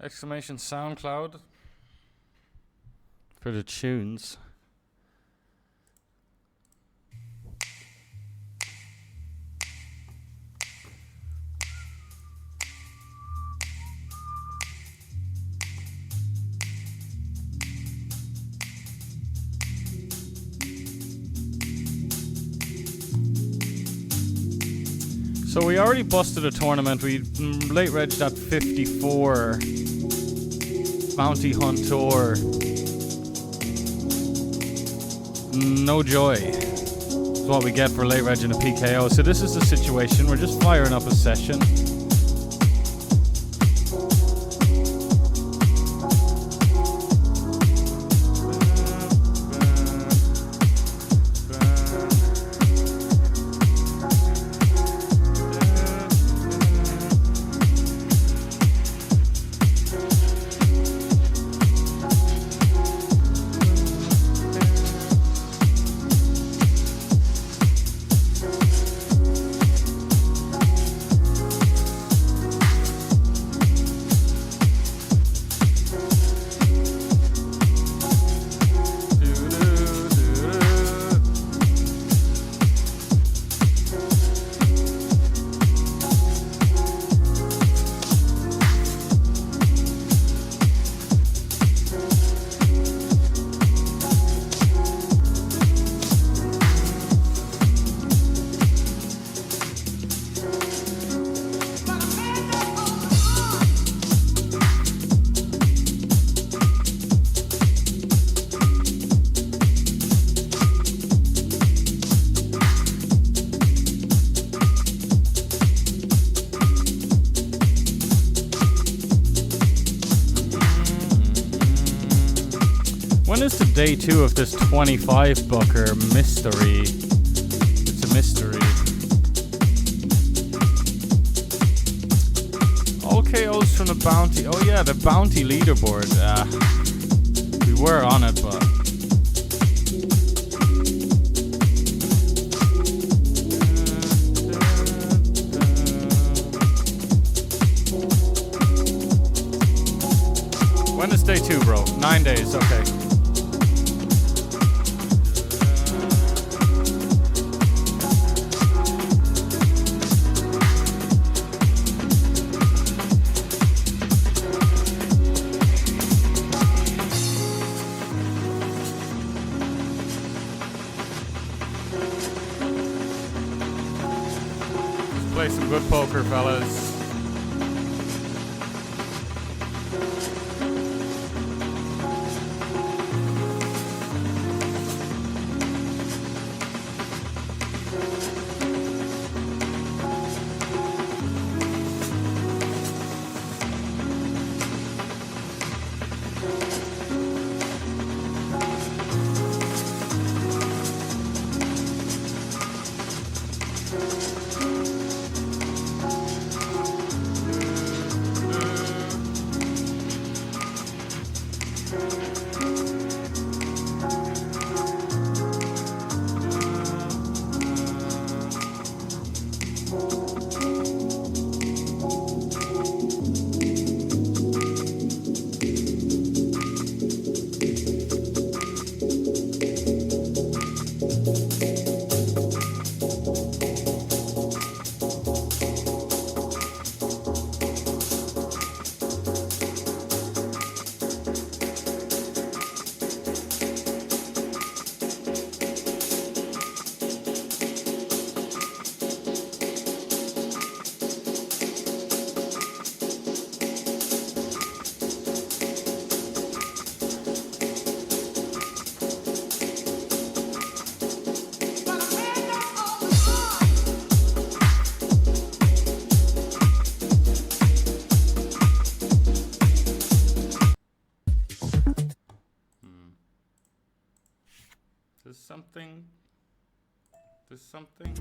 Exclamation SoundCloud for the tunes. So we already busted a tournament. We late regged at 54. Bounty Hunter. No joy. Is what we get for late reg in a PKO. So this is the situation. We're just firing up a session. Day 2 of this 25 bucker mystery. It's a mystery. All KOs from the bounty. Oh yeah, the bounty leaderboard. We were on it, but when is day 2, bro? 9 days. Okay. Play some good poker, fellas. Something.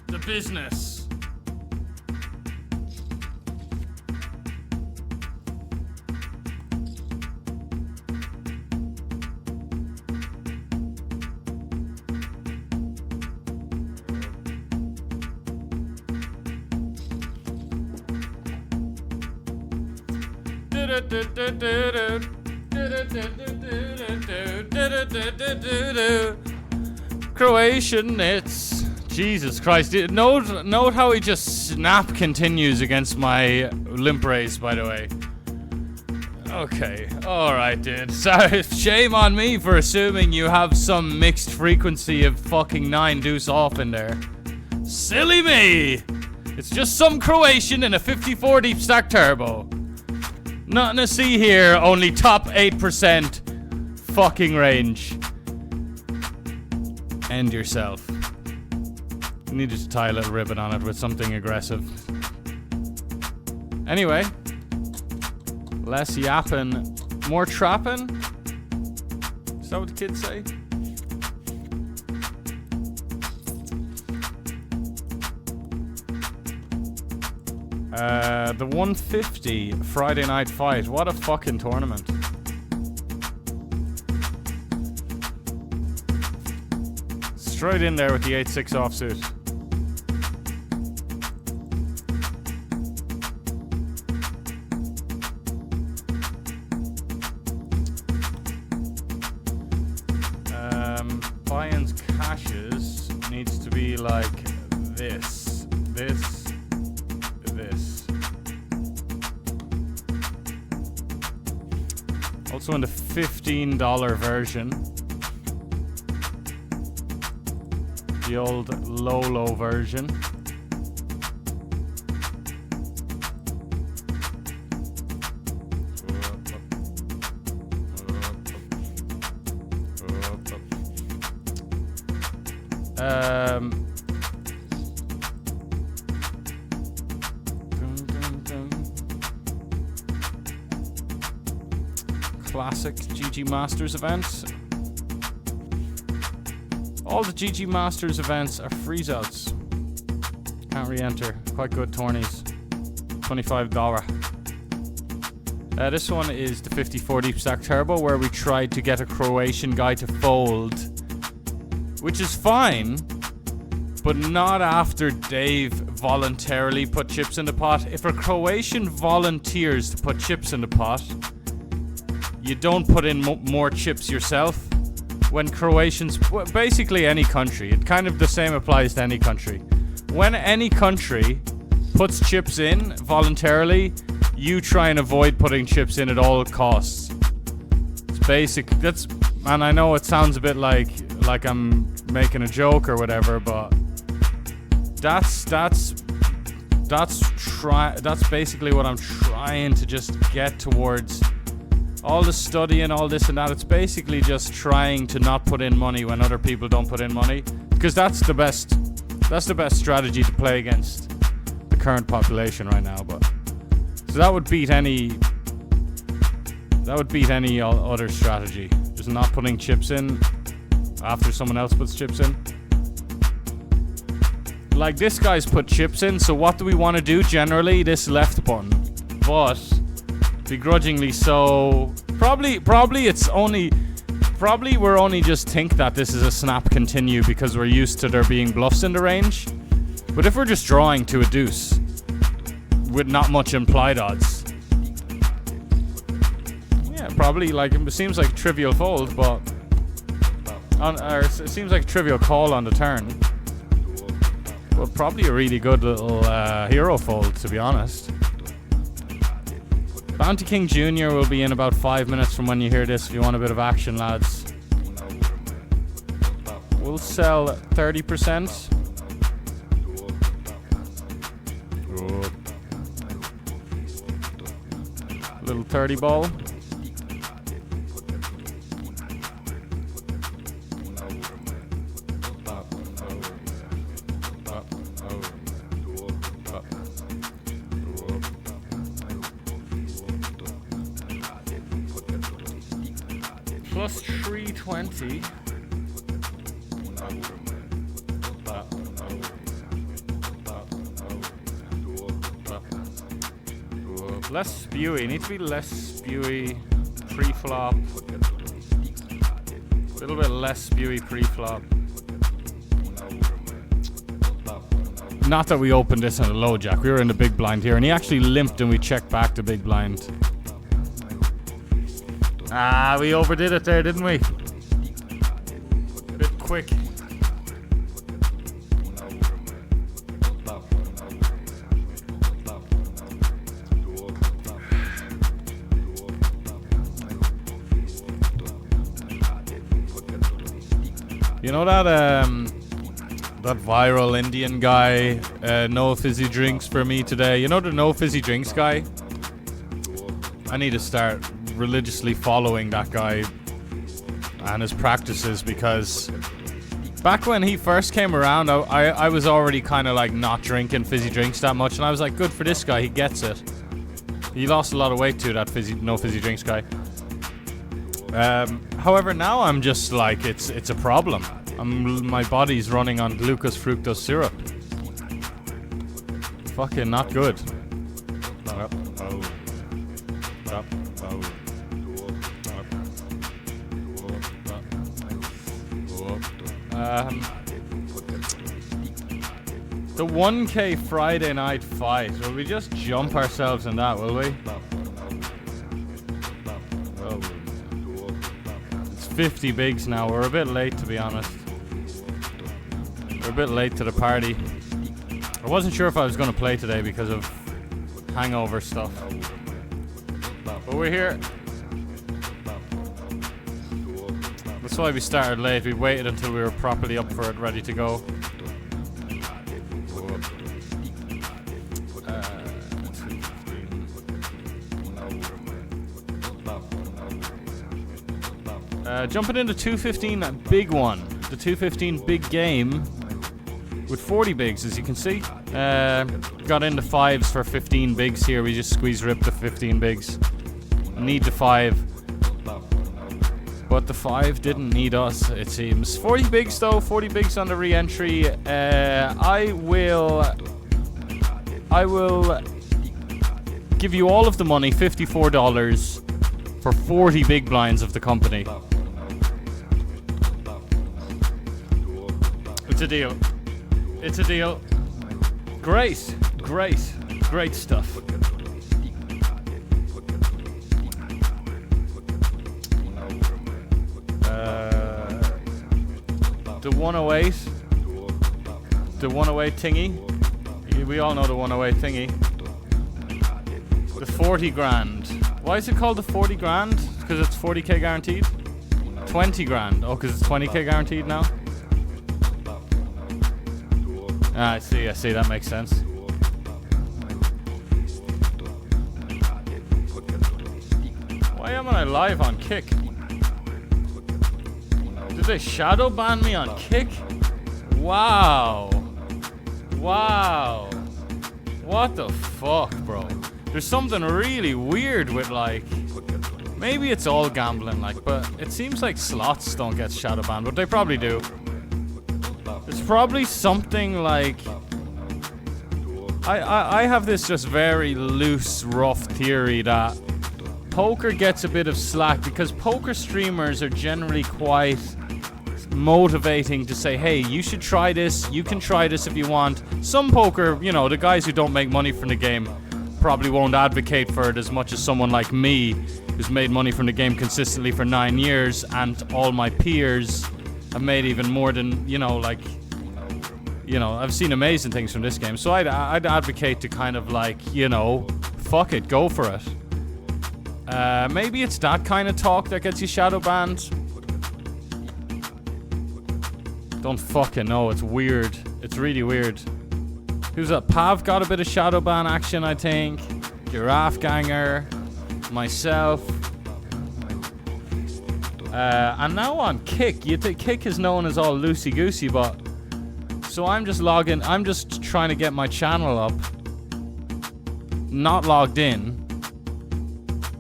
The business. Croatian, it's Jesus Christ. Note how he just snap continues against my limp race, by the way. Okay, alright, dude. Sorry, shame on me for assuming you have some mixed frequency of fucking 9 deuce off in there. Silly me! It's just some Croatian in a 54 deep stack turbo. Nothing to see here, only top 8% fucking range. End yourself. You needed to tie a little ribbon on it with something aggressive. Anyway. Less yapping, more trapping? Is that what the kids say? The 150 Friday night fight. What a fucking tournament. Straight in there with the 8.6 offsuit. Buy-ins caches needs to be like this. Also in the $15 version. The old low version. Classic GG Masters events. All the GG Masters events are freeze outs. Can't re-enter. Quite good tourneys. $25. This one is the 54 deep stack turbo, where we tried to get a Croatian guy to fold, which is fine, but not after Dave voluntarily put chips in the pot. If a Croatian volunteers to put chips in the pot, you don't put in more chips yourself. When Croatians, basically any country, it kind of the same applies to any country. When any country puts chips in voluntarily, you try and avoid putting chips in at all costs. It's basic. And I know it sounds a bit like I'm making a joke or whatever, but that's basically what I'm trying to just get towards. All the study and all this and that, it's basically just trying to not put in money when other people don't put in money, because that's the best strategy to play against the current population right now. But so that would beat any other strategy, just not putting chips in after someone else puts chips in. Like, this guy's put chips in, so what do we want to do generally? This left button, but begrudgingly so. Probably we're only just think that this is a snap continue because we're used to there being bluffs in the range. But if we're just drawing to a deuce with not much implied odds, yeah, probably, like, it seems like trivial fold, but or it seems like trivial call on the turn. Well, probably a really good little hero fold, to be honest. Bounty King Jr. will be in about 5 minutes from when you hear this if you want a bit of action, lads. We'll sell 30%. Little 30 ball. Plus 320. Less spewy. Needs to be less spewy pre-flop. A little bit less spewy pre-flop. Not that we opened this on a low jack. We were in the big blind here, and he actually limped and we checked back the big blind. Ah, we overdid it there, didn't we? Bit quick. You know that that viral Indian guy, no fizzy drinks for me today. You know the no fizzy drinks guy? I need to start religiously following that guy and his practices, because back when he first came around, I was already kind of like not drinking fizzy drinks that much, and I was like, good for this guy, he gets it. He lost a lot of weight too, that no fizzy drinks guy. However, now I'm just like, it's a problem. My body's running on glucose fructose syrup. Fucking not good. The 1K Friday night fight. Will we just jump ourselves in that, will we? It's 50 bigs now. We're a bit late, to be honest. We're a bit late to the party. I wasn't sure if I was going to play today because of hangover stuff. But we're here. That's why we started late. We waited until we were properly up for it, ready to go. Jumping into 215, that big one. The 215 big game with 40 bigs, as you can see. Got into 5s for 15 bigs here. We just squeeze ripped the 15 bigs. Need the 5. But the 5 didn't need us, it seems. 40 bigs though, 40 bigs on the re-entry. I will give you all of the money, $54, for 40 big blinds of the company. It's a deal. It's a deal. Great, great, great stuff. The 108. The 108 thingy. We all know the 108 thingy. The 40 grand. Why is it called the 40 grand? Because it's 40k guaranteed? 20 grand. Oh, because it's 20k guaranteed now? Ah, I see, that makes sense. Why am I live on Kick? Did they shadow ban me on Kick? Wow. Wow. What the fuck, bro? There's something really weird with, like... Maybe it's all gambling, like, but it seems like slots don't get shadow banned, but they probably do. There's probably something like... I have this just very loose, rough theory that poker gets a bit of slack because poker streamers are generally quite motivating to say, hey, you should try this, you can try this if you want. Some poker, you know, the guys who don't make money from the game probably won't advocate for it as much as someone like me who's made money from the game consistently for 9 years, and all my peers have made even more than, you know, like, you know, I've seen amazing things from this game. So I'd advocate to kind of like, you know, fuck it, go for it. Maybe it's that kind of talk that gets you shadow banned. Don't fucking know, it's weird. It's really weird. Who's that? Pav got a bit of shadow ban action, I think. Giraffe Ganger. Myself. And now on Kick. You think Kick is known as all loosey-goosey, but... So I'm just logging... I'm just trying to get my channel up. Not logged in.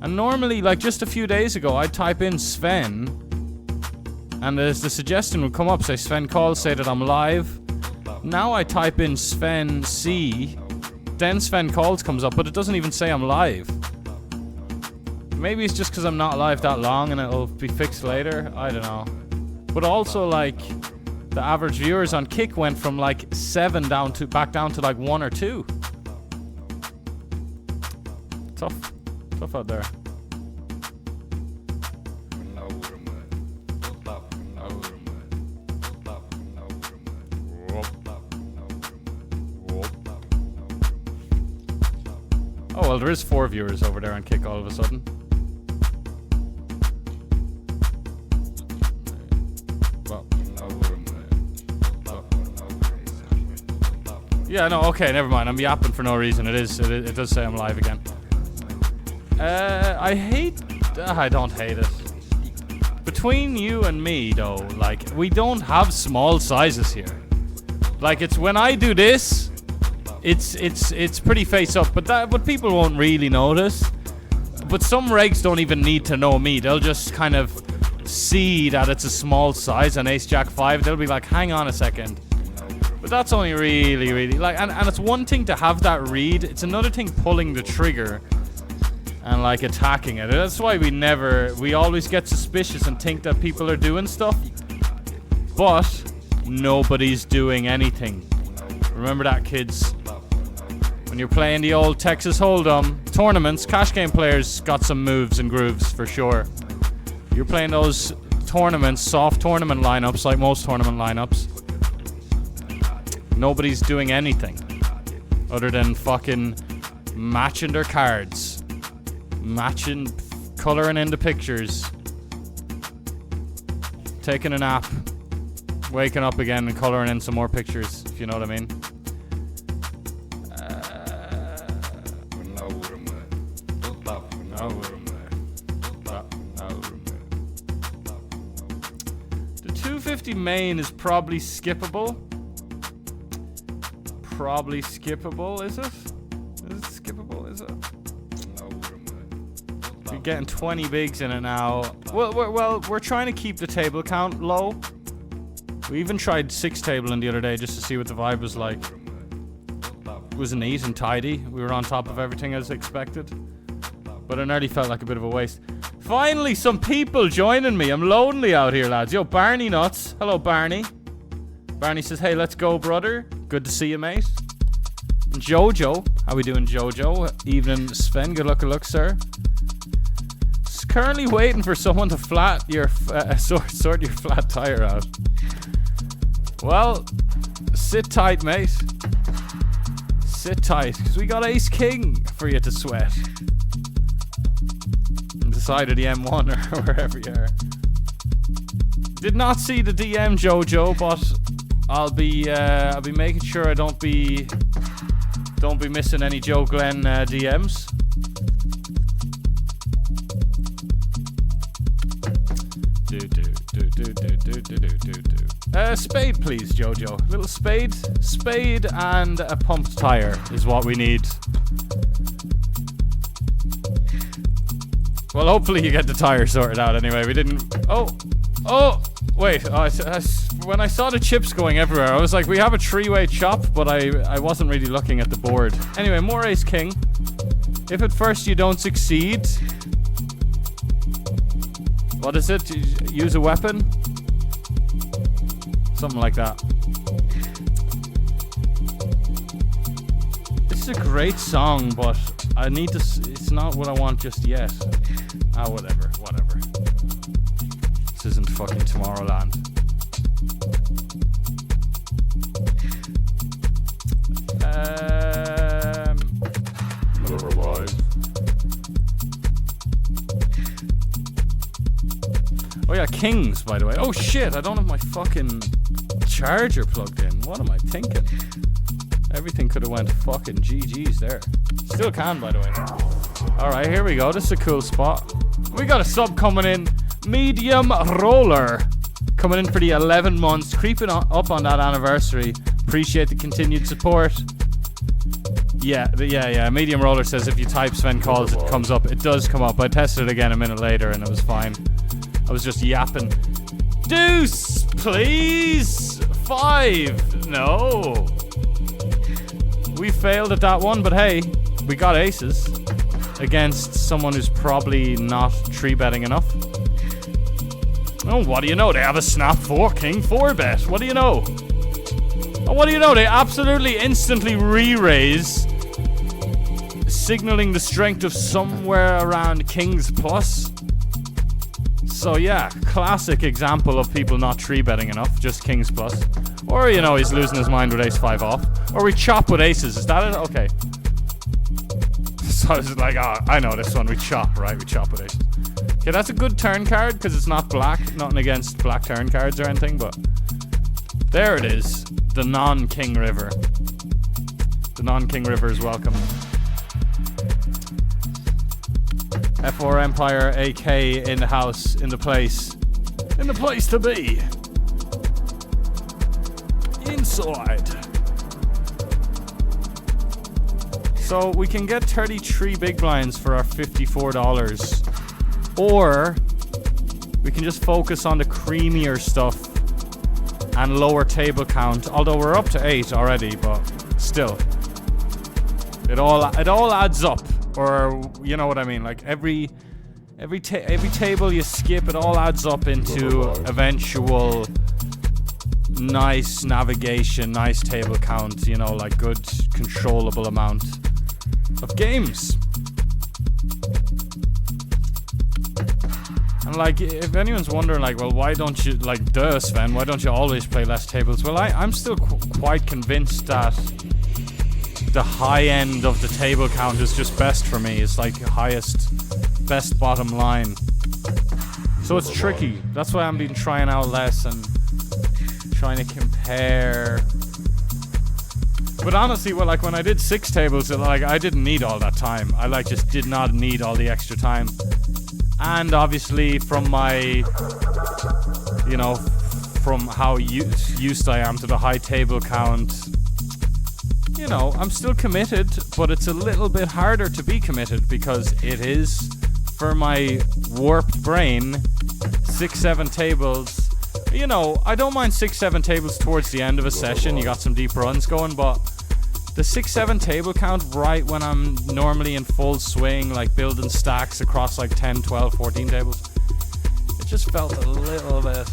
And normally, like just a few days ago, I'd type in Sven, and the suggestion would come up, say Sven calls, say that I'm live. Now I type in Sven C, then Sven calls comes up, but it doesn't even say I'm live. Maybe it's just because I'm not live that long and it'll be fixed later. I don't know. But also, like, the average viewers on Kick went from like 7 back down to like 1 or 2. Tough out there. well, there is 4 viewers over there on Kick all of a sudden. Yeah, no, okay, never mind. I'm yapping for no reason. It does say I'm live again. I don't hate it. Between you and me, though, like, we don't have small sizes here. Like, it's when I do this, it's pretty face up, but people won't really notice. But some regs don't even need to know me. They'll just kind of see that it's a small size on Ace Jack 5. They'll be like, hang on a second. But that's only really, like, and it's one thing to have that read. It's another thing pulling the trigger and, like, attacking it. That's why we always get suspicious and think that people are doing stuff. But nobody's doing anything. Remember that, kids. When you're playing the old Texas Hold'em tournaments, cash game players got some moves and grooves for sure. You're playing those tournaments, soft tournament lineups, like most tournament lineups. Nobody's doing anything other than fucking matching their cards, coloring in the pictures, taking a nap, waking up again and coloring in some more pictures, if you know what I mean. The 250 main is probably skippable. Probably skippable, is it? Is it skippable, is it? You're getting 20 bigs in it now. Well, we're trying to keep the table count low. We even tried 6 tabling the other day just to see what the vibe was like. It was neat and tidy. We were on top of everything as expected. But it nearly felt like a bit of a waste. Finally, some people joining me. I'm lonely out here, lads. Yo, Barney Nuts. Hello, Barney. Barney says, hey, let's go, brother. Good to see you, mate. And Jojo. How we doing, Jojo? Evening, Sven. Good luck, sir. Just currently waiting for someone to sort your flat tire out. Well, sit tight, mate. Sit tight, because we got Ace King for you to sweat. On the side of the M1 or wherever you are. Did not see the DM, Jojo, but I'll be making sure I don't be missing any Joe Glenn DMs. Spade, please, Jojo. Little spade and a pumped tire is what we need. Well, hopefully you get the tire sorted out anyway. We didn't. Oh. Wait, when I saw the chips going everywhere, I was like, we have a 3-way chop, but I wasn't really looking at the board. Anyway, more Ace King. If at first you don't succeed... What is it? Use a weapon? Something like that. This is a great song, but I need to... It's not what I want just yet. Whatever. This isn't fucking Tomorrowland. Never mind. Oh yeah, Kings, by the way. Oh shit, I don't have my fucking charger plugged in. What am I thinking? Everything could have went fucking GG's there. Still can, by the way. Alright, here we go. This is a cool spot. We got a sub coming in. Medium Roller coming in for the 11 months, creeping up on that anniversary. Appreciate the continued support. Yeah. Medium Roller says if you type Sven Calls, it comes up. It does come up. I tested it again a minute later and it was fine. I was just yapping. Deuce, please. 5. No. We failed at that one, but hey, we got aces against someone who's probably not 3-betting enough. Oh, what do you know? They have a snap 4 king 4 bet. What do you know? Oh, what do you know? They absolutely instantly re-raise, signaling the strength of somewhere around kings plus. So yeah, classic example of people not 3-betting enough, just kings plus. Or, you know, he's losing his mind with ace 5 off. Or we chop with aces. Is that it? Okay. So I was like, oh, I know this one. We chop, right? We chop with it. Okay, that's a good turn card because it's not black. Nothing against black turn cards or anything, but there it is. The non-King River. The non-King River is welcome. F4 Empire AK in the house, in the place. In the place to be. Inside. So we can get 33 big blinds for our $54. Or we can just focus on the creamier stuff and lower table count. Although we're up to 8 already, but still. It all adds up. Or you know what I mean? Like every table you skip, it all adds up into eventual nice navigation, nice table count, you know, like good controllable amount of games. And like, if anyone's wondering, like, well, why don't you, like, duh, Sven, why don't you always play less tables? Well, I'm still quite convinced that the high end of the table count is just best for me. It's like highest, best bottom line. So it's tricky. That's why I've been trying out less and trying to compare. But honestly, well, like when I did 6 tables, like I didn't need all that time. I like just did not need all the extra time. And obviously from my, you know, from how used I am to the high table count, you know, I'm still committed, but it's a little bit harder to be committed because it is, for my warped brain, 6-7 tables. You know, I don't mind 6-7 tables towards the end of a session. You got some deep runs going, but the 6-7 table count right when I'm normally in full swing, like building stacks across like 10, 12, 14 tables, it just felt a little bit,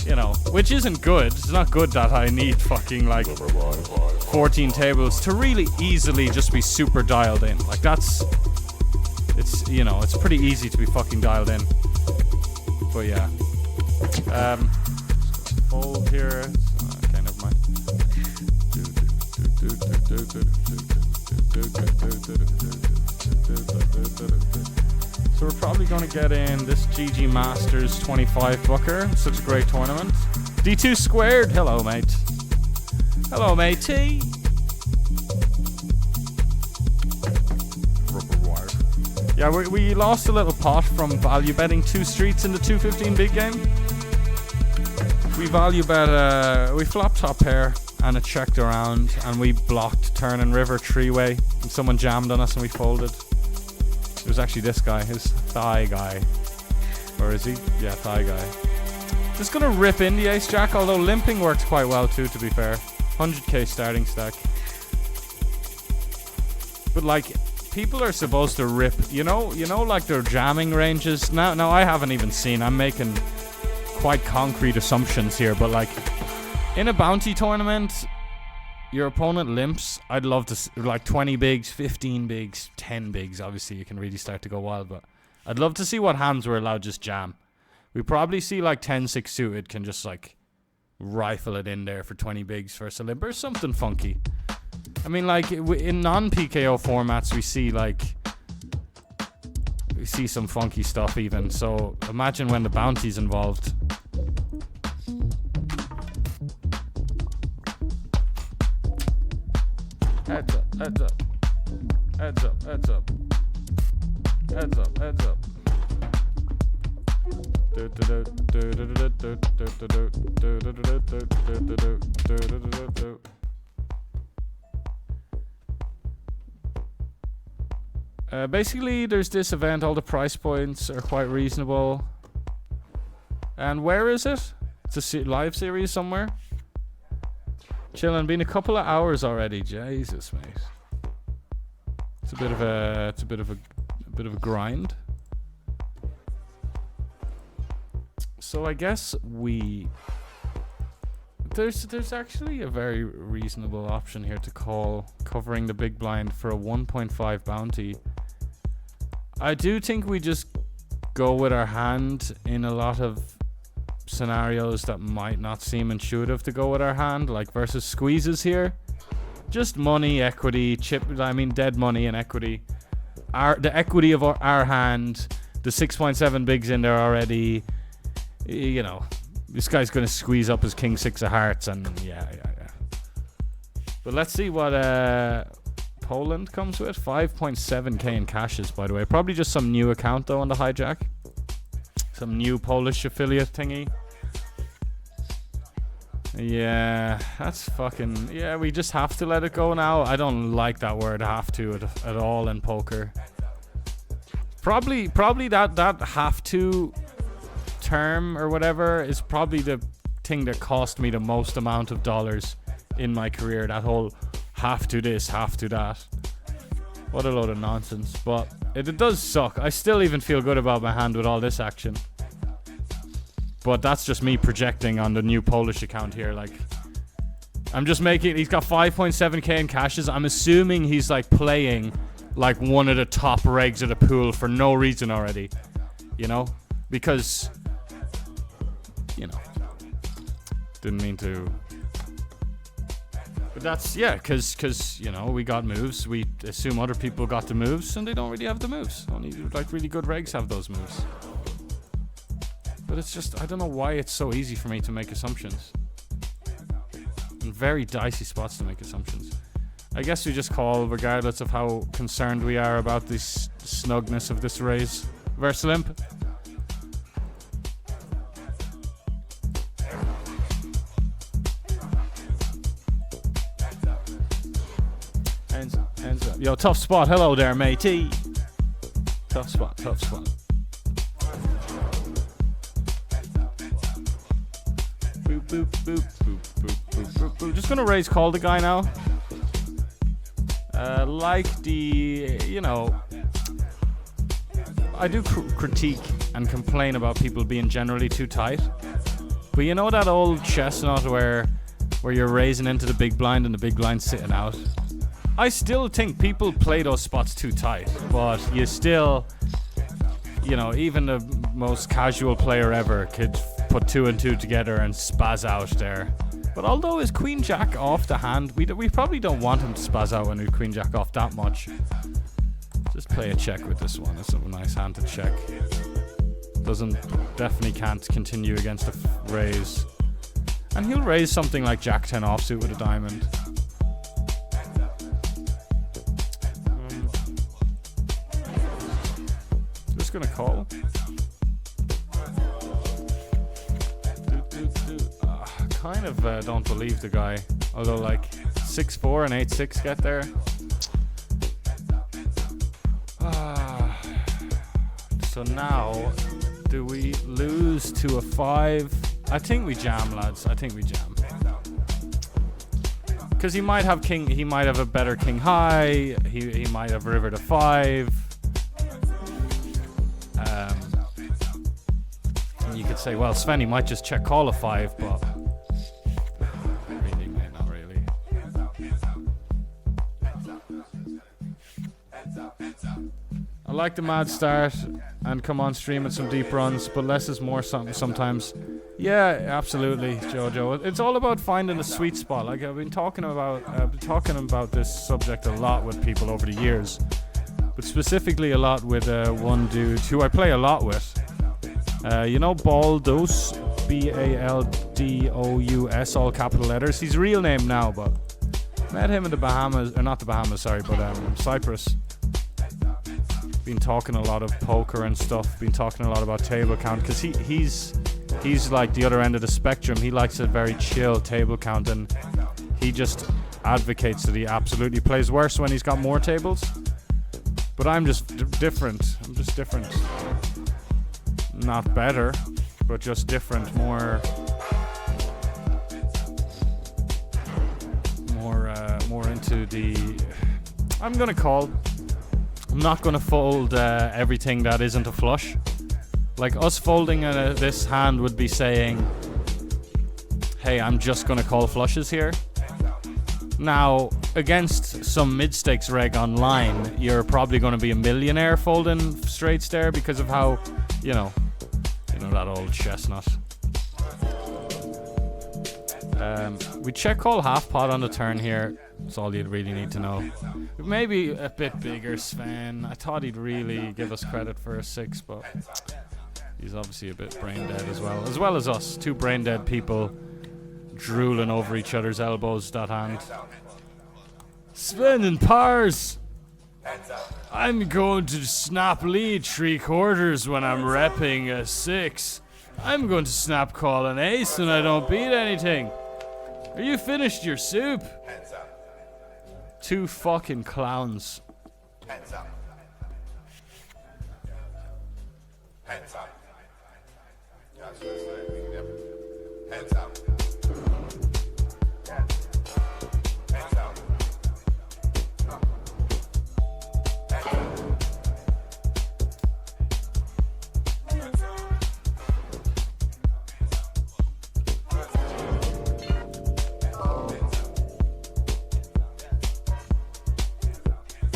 you know, which isn't good. It's not good that I need fucking like 14 tables to really easily just be super dialed in. Like that's, it's, you know, it's pretty easy to be fucking dialed in. But yeah. Fold here. Okay, never mind. So we're probably going to get in this GG Masters 25 booker. Such a great tournament. D2 squared. Hello, mate. Hello, matey. Rubber wire. Yeah, we lost a little pot from value betting 2 streets in the 215 big game. We value bet, we flopped top pair and it checked around and we blocked turn and river 3-way and someone jammed on us and we folded. It was actually this guy, his thigh guy. Or is he? Yeah, thigh guy. Just gonna rip in the ace jack, although limping works quite well too, to be fair. 100k starting stack. But like, people are supposed to rip, you know like their jamming ranges. Now I haven't even seen, I'm making quite concrete assumptions here, but like in a bounty tournament, your opponent limps. I'd love to like 20 bigs, 15 bigs, 10 bigs. Obviously, you can really start to go wild, but I'd love to see what hands were allowed just jam. We probably see like 10-6 suited can just like rifle it in there for 20 bigs versus a limper. Something funky. I mean, like in non-PKO formats, we see some funky stuff even. So imagine when the bounty's involved. Heads up, heads up. Heads up, heads up. Heads up, heads up. Basically, there's this event. All the price points are quite reasonable. And where is it? It's a live series somewhere. Chillin', been a couple of hours already. Jesus, mate. It's a bit of a grind. So I guess there's actually a very reasonable option here to call, covering the big blind for a 1.5 bounty. I do think we just go with our hand in a lot of scenarios that might not seem intuitive to go with our hand, like versus squeezes here. Just money, equity, dead money and equity. the equity of our hand, the 6.7 bigs in there already. You know, this guy's going to squeeze up his king 6 of hearts, and yeah. But let's see what Poland comes with. 5.7k in cashes, by the way. Probably just some new account though on the hijack. Some new Polish affiliate thingy. Yeah, that's fucking... Yeah, we just have to let it go now. I don't like that word have to at all in poker. Probably that have to term or whatever is probably the thing that cost me the most amount of dollars in my career. That whole have to this, have to that. What a load of nonsense. But it does suck. I still even feel good about my hand with all this action. But that's just me projecting on the new Polish account here. Like, I'm just making... He's got 5.7k in cashes. I'm assuming he's, like, playing, like, one of the top regs of the pool for no reason already. You know? Because... You know. Didn't mean to... But that's... Yeah, because, you know, we got moves. We assume other people got the moves, and they don't really have the moves. Only, like, really good regs have those moves. But it's just, I don't know why it's so easy for me to make assumptions. In very dicey spots to make assumptions. I guess we just call, regardless of how concerned we are about the snugness of this raise. Versus limp. Hands up. Yo, tough spot. Hello there, matey. Tough spot, tough spot. Boop, boop, boop, boop, boop, boop, boop. Just gonna raise call the guy now. Like the, you know, I do critique and complain about people being generally too tight. But you know that old chestnut where you're raising into the big blind and the big blind's sitting out? I still think people play those spots too tight, but you still, you know, even the most casual player ever could put 2 and 2 together and spaz out there. But although his queen jack off the hand, we probably don't want him to spaz out when we queen jack off that much. Just play a check with this one. It's a nice hand to check. Definitely can't continue against a raise. And he'll raise something like jack 10 offsuit with a diamond. Just gonna call. Kind of don't believe the guy, although like 6-4 and 8-6 get there. So now, do we lose to a 5? I think we jam, lads. I think we jam. Because he might have king. He might have a better king high. He might have river to 5. And you could say, well, Svenny might just check call a 5, but. I like the mad start and come on stream with some deep runs, but less is more sometimes. Yeah, absolutely, Jojo. It's all about finding a sweet spot. Like I've been talking about this subject a lot with people over the years, but specifically a lot with one dude who I play a lot with. You know, Baldous, Baldous, all capital letters. He's real name now, but met him in the Bahamas, or not the Bahamas, sorry, but Cyprus. Been talking a lot of poker and stuff. Been talking a lot about table count because he's like the other end of the spectrum. He likes a very chill table count, and he just advocates that he absolutely plays worse when he's got more tables. But I'm just different. I'm just different. Not better, but just different. More into the. I'm gonna call. I'm not going to fold everything that isn't a flush. Like us folding this hand would be saying, hey, I'm just going to call flushes here. Now, against some mid-stakes reg online, you're probably going to be a millionaire folding straights there because of how, you know that old chestnut. We check call half pot on the turn here. That's all you'd really need to know. Maybe a bit bigger, Sven. I thought he'd really give us credit for a 6, but he's obviously a bit brain dead as well as us. 2 brain dead people drooling over each other's elbows that hand. Sven and Pars! I'm going to snap lead 3/4 when I'm repping a 6. I'm going to snap call an ace when I don't beat anything. Are you finished your soup? 2 fucking clowns. Hands up. Hands up. That's what I say. Yep. Hands up. Hands up.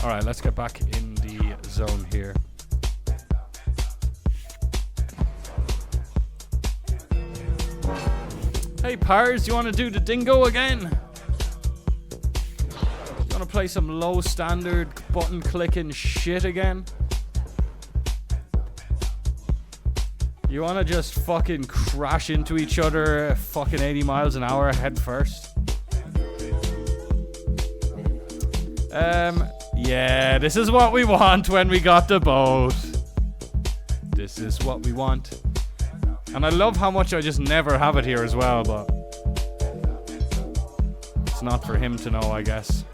Alright, let's get back in the zone here. Hey Pars, you want to do the dingo again? You want to play some low standard button clicking shit again? You want to just fucking crash into each other fucking 80 miles an hour head first? Yeah, this is what we want when we got the boat. This is what we want. And I love how much I just never have it here as well, but it's not for him to know, I guess.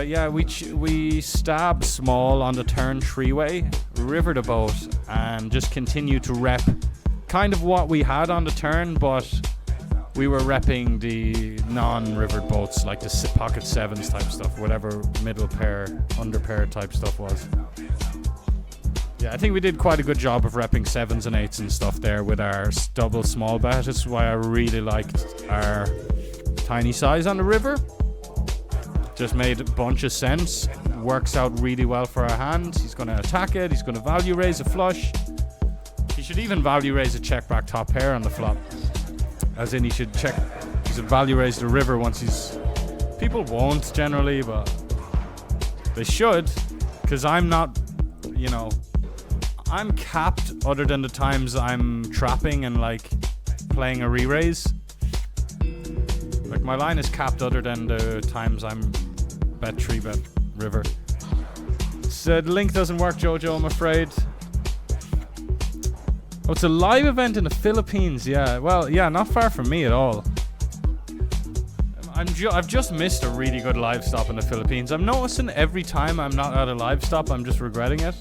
Yeah, we stab small on the turn 3-way, river the boat, and just continue to rep kind of what we had on the turn, but we were repping the non-rivered boats, like the pocket 7s type stuff, whatever middle pair, under pair type stuff was. Yeah, I think we did quite a good job of repping 7s and 8s and stuff there with our double small bet. That's why I really liked our tiny size on the river. Just made a bunch of sense. Works out really well for our hand. He's going to attack it. He's going to value raise a flush. He should even value raise a check back top pair on the flop. As in, he should value raise the river once he's... People won't generally, but they should. Because I'm not, you know... I'm capped other than the times I'm trapping and, like, playing a re-raise. Like, my line is capped other than the times I'm bet 3-bet river. So the link doesn't work, Jojo, I'm afraid. Oh, it's a live event in the Philippines. Yeah, well, yeah, not far from me at all. I've just missed a really good live stop in the Philippines. I'm noticing every time I'm not at a live stop, I'm just regretting it.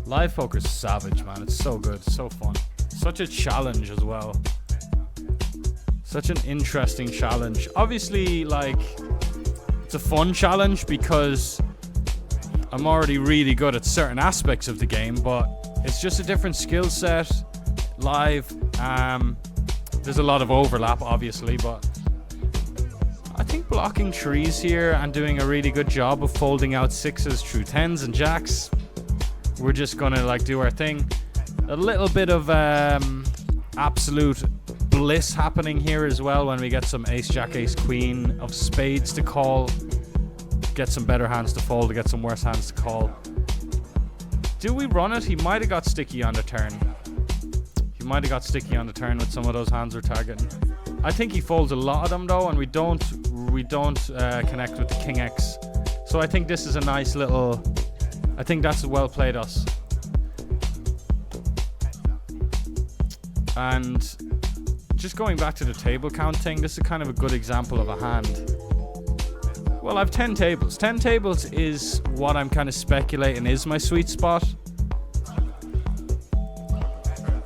Live poker's savage, man. It's so good, so fun. Such a challenge as well. Such an interesting challenge. Obviously, like, it's a fun challenge because I'm already really good at certain aspects of the game, but it's just a different skill set. Live, there's a lot of overlap, obviously, but I think blocking trees here and doing a really good job of folding out 6s through 10s and jacks. We're just gonna, like, do our thing. A little bit of absolute bliss happening here as well when we get some ace jack ace queen of spades to call, get some better hands to fold, get some worse hands to call. Do we run it? He might have got sticky on the turn. He might have got sticky on the turn with some of those hands we're targeting. I think he folds a lot of them though, and we don't connect with the king x. So I think this is a nice little, I think that's well played us. And just going back to the table count thing, this is kind of a good example of a hand. Well, I've 10 tables. 10 tables is what I'm kind of speculating is my sweet spot.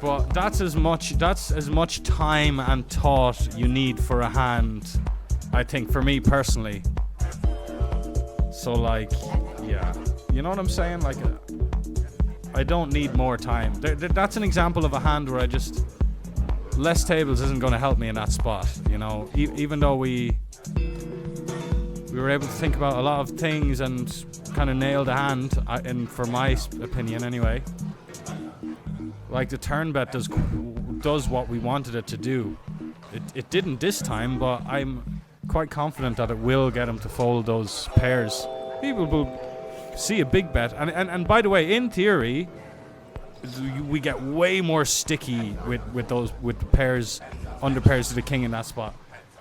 But that's as much time and thought you need for a hand, I think, for me personally. So, like, yeah. You know what I'm saying? Like, I don't need more time. That's an example of a hand where I just... Less tables isn't going to help me in that spot, you know? Even though we We were able to think about a lot of things and kind of nail the hand, and for my opinion anyway. Like the turn bet does what we wanted it to do. It didn't this time, but I'm quite confident that it will get him to fold those pairs. People will see a big bet, and by the way, in theory, we get way more sticky with the pairs, under pairs to the king in that spot.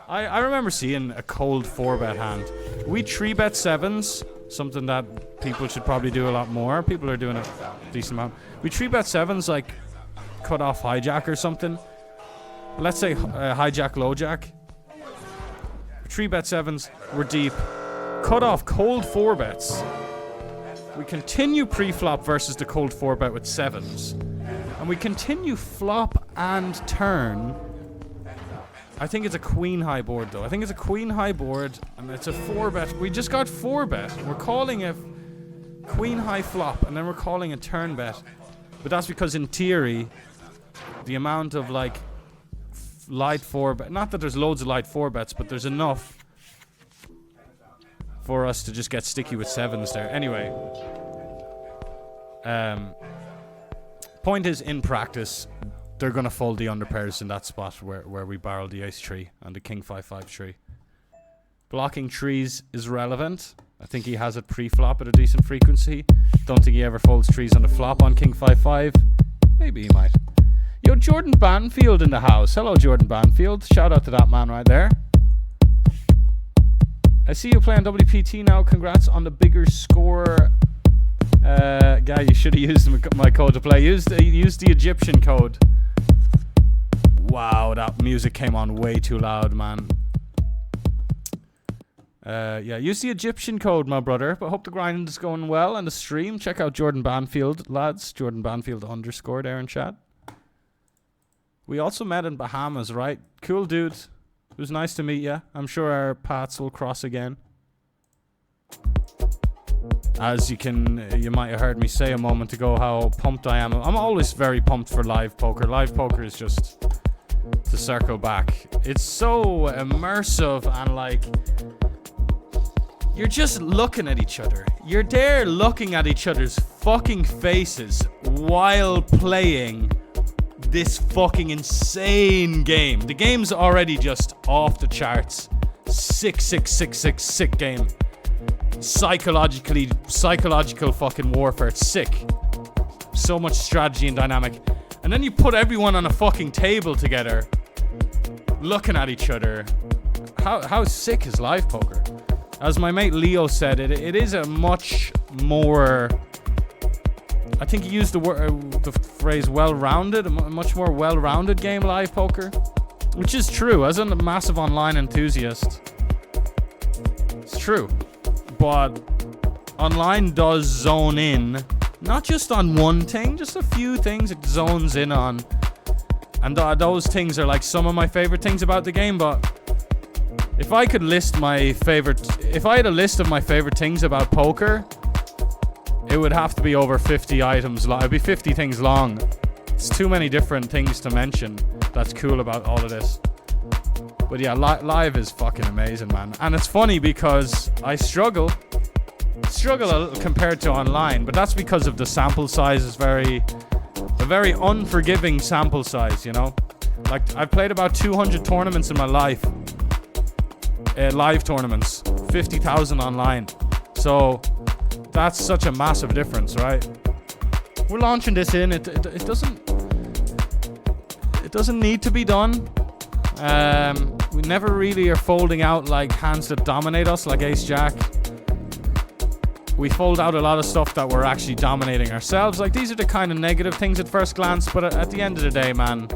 I remember seeing a cold 4-bet hand. We 3-bet sevens, something that people should probably do a lot more. People are doing a decent amount. We 3-bet sevens, like cut off hijack or something. Let's say hijack, low jack. 3-bet sevens, we're deep. Cut off cold 4-bets. We continue pre-flop versus the cold 4-bet with sevens. And we continue flop and turn. I think it's a queen high board though. I think it's a queen high board and it's a 4-bet. We just got 4-bet. We're calling a queen high flop and then we're calling a turn bet. But that's because in theory, the amount of like light 4-bet, not that there's loads of light 4-bets, but there's enough for us to just get sticky with sevens there. Anyway, point is, in practice, they're gonna fold the underpairs in that spot where we barrel the ace tree and the king 5-5 tree. Blocking trees is relevant. I think he has it pre-flop at a decent frequency. Don't think he ever folds trees on the flop on king 5-5. Maybe he might. Yo, Jordan Banfield in the house. Hello, Jordan Banfield. Shout out to that man right there. I see you playing WPT now. Congrats on the bigger score. Guy, you should have used my code to play. Use the Egyptian code. Wow, that music came on way too loud, man. Yeah, use the Egyptian code, my brother. But hope the grind is going well and the stream. Check out Jordan Banfield, lads. Jordan Banfield _ there in chat. We also met in Bahamas, right? Cool dude. It was nice to meet you. I'm sure our paths will cross again. As you might have heard me say a moment ago how pumped I am. I'm always very pumped for live poker. Live poker is just, to circle back, it's so immersive and like, you're just looking at each other. You're there looking at each other's fucking faces while playing this fucking insane game. The game's already just off the charts. Sick game. Psychological fucking warfare. It's sick. So much strategy and dynamic. And then you put everyone on a fucking table together, looking at each other. How sick is live poker? As my mate Leo said, it is a much more, I think he used the phrase well-rounded, a much more well-rounded game, live poker. Which is true, as a massive online enthusiast. It's true. But online does zone in, not just on one thing, just a few things it zones in on. And those things are like some of my favorite things about the game, but if I had a list of my favorite things about poker, it would have to be over 50 items long. It'd be 50 things long. It's too many different things to mention that's cool about all of this. But yeah, live is fucking amazing, man. And it's funny because I struggle a little compared to online, but that's because of the sample size is a very unforgiving sample size, you know? Like, I've played about 200 tournaments in my life. Live tournaments. 50,000 online. So that's such a massive difference, right? We're launching this in. It doesn't need to be done. We never really are folding out like hands that dominate us, like Ace Jack. We fold out a lot of stuff that we're actually dominating ourselves. Like, these are the kind of negative things at first glance, but at the end of the day, man.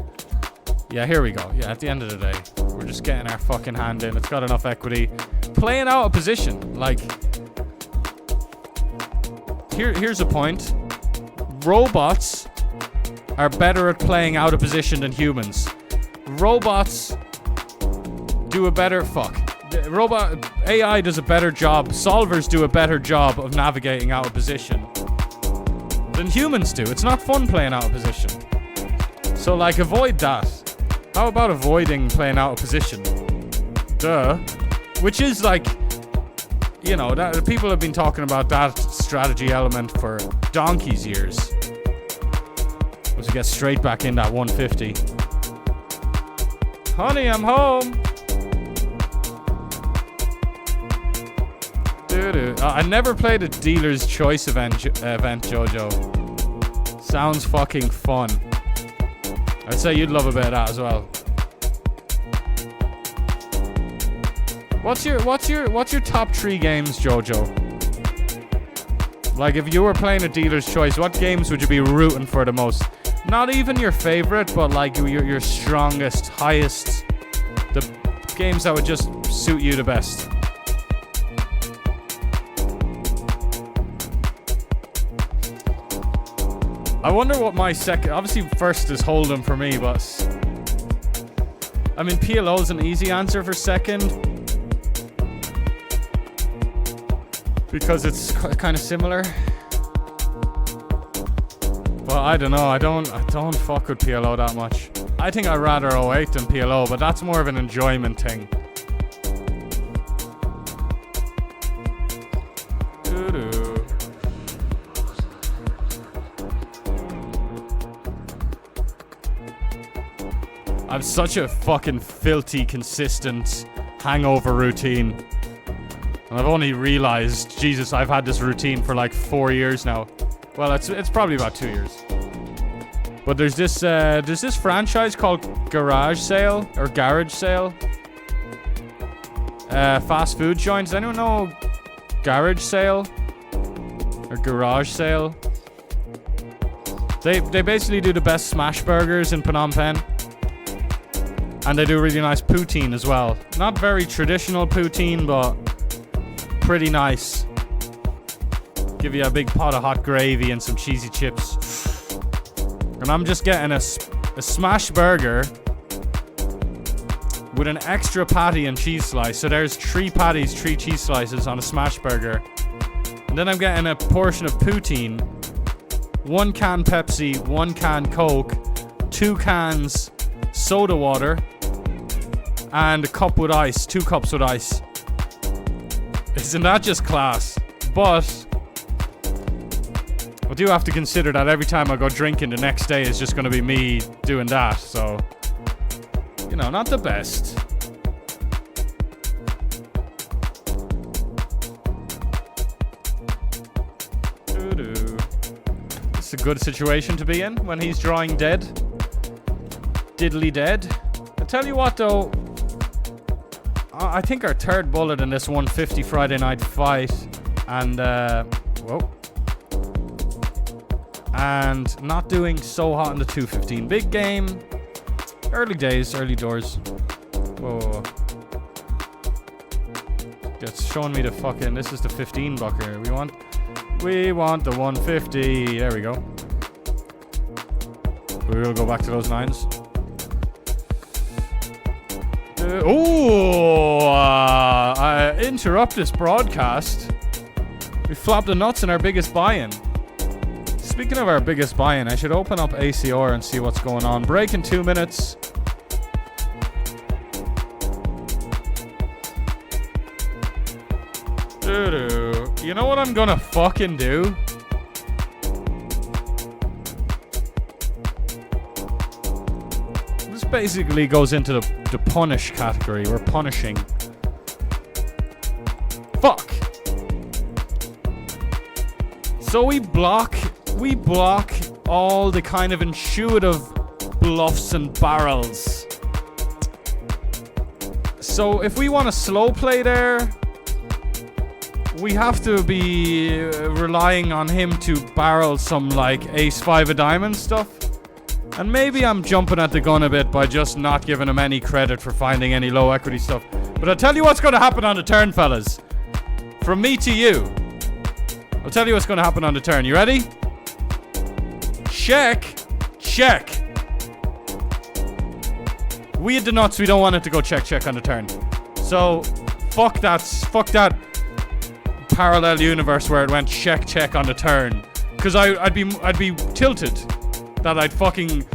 Yeah, here we go. Yeah, at the end of the day, we're just getting our fucking hand in. It's got enough equity. Playing out a position. Like, here's a point. Robots are better at playing out of position than humans. Robots do a better AI does a better job. Solvers do a better job of navigating out of position than humans do. It's not fun playing out of position. So, like, avoid that. How about avoiding playing out of position? Duh. Which is, like, you know, that people have been talking about that strategy element for donkey's years. Was to get straight back in that 150. Honey, I'm home. I never played a dealer's choice event, Jojo. Sounds fucking fun. I'd say you'd love a bit of that as well. What's your top 3 games, Jojo? Like, if you were playing a dealer's choice, what games would you be rooting for the most? Not even your favorite, but like your strongest, highest, the games that would just suit you the best. I wonder what my second... Obviously, first is Hold'em for me, but... I mean, PLO's an easy answer for second. Because it's kind of similar. But I don't know. I don't fuck with PLO that much. I think I'd rather 08 than PLO, but that's more of an enjoyment thing. I've such a fucking filthy, consistent hangover routine. And I've only realized, Jesus, I've had this routine for like 4 years now. Well, it's probably about 2 years. But there's this franchise called Garage Sale or Garage Sale. Fast food joints. Does anyone know Garage Sale or Garage Sale? They basically do the best smash burgers in Phnom Penh. And they do really nice poutine as well. Not very traditional poutine, but pretty nice. Give you a big pot of hot gravy and some cheesy chips. And I'm just getting a smash burger with an extra patty and cheese slice. So there's 3 patties, 3 cheese slices on a smash burger. And then I'm getting a portion of poutine, 1 can Pepsi, 1 can Coke, 2 cans soda water, and a cup with ice, 2 cups with ice. Isn't that just class? But I do have to consider that every time I go drinking, the next day is just going to be me doing that. So, you know, not the best. It's a good situation to be in when he's drawing dead. Diddly dead. I tell you what though, I think our third bullet in this 150 Friday night fight, and and not doing so hot in the 215. Big game, early days, early doors. Whoa. It's showing me the fucking, this is the 15 bucker. We want the 150. There we go. We will go back to those 9s. I interrupt this broadcast. We flopped the nuts in our biggest buy-in. Speaking of our biggest buy-in, I should open up ACR and see what's going on. Break in 2 minutes. You know what I'm gonna fucking do? This basically goes into the punish category. We're punishing. Fuck. So we block all the kind of intuitive bluffs and barrels. So if we want to slow play there, we have to be relying on him to barrel some like ace-5 of diamonds stuff. And maybe I'm jumping at the gun a bit by just not giving him any credit for finding any low equity stuff. But I'll tell you what's going to happen on the turn, fellas. From me to you. I'll tell you what's going to happen on the turn. You ready? Check. Check. We had the nuts. We don't want it to go check on the turn. So, fuck that parallel universe where it went check on the turn. Because I'd be tilted that I'd fucking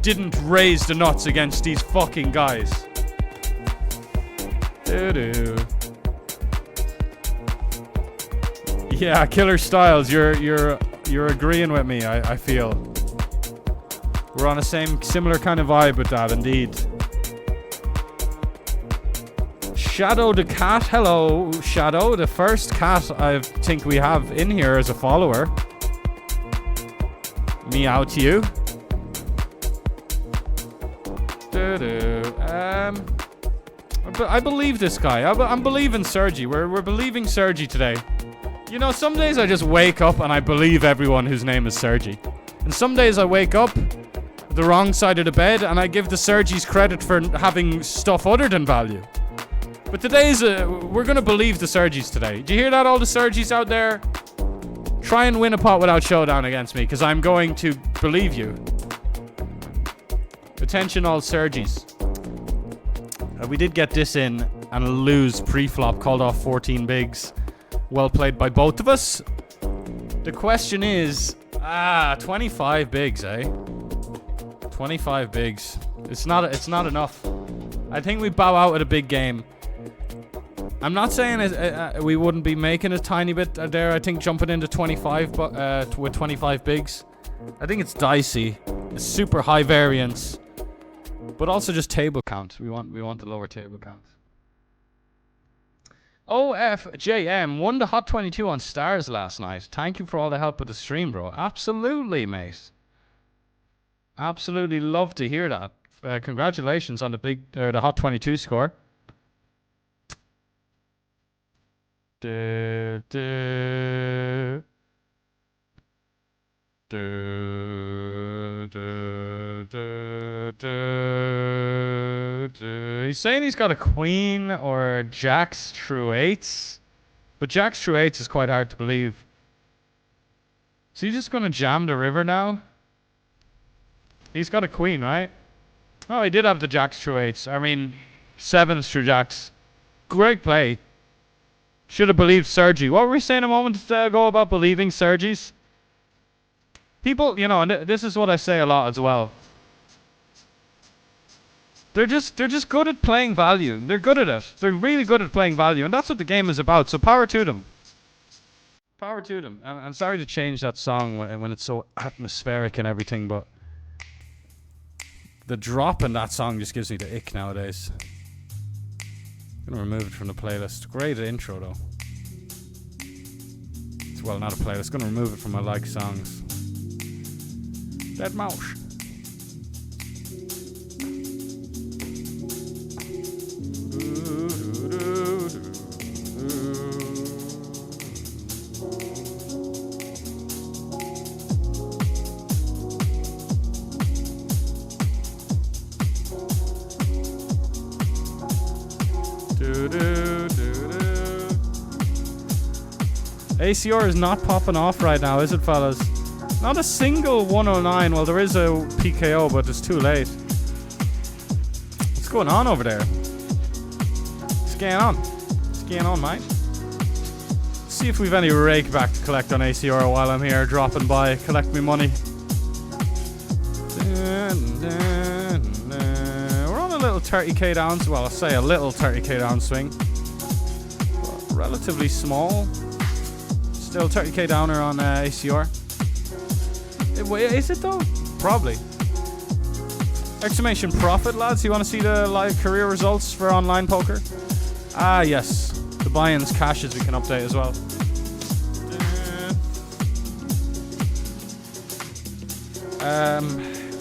didn't raise the nuts against these fucking guys. Yeah, Killer Styles, you're agreeing with me. I feel we're on a similar kind of vibe with that, indeed. Shadow the Cat, hello, Shadow, the first cat I think we have in here as a follower. Meow to you. I believe this guy. I'm believing Sergi. We're believing Sergi today. You know, some days I just wake up and I believe everyone whose name is Sergi. And some days I wake up the wrong side of the bed and I give the Sergis credit for having stuff other than value. But today's we're gonna believe the Sergis today. Do you hear that, all the Sergis out there? Try and win a pot without showdown against me, because I'm going to believe you. Attention all Sergis. We did get this in and lose pre-flop, called off 14 bigs. Well played by both of us. The question is, 25 bigs, eh? 25 bigs. It's not enough. I think we bow out at a big game. I'm not saying we wouldn't be making a tiny bit there. I think jumping into 25 with 25 bigs, I think it's dicey. It's super high variance, but also just table count. We want the lower table count. OFJM won the Hot 22 on Stars last night. Thank you for all the help with the stream, bro. Absolutely, mate. Absolutely love to hear that. Congratulations on the Hot 22 score. He's saying he's got a queen or jacks through eights, but jacks through eights is quite hard to believe. So he's just gonna jam the river now? He's got a queen, right? Oh, he did have the jacks through eights. I mean, sevens through jacks. Great play. Should have believed Sergi. What were we saying a moment ago about believing Sergis? People, you know, and this is what I say a lot as well. They're just good at playing value. They're good at it. They're really good at playing value, and that's what the game is about. So power to them. Power to them. And I'm sorry to change that song when it's so atmospheric and everything, but the drop in that song just gives me the ick nowadays. I'm gonna remove it from the playlist. Great intro though. Well, not a playlist. Gonna remove it from my like songs. Dead mouse. ACR is not popping off right now, is it, fellas? Not a single 109. Well, there is a PKO, but it's too late. What's going on over there? What's going on? What's going on, mate? Let's see if we've any rake back to collect on ACR while I'm here dropping by. Collect me money. We're on a little 30k down. Well, I'll say a little 30k downswing. But relatively small. Still 30k downer on ACR. Is it though? Probably. Exclamation profit, lads. You want to see the live career results for online poker? Ah, yes. The buy-ins, cashes we can update as well.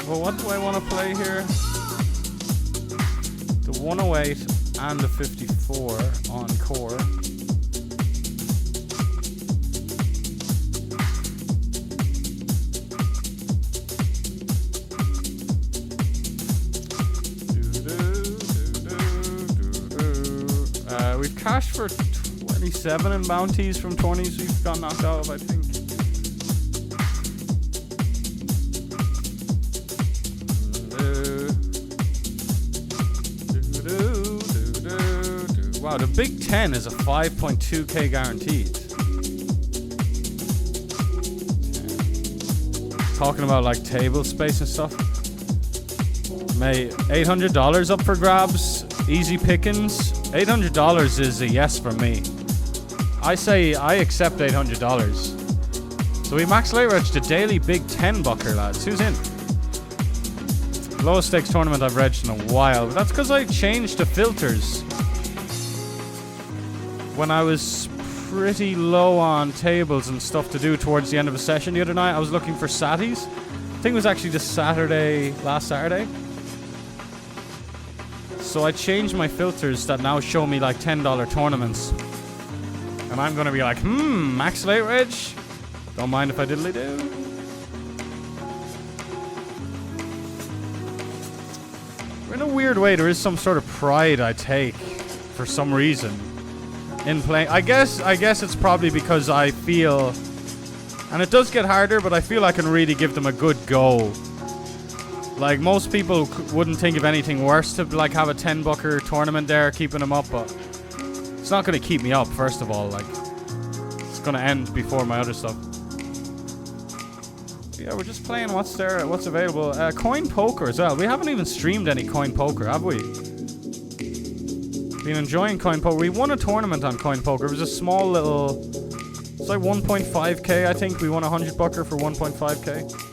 Well, what do I want to play here? The 108 and the 54 on core. We've cashed for 27 in bounties from 20s we've got knocked out of, I think. Wow, the Big 10 is a 5.2k guaranteed. Talking about like table space and stuff. May $800 up for grabs. Easy pickings. $800 is a yes for me. I say I accept $800. So we max late reg the daily big 10 bucker, lads. Who's in? Lowest stakes tournament I've regged in a while. But that's because I changed the filters when I was pretty low on tables and stuff to do towards the end of a session the other night. I was looking for satties. I think it was actually this Saturday, last Saturday. So I changed my filters that now show me like $10 tournaments. And I'm gonna be like, max late reg? Don't mind if I diddly do. In a weird way, there is some sort of pride I take for some reason in playing. I guess it's probably because I feel, and it does get harder, but I feel I can really give them a good go. Like, most people wouldn't think of anything worse to like have a 10 bucker tournament there keeping them up, but it's not going to keep me up. First of all, like, it's going to end before my other stuff. Yeah, we're just playing what's there, what's available. Coin poker as well. We haven't even streamed any coin poker, have we? Been enjoying coin poker. We won a tournament on coin poker. It was a small little, it's like 1.5k, I think. We won 100 bucker for 1.5k.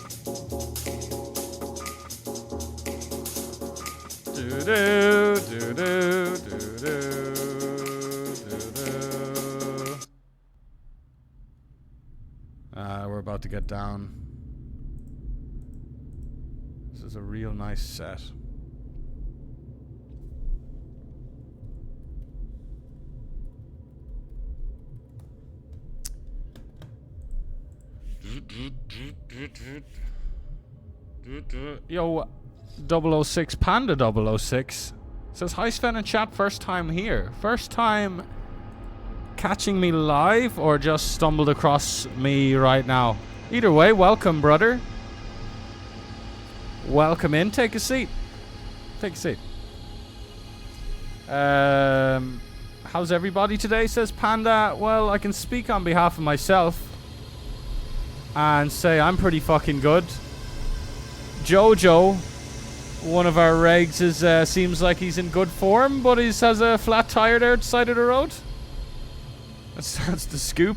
We're about to get down. This is a real nice set. Yo, 006 Panda 006 says, hi Sven and chat, first time here. First time catching me live or just stumbled across me right now? Either way, welcome, brother. Welcome in. Take a seat. Take a seat. How's everybody today, says Panda. Well, I can speak on behalf of myself and say I'm pretty fucking good. Jojo, one of our regs, is seems like he's in good form, but he has a flat tire there at the side of the road. That's the scoop.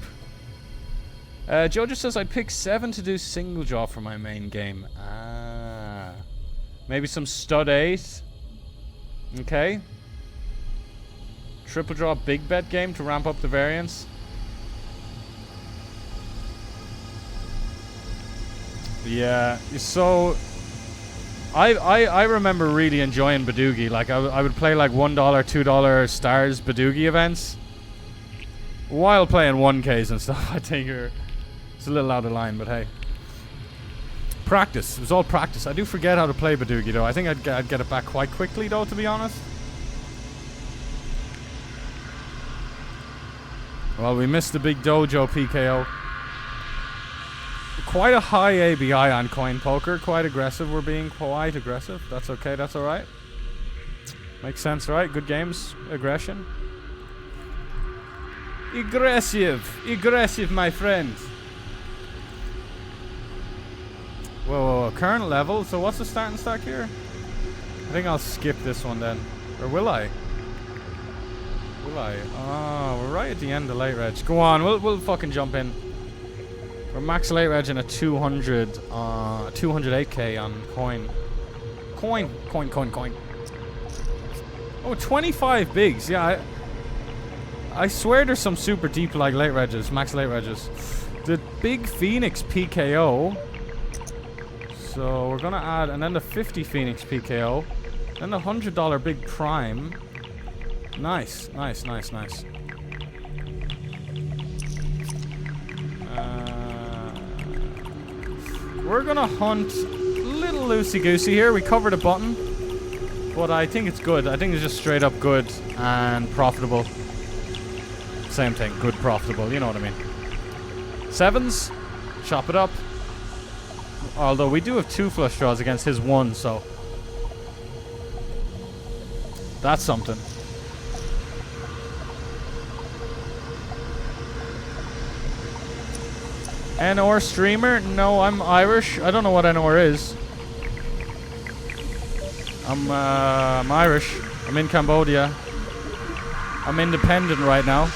Jojo says I'd pick 7 to do single draw for my main game. Maybe some stud 8. Okay. Triple draw big bet game to ramp up the variance. Yeah, so I remember really enjoying Badoogie. Like I would play like $1, $2 stars Badoogie events while playing 1Ks and stuff. I think it's a little out of line, but hey. Practice. It was all practice. I do forget how to play Badoogie though. I think I'd get it back quite quickly though, to be honest. Well, we missed the big dojo PKO. Quite a high ABI on coin poker. Quite aggressive. We're being quite aggressive. That's okay. That's alright. Makes sense, right? Good games. Aggression. Aggressive. Aggressive, my friend. Whoa. Current level. So what's the starting stack here? I think I'll skip this one then. Or will I? Will I? Oh, we're right at the end of late reg. Go on. We'll fucking jump in. We're max late reg in a 208k on coin. Coin. Oh, 25 bigs. Yeah, I swear there's some super deep like late regs, max late regs. The big Phoenix PKO. So we're gonna add, and then the 50 Phoenix PKO. Then the $100 big prime. Nice. We're gonna hunt a little loosey-goosey here. We covered a button, but I think it's good. I think it's just straight up good and profitable. Same thing, good, profitable, you know what I mean. 7s, chop it up. Although we do have 2 flush draws against his 1, so that's something. NOR streamer? No, I'm Irish. I don't know what NOR is. I'm Irish. I'm in Cambodia. I'm independent right now.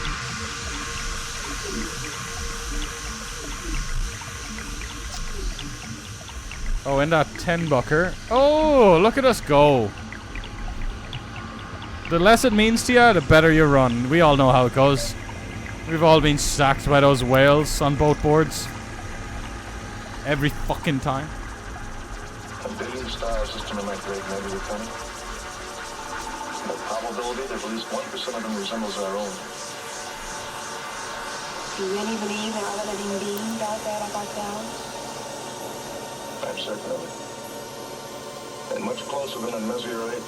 Oh, in that 10 bucker. Oh, look at us go. The less it means to you, the better you run. We all know how it goes. We've all been sacked by those whales on boat boards. Every fucking time. A billion-star system in that great nebula coming. The probability that at least 1% of them resembles our own. Do you really believe there are other living beings out there like ourselves? I'm certain of it. And much closer than a meteorite.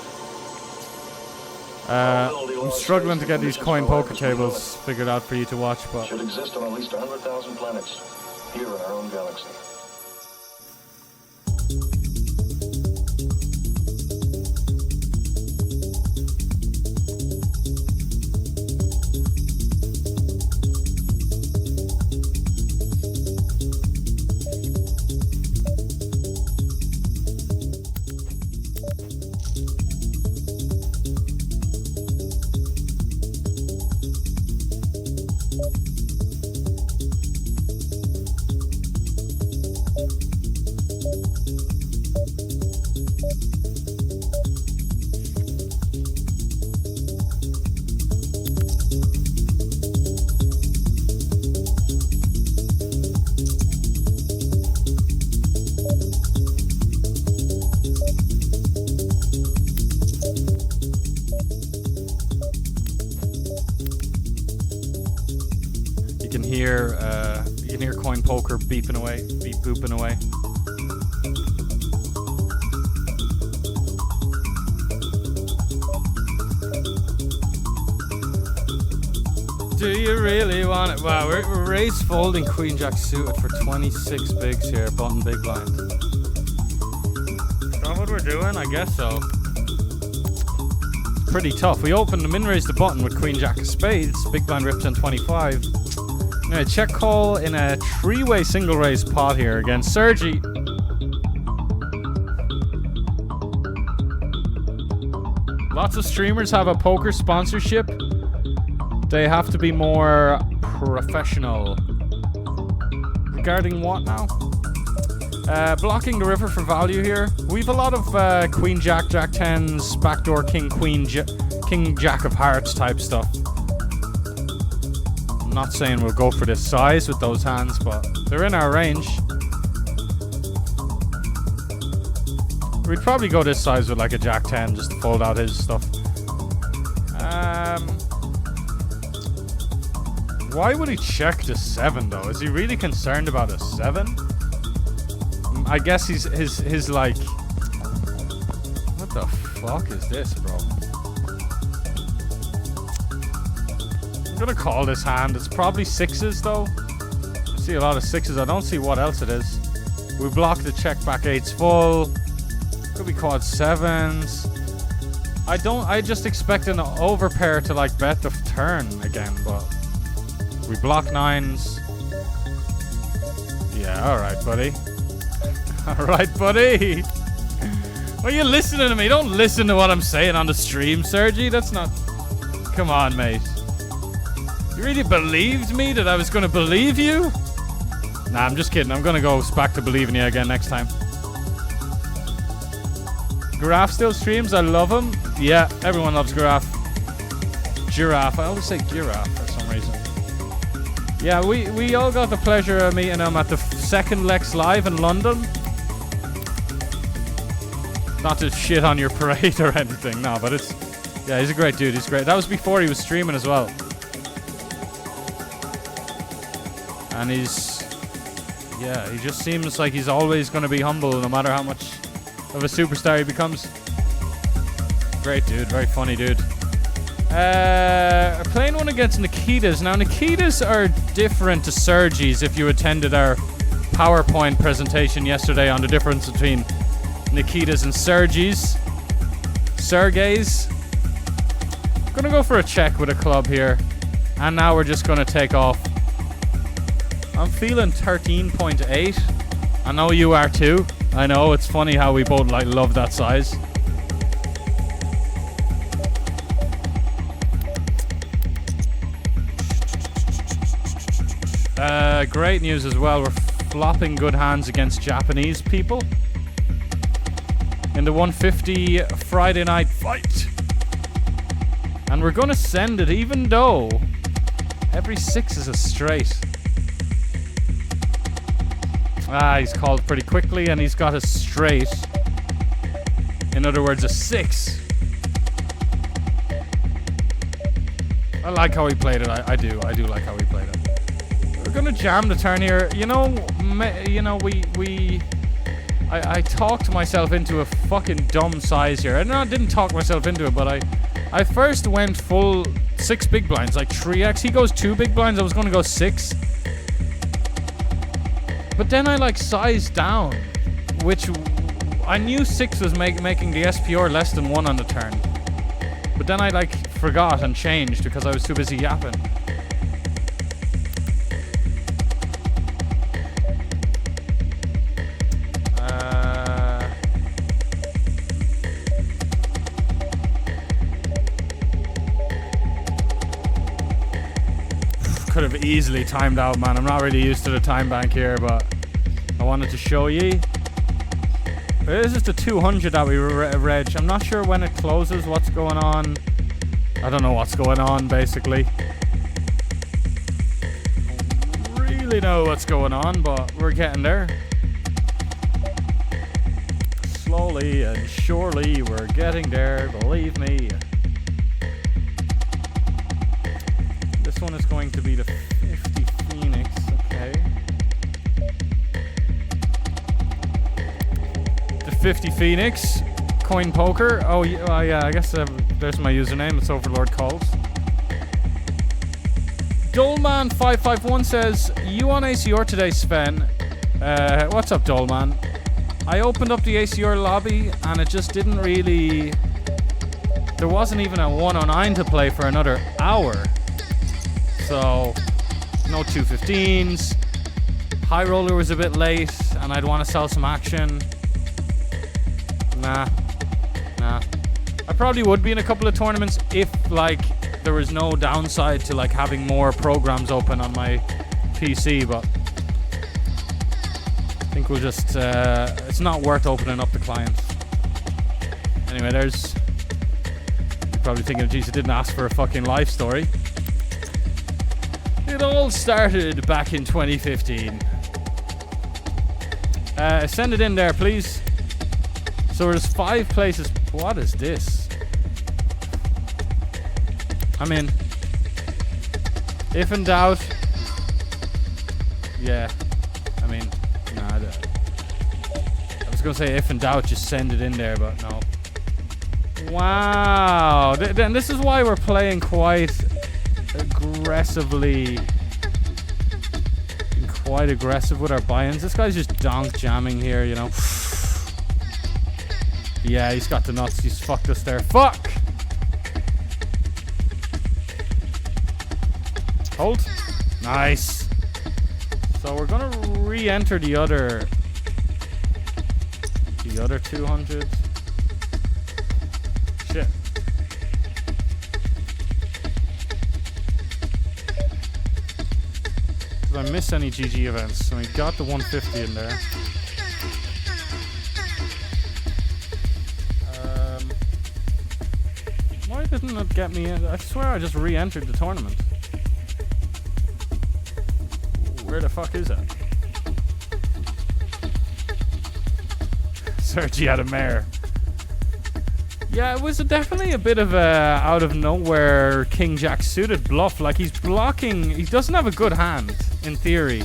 I'm struggling to get these coin poker tables figured out for you to watch, but should exist on at least 100,000 planets here in our own galaxy. You can hear coin poker beeping away, beep booping away. Do you really want it? Wow, we're race folding Queen Jack suited for 26 bigs here, button big blind. Is that what we're doing? I guess so. Pretty tough. We opened the min raise the button with Queen Jack of spades, big blind ripped on 25. Now check call in a three-way single raise pot here against 𝐒𝐯𝐶𝐞𝐧𝐂𝐚𝐥𝐿. Lots of streamers have a poker sponsorship. They have to be more professional. Regarding what now? Blocking the river for value here. We've a lot of Queen Jack, Jack 10s, backdoor King Queen, King Jack of Hearts type stuff. I'm not saying we'll go for this size with those hands, but they're in our range. We'd probably go this size with like a Jack 10 just to fold out his stuff. Why would he check the 7 though? Is he really concerned about a 7? I guess his like... What the fuck is this, bro? I'm gonna call this hand. It's probably 6s though. I see a lot of 6s. I don't see what else it is. We block the check back 8s full. Could be quad 7s. I just expect an overpair to like bet the turn again, but we block 9s. Yeah, alright, buddy. Alright, buddy. Why are you listening to me? Don't listen to what I'm saying on the stream, 𝐒𝐯𝐶𝐞𝐧𝐂𝐚𝐥𝐿. That's not... Come on, mate. You really believed me that I was going to believe you? Nah, I'm just kidding. I'm going to go back to believing you again next time. Giraffe still streams. I love him. Yeah, everyone loves Giraffe. Giraffe. I always say giraffe for some reason. Yeah, we all got the pleasure of meeting him at the second Lex Live in London. Not to shit on your parade or anything, no, but it's... Yeah, he's a great dude. He's great. That was before he was streaming as well. And he's... Yeah, he just seems like he's always going to be humble no matter how much of a superstar he becomes. Great dude. Very funny dude. Playing one against 𝐒𝐈𝐷𝐻s. Now, 𝐒𝐒𝐈𝐷𝐻s are different to 𝐒𝐯𝐷𝐻s if you attended our PowerPoint presentation yesterday on the difference between 𝐒𝐒𝐈𝐷𝐻s and 𝐒𝐯𝐷𝐻s. 𝐒𝐕𝐺𝐻s. Gonna go for a check with a club here. And now we're just gonna take off. I'm feeling 13.8. I know you are too. I know, it's funny how we both like love that size. Great news as well. We're flopping good hands against Japanese people. in the 150 Friday night fight. And we're gonna send it even though every 6 is a straight. He's called pretty quickly and he's got a straight. In other words, a 6. I like how he played it. I do like how he played it. We're gonna jam the turn here. I talked myself into a fucking dumb size here. I didn't talk myself into it, but I first went full 6 big blinds, like 3x. He goes 2 big blinds. I was gonna go 6. But then I like sized down, which I knew 6 was making the SPR less than 1 on the turn. But then I like forgot and changed because I was too busy yapping. Could have easily timed out, man. I'm not really used to the time bank here, but I wanted to show ye. This is the 200 that we reg. I'm not sure when it closes, what's going on. I don't know what's going on, basically. Don't really know what's going on, but we're getting there. Slowly and surely, we're getting there, believe me. This one is going to be the 50 Phoenix, okay. The 50 Phoenix, coin poker. Oh yeah, I guess there's my username, it's Overlord Calls. Dolman551 says, you on ACR today, Sven? What's up, Dolman? I opened up the ACR lobby and it just didn't really... There wasn't even a 109 to play for another hour. So, no 215s. High roller was a bit late, and I'd want to sell some action. Nah. I probably would be in a couple of tournaments if, like, there was no downside to, like, having more programs open on my PC, but I think we'll just, it's not worth opening up the client. Anyway, there's... You're probably thinking, geez, I didn't ask for a fucking life story. It all started back in 2015. Send it in there, please. So there's 5 places. What is this? I'm in. If in doubt. Yeah. I mean, nah. I was gonna say if in doubt, just send it in there, but no. Wow. Then this is why we're playing quite aggressively, quite aggressive with our buy-ins. This guy's just donk jamming here, you know. Yeah, he's got the nuts. He's fucked us there. Fuck! Hold. Nice. So we're gonna re-enter the other 200. Shit. Did I miss any GG events? So we got the 150 in there. Why didn't it get me in? I swear I just re-entered the tournament. Where the fuck is it? Sergi had a mare. Yeah, it was definitely a bit of a out of nowhere King Jack suited bluff. Like, he's blocking. He doesn't have a good hand, in theory.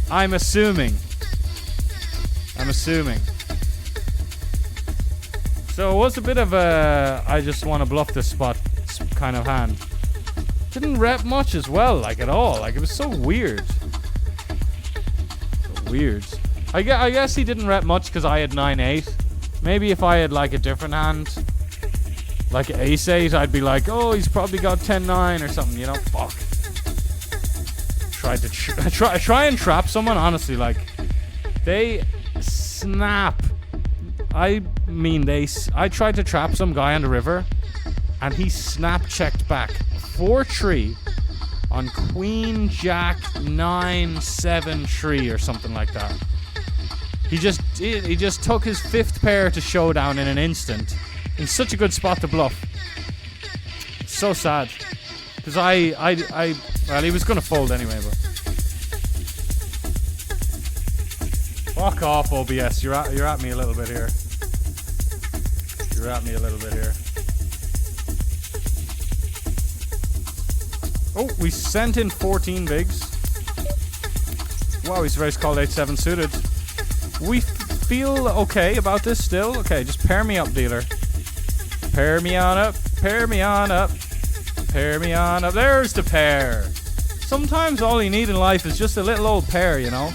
I'm assuming. So it was a bit of a I just want to bluff this spot kind of hand. Didn't rep much as well, like at all. Like, it was so weird. I guess he didn't rep much because I had 9-8. Maybe if I had like a different hand, like ace-8, I'd be like, oh, he's probably got 10-9 or something, you know? Fuck. Tried to try and trap someone, honestly, like, they snap. I tried to trap some guy on the river, and he snap-checked back 4-3 on Queen Jack 9-7 tree or something like that. He just took his 5th pair to showdown in an instant. In such a good spot to bluff. So sad. Because well, he was going to fold anyway, but... Fuck off, OBS. You're at me a little bit here. You're at me a little bit here. Oh, we sent in 14 bigs. Wow, he's raised called 8-7 suited. We feel okay about this still. Okay, just pair me up, dealer. Pair me on up. Pair me on up. Pair me on up. There's the pair. Sometimes all you need in life is just a little old pair, you know.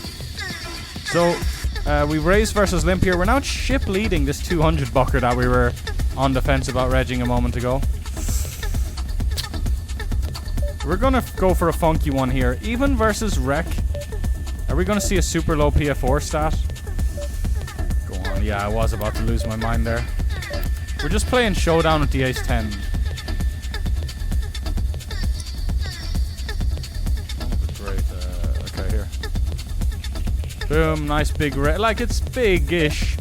So, we raised versus limp here. We're now chip leading this 200 bucker that we were on the fence about regging a moment ago. We're gonna go for a funky one here. Even versus rec. Are we gonna see a super low PF4 stat? Go on. Yeah, I was about to lose my mind there. We're just playing showdown with the ace-10. Great. Okay, here. Boom, nice big red. Like, it's big-ish.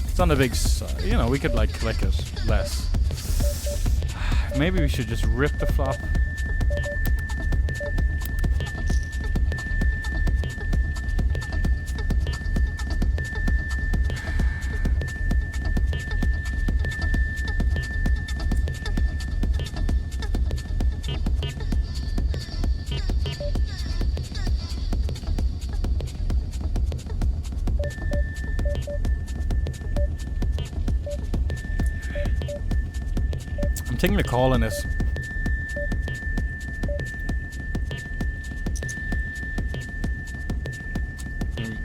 It's on the big side. You know, we could, like, click it less. Maybe we should just rip the flop. I'm thinking of calling this.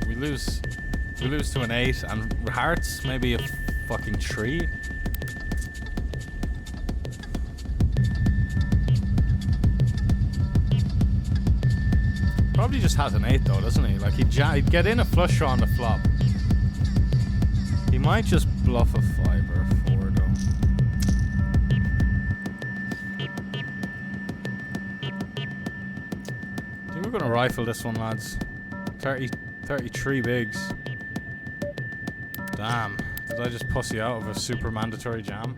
We lose to an 8 and hearts maybe a fucking 3. Probably just has an 8 though, doesn't he? Like he'd get in a flush draw on the flop. He might just bluff a 5 or a 4 though. I think we're gonna rifle this one, lads. 33 bigs. Damn. Did I just pussy out of a super mandatory jam?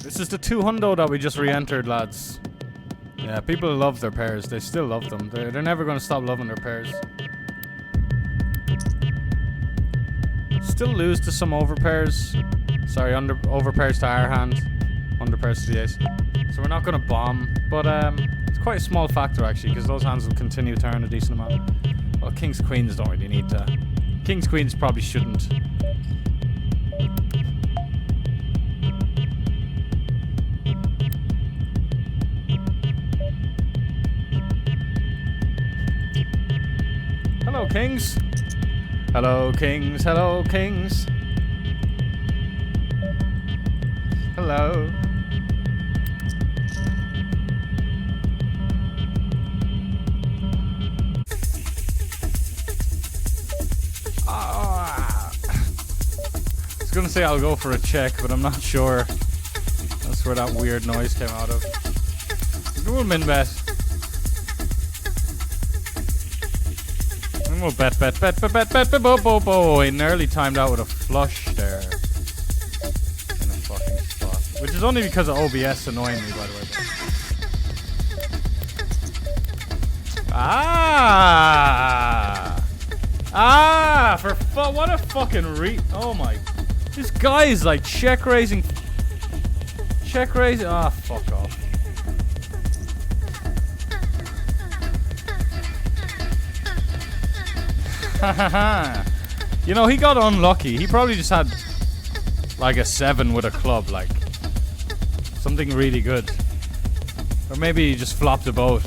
This is the 200 that we just re-entered, lads. Yeah, people love their pairs. They still love them. They're never going to stop loving their pairs. Still lose to some overpairs. Sorry, overpairs to our hand. Underpairs to the ace. So we're not going to bomb. But it's quite a small factor, actually, because those hands will continue to earn a decent amount. Well, kings, queens don't really need to. Kings, queens probably shouldn't. Hello, kings. Hello, kings. Hello, kings. Hello. I was gonna say I'll go for a check, but I'm not sure. That's where that weird noise came out of. We'll min bet. We'll bet. He nearly timed out with a flush there. In a fucking spot. Which is only because of OBS annoying me, by the way. What a fucking oh my. This guy is like check raising. Ah, fuck off. You know, he got unlucky. He probably just had like a 7 with a club, like something really good. Or maybe he just flopped a boat.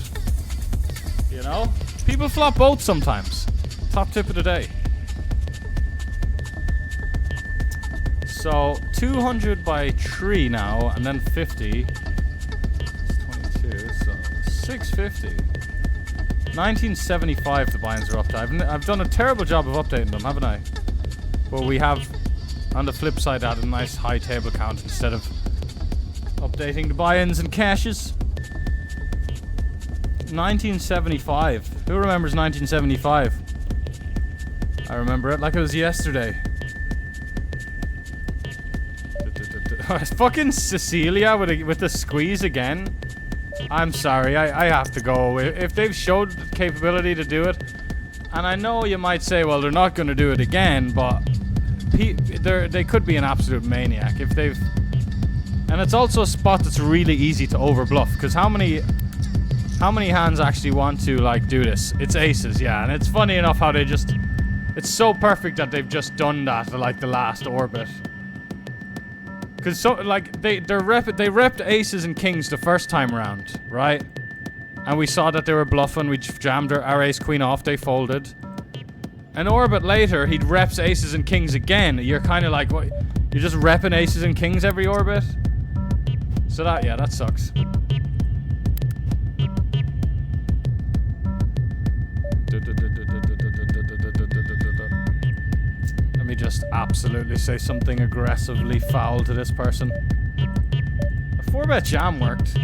You know? People flop boats sometimes. Top tip of the day. So 200 by 3 now, and then 50. It's 22, so 650. 1975 the binds are up to. I've done a terrible job of updating them, haven't I? But we have, on the flip side, added a nice high table count instead of updating the buy-ins and caches. 1975. Who remembers 1975? I remember it like it was yesterday. Fucking Cecilia with the squeeze again. I'm sorry, I have to go. If they've showed the capability to do it, and I know you might say, well, they're not going to do it again, but they could be an absolute maniac if they've. And it's also a spot that's really easy to overbluff, because how many hands actually want to like do this? It's aces, yeah, and it's funny enough how they just. It's so perfect that they've just done that at like the last orbit. Cause so like they repped aces and kings the first time around, right? And we saw that they were bluffing. We jammed our ace queen off. They folded. An orbit later, he'd reps aces and kings again. You're kind of like, what? You're just repping aces and kings every orbit. So that sucks. Let me just absolutely say something aggressively foul to this person. A 4-bet jam worked.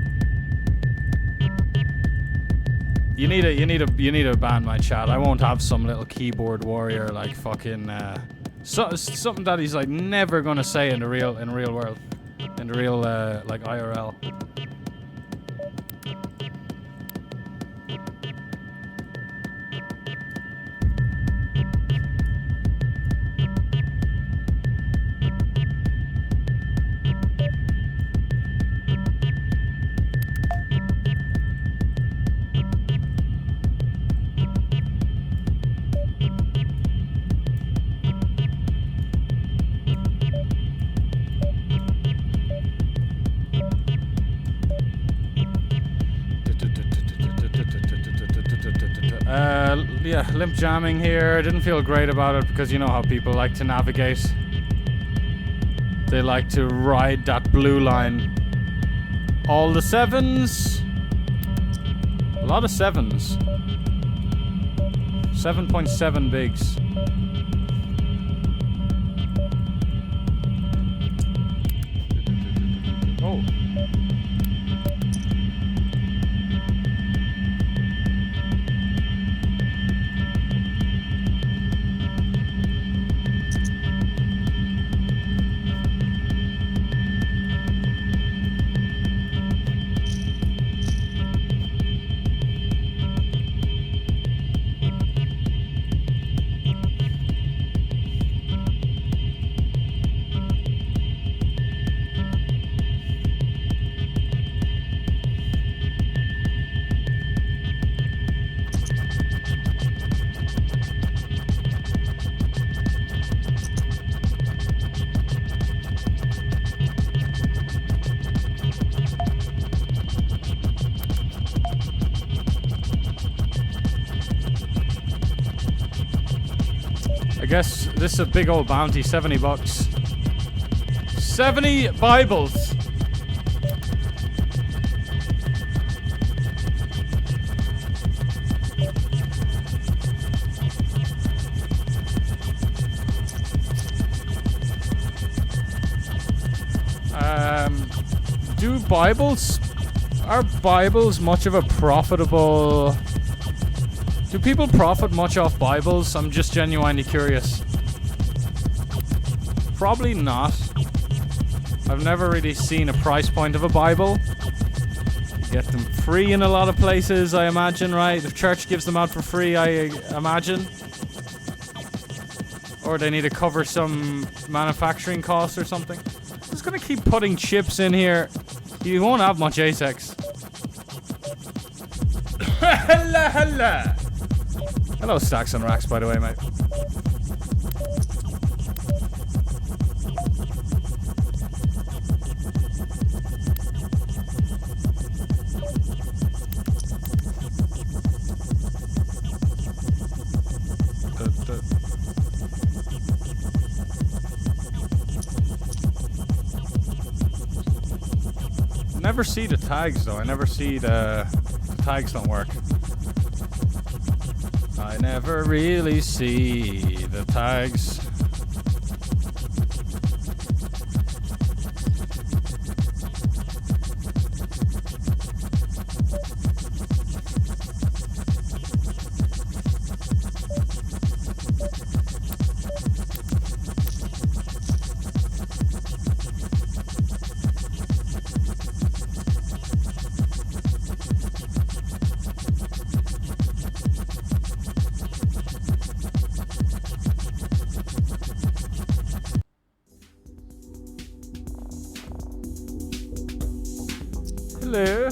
You need to ban my chat. I won't have some little keyboard warrior like fucking something that he's like never gonna say in the real world, in the real like IRL. Yeah, limp jamming here. Didn't feel great about it because you know how people like to navigate. They like to ride that blue line. All the sevens. A lot of sevens. 7.7 bigs. Oh. I guess this is a big old bounty, 70 bucks. 70 Bibles. Do Bibles? Are Bibles much of a profitable... Do people profit much off Bibles? I'm just genuinely curious. Probably not. I've never really seen a price point of a Bible. You get them free in a lot of places, I imagine, right? The church gives them out for free, I imagine. Or they need to cover some manufacturing costs or something. I'm just gonna keep putting chips in here. You won't have much ASEX. Hella, hella. Hello, Stacks and Racks, by the way, mate. Never see the tags though. I never see the tags don't work. I never really see the tags. Hello.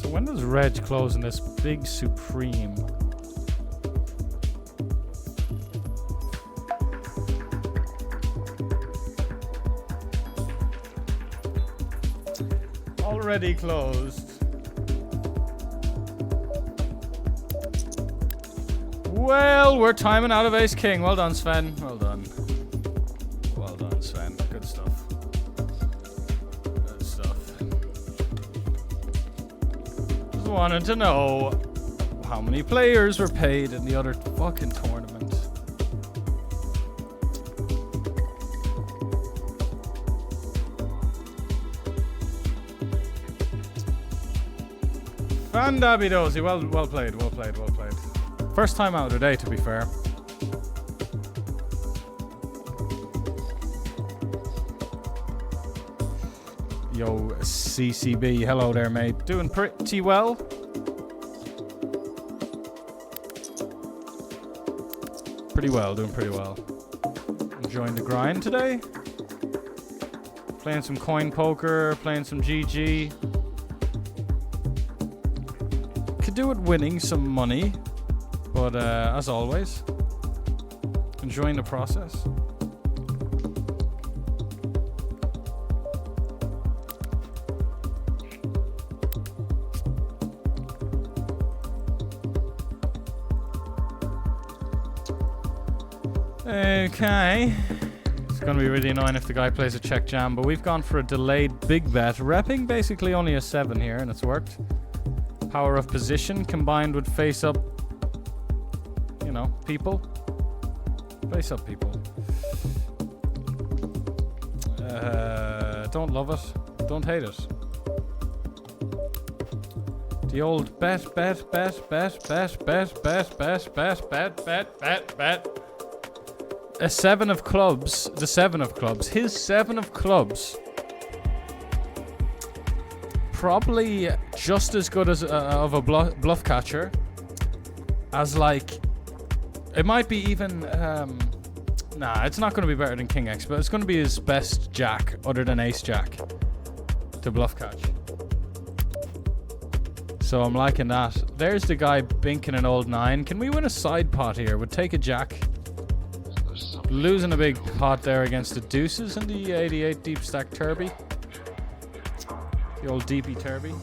When does Reg close in this big Supreme? Already closed. Well, we're timing out of Ace King. Well done, Sven. Well done. Well done, Sven. Good stuff. Good stuff. Just wanted to know how many players were paid in the other fucking tournament. Fandabidosi, well played, well played, well played. First time out of the day, to be fair. Yo, CCB, hello there, mate. Doing pretty well. Pretty well, doing pretty well. Enjoying the grind today. Playing some coin poker, playing some GG. Could do with winning some money, but as always, enjoying the process. Okay. It's going to be really annoying if the guy plays a check jam, but we've gone for a delayed big bet, repping basically only a 7 here, and it's worked. Power of position combined with face up, you know, people. Face up people. Don't love it. Don't hate it. The old bet. A 7 of clubs. The 7 of clubs. His 7 of clubs. Probably just as good as of a bluff catcher as, like, it might be even nah, it's not going to be better than King X, but it's going to be his best jack other than ace jack to bluff catch. So I'm liking that. There's the guy binking an old 9. Can we win a side pot here? Would take a jack. Losing a big pot there against the deuces in the 88 deep stack turby. The old deepy turby.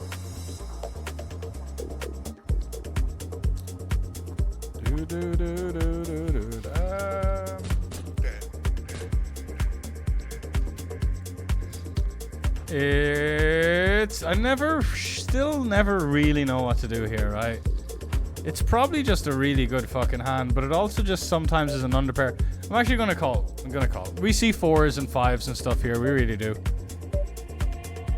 Still never really know what to do here, right? It's probably just a really good fucking hand, but it also just sometimes is an underpair. I'm actually gonna call. We see 4s and 5s and stuff here. We really do.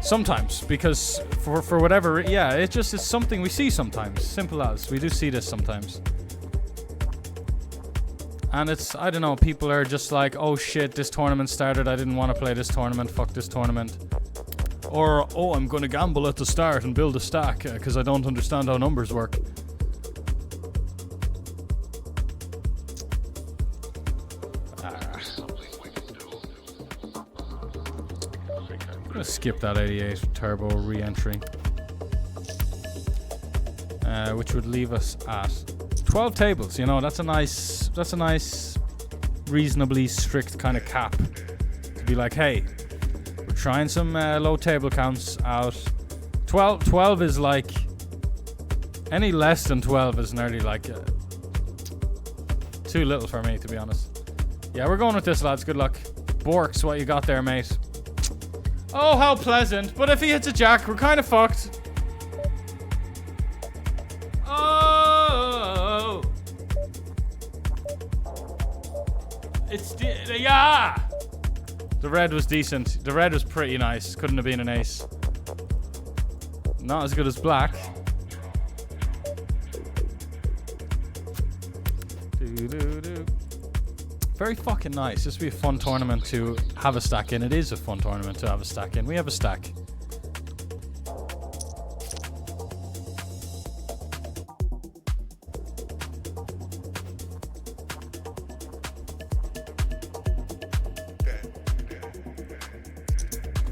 Sometimes, because for whatever, yeah, it just is something we see sometimes. Simple as. We do see this sometimes. And it's, I don't know, people are just like, oh shit, this tournament started. I didn't want to play this tournament. Fuck this tournament. Or, oh, I'm going to gamble at the start and build a stack because I don't understand how numbers work. I'm going to skip that 88 turbo re-entry. Which would leave us at 12 tables. You know, that's a nice, reasonably strict kind of cap. To be like, hey, we're trying some low table counts out. 12 is like, any less than 12 is nearly like too little for me, to be honest. Yeah, we're going with this, lads. Good luck. Borks, what you got there, mate? Oh, how pleasant. But if he hits a jack, we're kind of fucked. Oh. Yeah. The red was decent. The red was pretty nice. Couldn't have been an ace. Not as good as black. Very fucking nice. This would be a fun tournament to have a stack in. It is a fun tournament to have a stack in. We have a stack.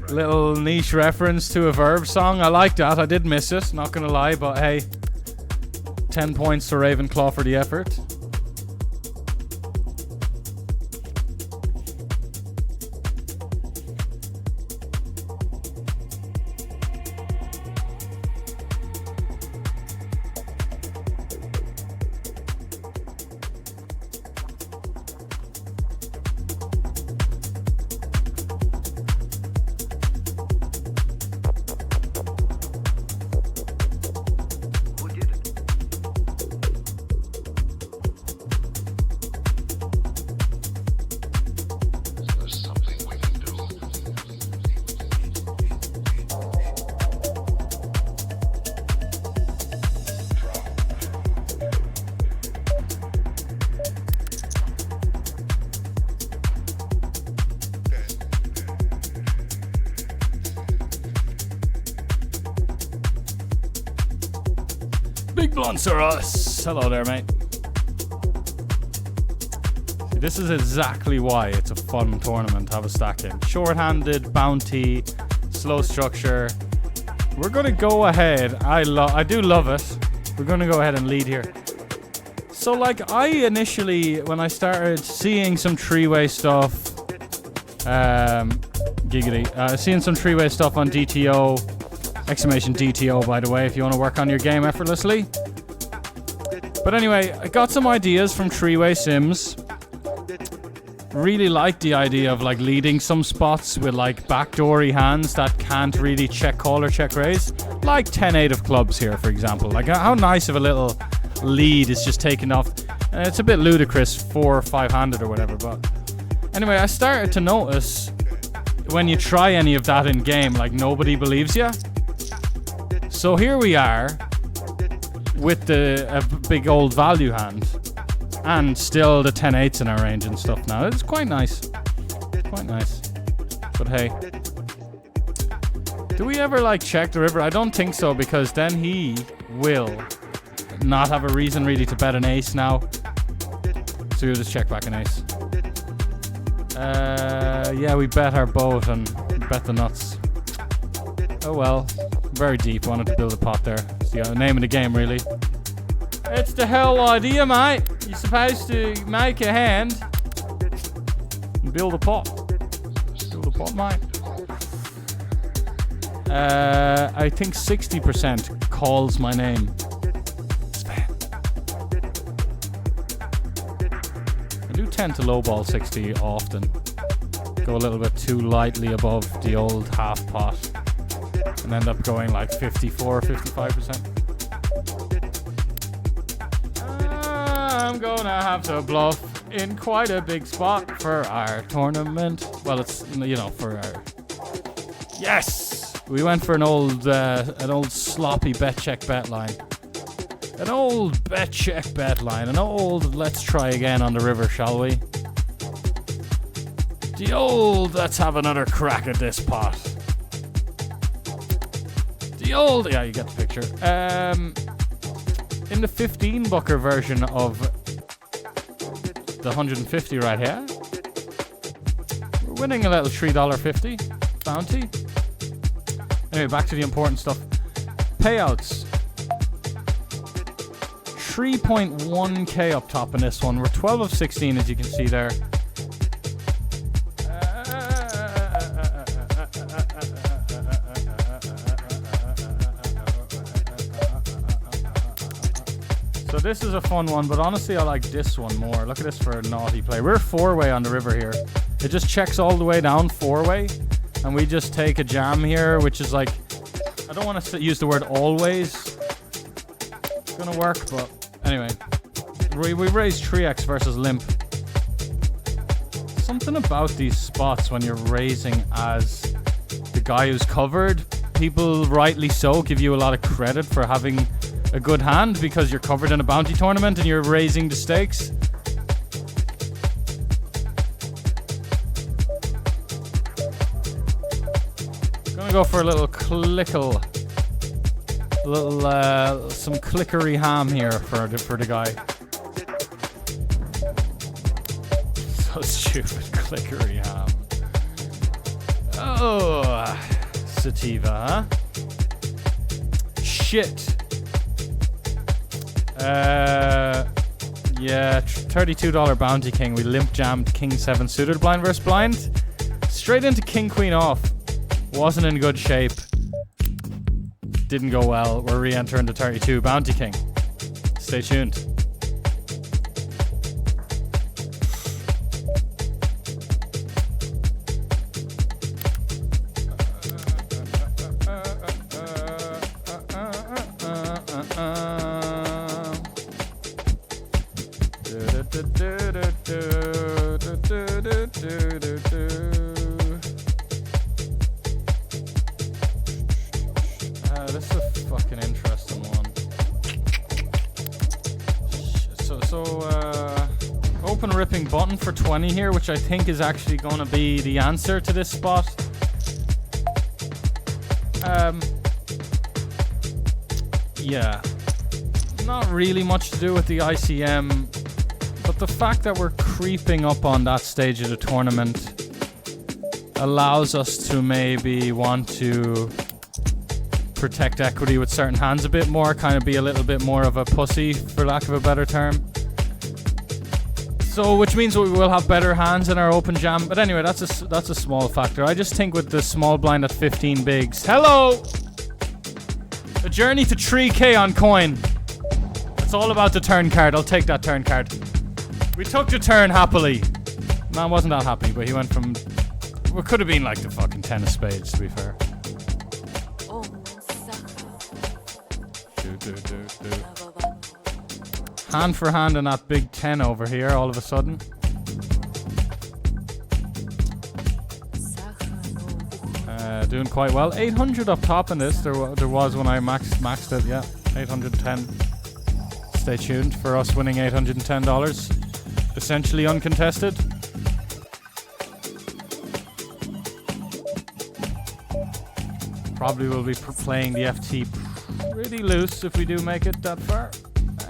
Little niche reference to a Verve song. I like that. I did miss it, not gonna lie, but hey. 10 points to Ravenclaw for the effort. Big blunts are us. Hello there, mate. See, this is exactly why it's a fun tournament to have a stack in. Short-handed, bounty, slow structure. We're gonna go ahead. I do love it. We're gonna go ahead and lead here. So, like, I initially, when I started seeing some three-way stuff, seeing some three-way stuff on DTO. Exclamation DTO, by the way, if you want to work on your game effortlessly. But anyway, I got some ideas from three-way sims. Really liked the idea of like leading some spots with like backdoory hands that can't really check call or check raise. Like 10-8 of clubs here, for example. Like how nice of a little lead is just taken off. It's a bit ludicrous 4 or 5-handed or whatever, but anyway, I started to notice when you try any of that in game, like nobody believes you. So here we are with a big old value hand and still the 10-8s in our range and stuff now. It's quite nice. Quite nice. But hey. Do we ever like check the river? I don't think so, because then he will not have a reason really to bet an ace now. So we'll just check back an ace. Yeah, we bet our boat and bet the nuts. Oh well. Very deep. Wanted to build a pot there. It's the name of the game, really. It's the whole idea, mate. You're supposed to make a hand Build a pot. Build a pot, mate. I think 60% calls my name. I do tend to lowball 60 often. Go a little bit too lightly above the old half pot and end up going like 54, 55%. I'm gonna have to bluff in quite a big spot for our tournament. Well, it's, you know, for our... Yes! We went for an old sloppy bet check bet line. An old bet check bet line. An old let's try again on the river, shall we? The old let's have another crack at this pot. The old... Yeah, you get the picture. In the 15 bucker version of the 150 right here, we're winning a little $3.50 bounty. Anyway, back to the important stuff. Payouts. 3.1k up top in this one. We're 12 of 16, as you can see there. So this is a fun one, but honestly I like this one more. Look at this for a naughty play. We're 4-way on the river here. It just checks all the way down 4-way, and we just take a jam here, which is like, I don't want to use the word always. It's gonna work, but anyway. We raised 3x versus limp. Something about these spots when you're raising as the guy who's covered, people rightly so give you a lot of credit for having a good hand because you're covered in a bounty tournament and you're raising the stakes. Gonna go for a little clickle, some clickery ham here for the guy. So stupid, clickery ham. Oh, sativa, huh? Shit. Yeah, $32 bounty king. We limp jammed king 7 suited blind versus blind. Straight into king queen off. Wasn't in good shape. Didn't go well. We're re-entering the 32 bounty king. Stay tuned. This is a fucking interesting one. Open ripping button for 20 here, which I think is actually going to be the answer to this spot. Yeah. Not really much to do with the ICM, but the fact that we're creeping up on that stage of the tournament allows us to maybe want to protect equity with certain hands a bit more, kind of be a little bit more of a pussy, for lack of a better term. So, which means we will have better hands in our open jam. But anyway, that's a small factor. I just think with the small blind at 15 bigs. Hello! A journey to 3k on coin. It's all about the turn card. I'll take that turn card. We took the turn happily. Man wasn't that happy, but he went from... It could have been like the fucking 10 of spades, to be fair. Hand for hand in that big 10 over here all of a sudden. Doing quite well. 800 up top in this. There was when I maxed it, yeah. 810. Stay tuned for us winning $810. Essentially uncontested. Probably will be playing the FT pretty loose if we do make it that far.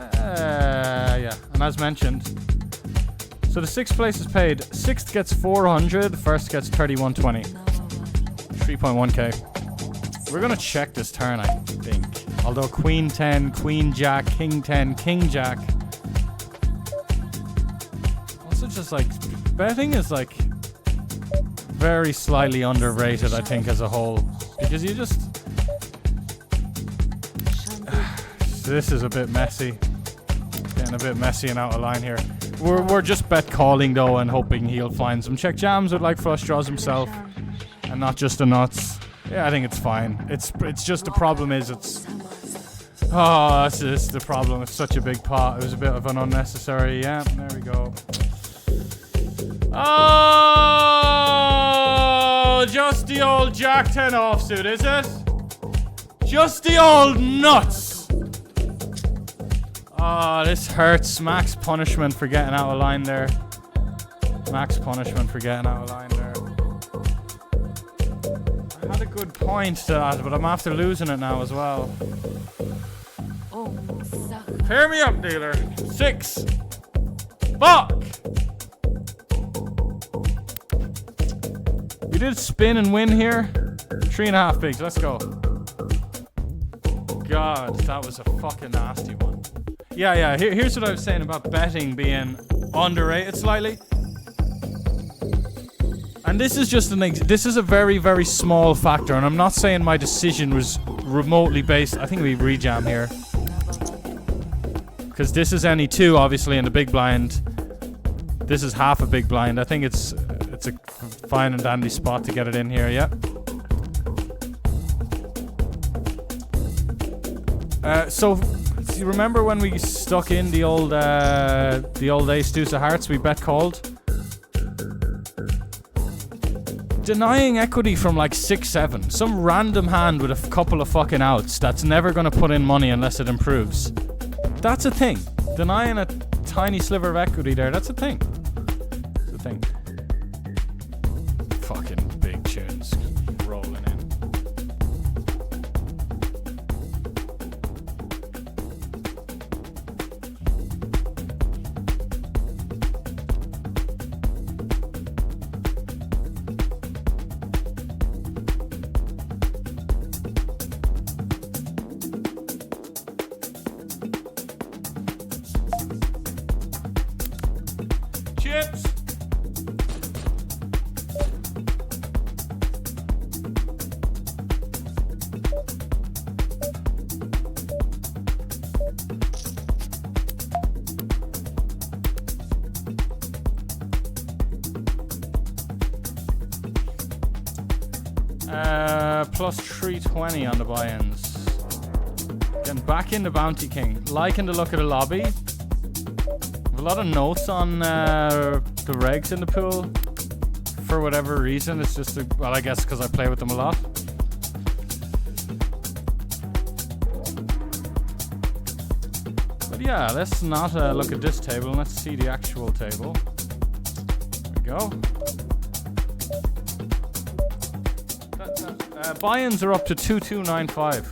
Yeah, and as mentioned, so the 6th place is paid. 6th gets 400, 1st gets 3120. 3.1k. We're gonna check this turn, I think. Although Queen 10, Queen Jack, King 10, King Jack. Also just like, betting is like very slightly underrated, I think, as a whole. Because you just... This is a bit messy. Getting a bit messy and out of line here. We're just bet calling though and hoping he'll find some check jams with like flush draws himself and not just the nuts. Yeah, I think it's fine. It's just the problem is it's... Oh, that's just the problem. It's such a big pot. It was a bit of an unnecessary... Yeah, there we go. Oh, just the old Jack 10 offsuit, is it? Just the old nuts. Oh, this hurts. Max punishment for getting out of line there. Max punishment for getting out of line there. I had a good point to that, but I'm after losing it now as well. Pair me up, dealer. 6. Fuck! We did spin and win here. 3.5 bigs. Let's go. God, that was a fucking nasty one. Yeah. Here's what I was saying about betting being underrated slightly. And this is just this is a very, very small factor. And I'm not saying my decision was remotely based. I think we rejam here. Because this is any 2, obviously, in the big blind. This is half a big blind. I think it's a fine and dandy spot to get it in here, yeah. So you remember when we stuck in the old ace deuce of hearts we bet called? Denying equity from like 6-7. Some random hand with a couple of fucking outs that's never gonna put in money unless it improves. That's a thing. Denying a tiny sliver of equity there, that's a thing. It's a thing. Fucking big tunes rolling in. Plus 320 on the buy-ins. Getting back into Bounty King. Liking the look of the lobby. A lot of notes on the regs in the pool. For whatever reason, it's just well, I guess because I play with them a lot. But yeah, let's not look at this table. Let's see the actual table. There we go. Buy-ins are up to 2295.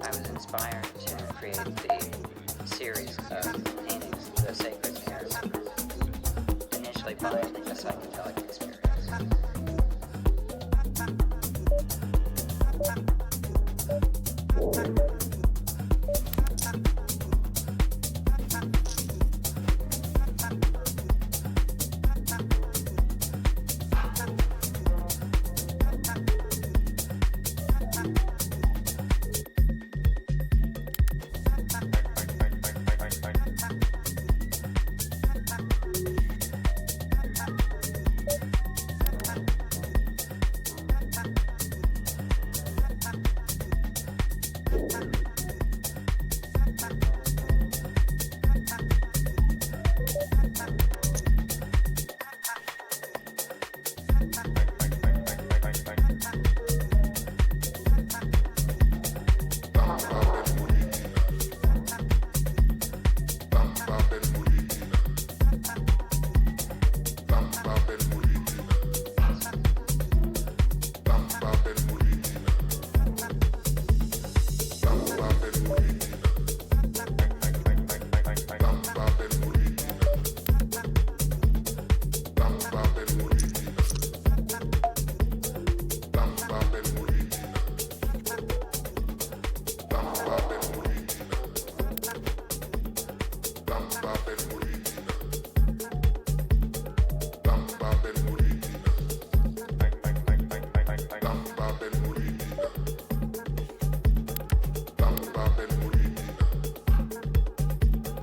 I was inspired to create the series of paintings, The Sacred Mirrors, initially by a psychedelic experience.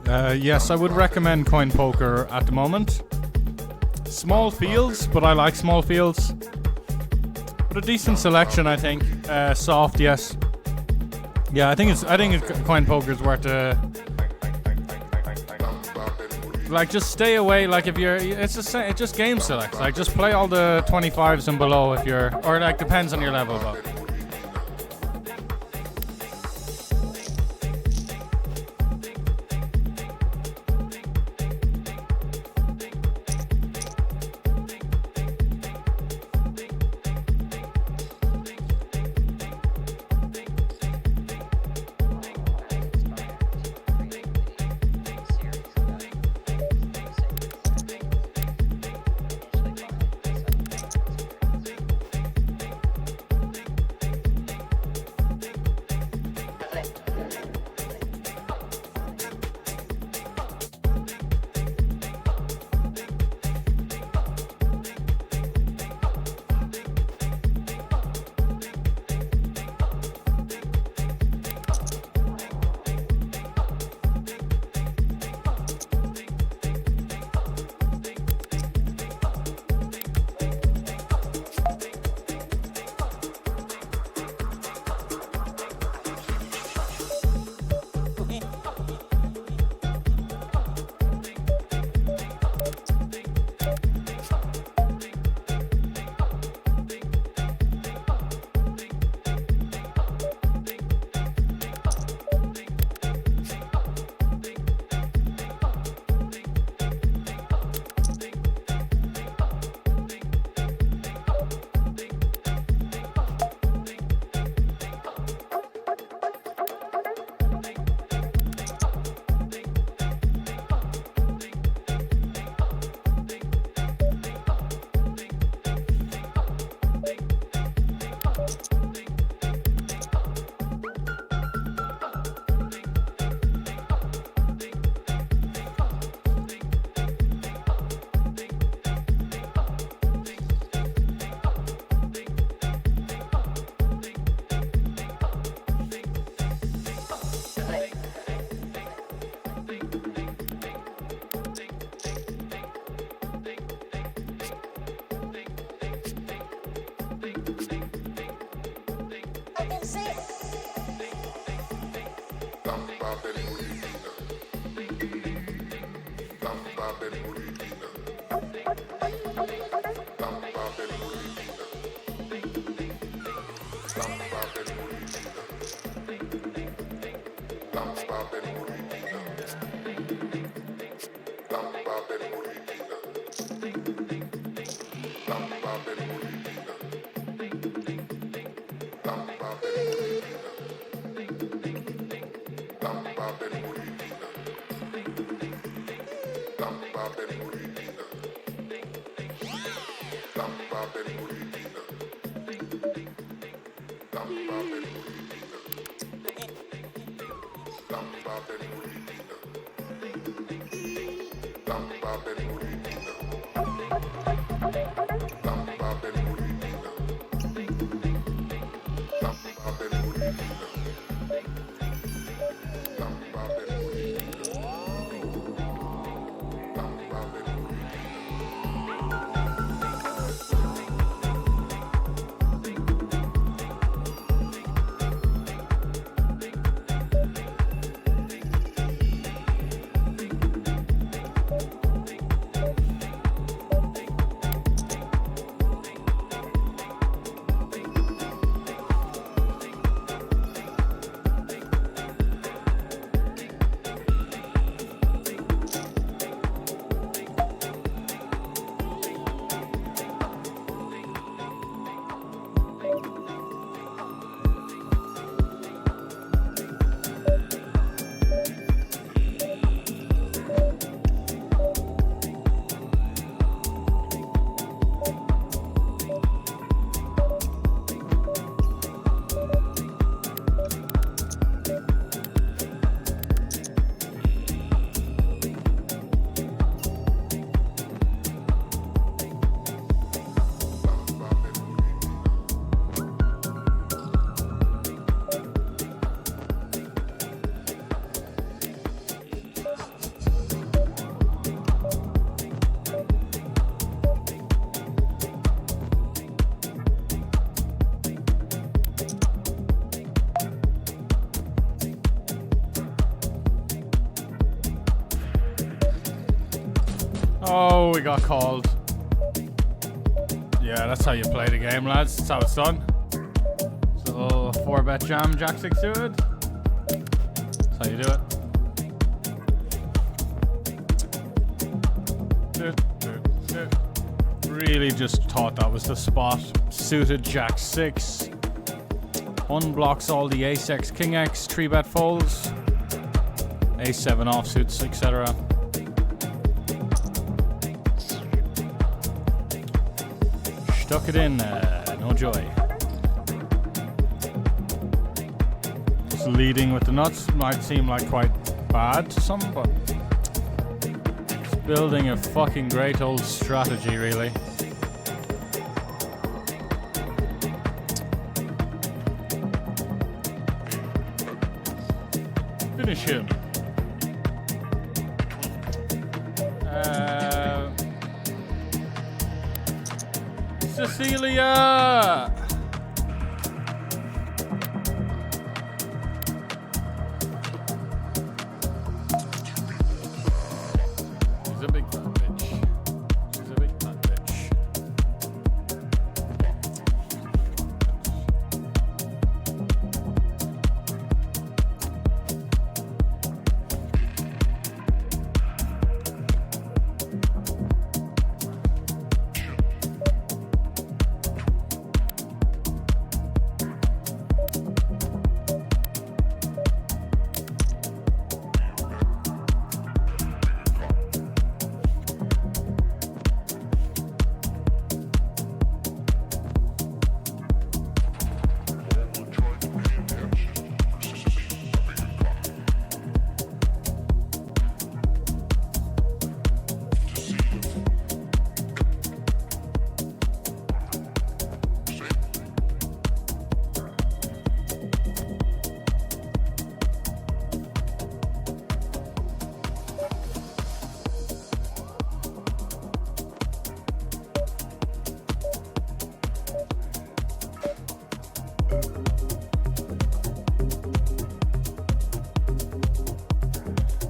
Yes, I would recommend coin poker at the moment. Small fields, but I like small fields. But a decent selection, I think. Soft, yes. Yeah, I think coin poker is worth like, just stay away. Like, if you're, it's just game select. Like, just play all the 25s and below if you're, or like depends on your level, but. Oh, we got called. Yeah, that's how you play the game, lads. That's how it's done. So 4-bet jam, Jack 6 suited. That's how you do it. Really just thought that was the spot. Suited Jack 6. Unblocks all the Ace X, King X, 3-bet folds. A7 offsuits, etc. Stuck it in, no joy. Just leading with the nuts might seem like quite bad to some, but it's building a fucking great old strategy, really. Finish him. Cecilia! She's a big fat bitch. She's a big fat bitch.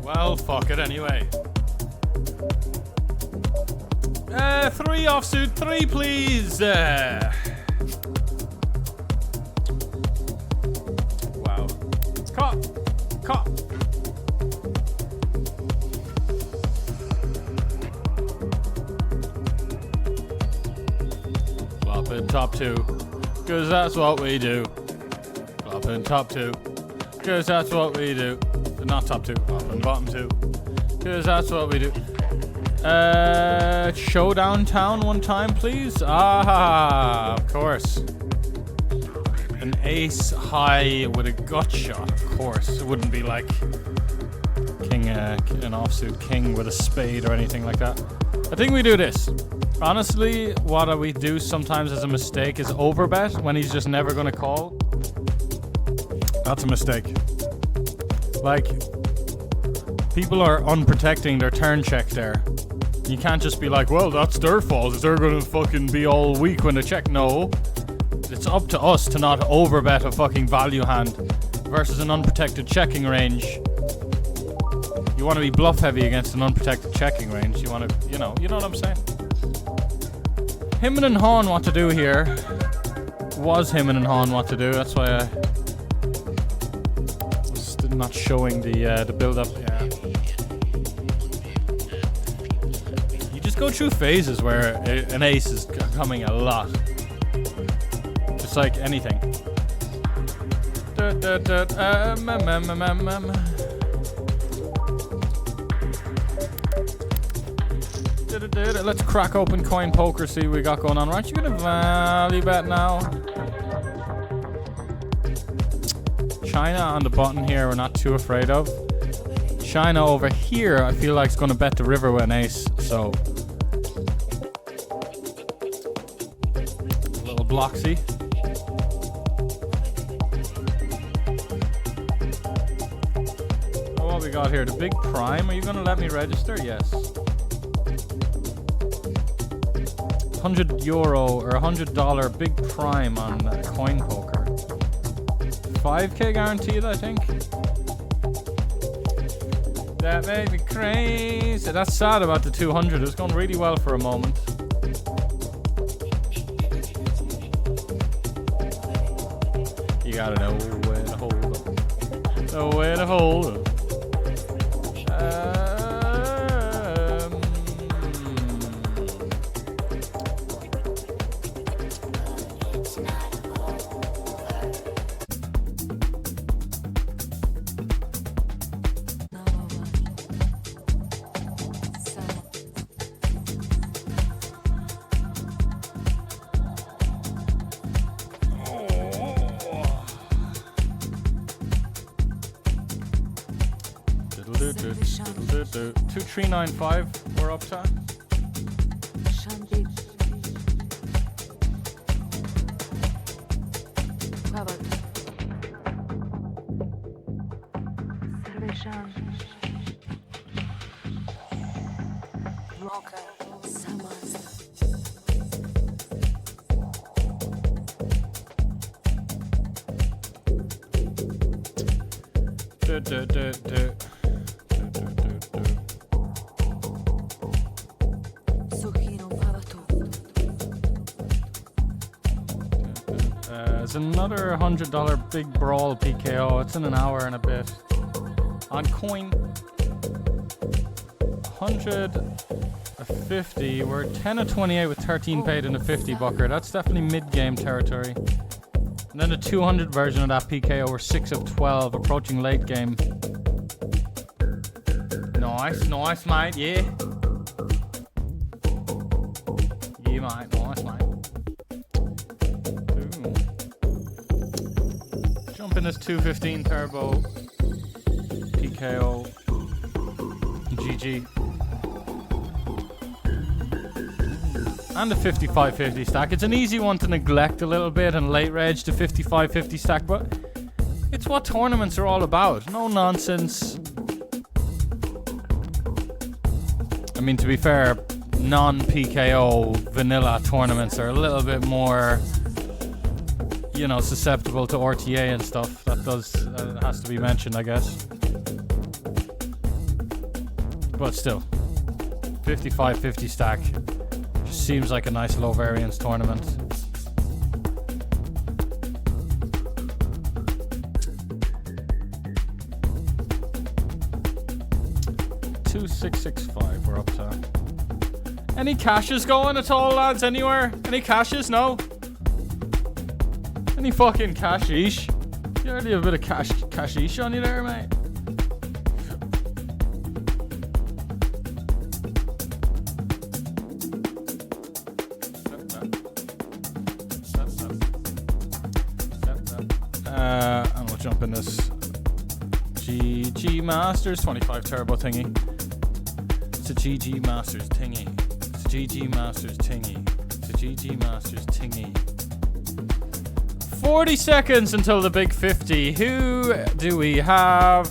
Well, fuck it anyway. 3 offsuit, 3 please. Wow. Caught. Flop in top 2, cause that's what we do. Flop in top 2, cause that's what we do. Not top 2, flop in bottom 2, cause that's what we do. Showdown town one time, please. Ah, of course. An ace high with a gut shot, of course. It wouldn't be like king, an offsuit king with a spade or anything like that. I think we do this. Honestly, what we do sometimes as a mistake is overbet when he's just never gonna call. That's a mistake. Like, people are unprotecting their turn check there. You can't just be like, well, that's their fault. They're gonna fucking be all weak when they check. No. It's up to us to not overbet a fucking value hand versus an unprotected checking range. You want to be bluff heavy against an unprotected checking range. You want to, you know what I'm saying? Him and Han what to do here. Was him and Han what to do. That's why I was not showing the build up. Yeah. You just go through phases where an ace is coming a lot. Just like anything. Let's crack open coin poker, see what we got going on. Aren't you gonna value bet now? China on the button here, we're not too afraid of. China over here, I feel like it's gonna bet the river with an ace, so. A little blocksy. Oh, what we got here? The big prime, are you gonna let me register? Yes. €100 or $100 big prime on coin poker. 5k guaranteed, I think. That made me crazy. That's sad about the 200. It was going really well for a moment. You gotta know where to hold them. Know where to hold them. Change. 2395 we're up to. Changer. Pivot. Servation. Blocker. Summons. There's another $100 Big Brawl PKO. It's in an hour and a bit. On coin, 150. We're 10 of 28 with 13 paid in a 50 bucker. That's definitely mid-game territory. And then the 200 version of that PKO, we're 6 of 12, approaching late game. Nice, mate. Yeah. Yeah, mate. Nice, mate. Ooh. Jump in this 215 turbo PKO GG. And the 5550 stack. It's an easy one to neglect a little bit and late reg the 5550 stack, but it's what tournaments are all about. No nonsense. I mean, to be fair, non-PKO vanilla tournaments are a little bit more, you know, susceptible to RTA and stuff. That has to be mentioned, I guess. But still, 5550 stack just seems like a nice low variance tournament. $2,665 we're up to. Any cashes going at all, lads? Anywhere? Any cashes? No? Any fucking cashish? You already have a bit of cashish on you there, mate. And we'll jump in this GG Masters 25 turbo thingy. It's a GG Masters thingy. It's a GG Masters thingy. It's a GG Masters thingy. 40 seconds until the big 50. Who do we have?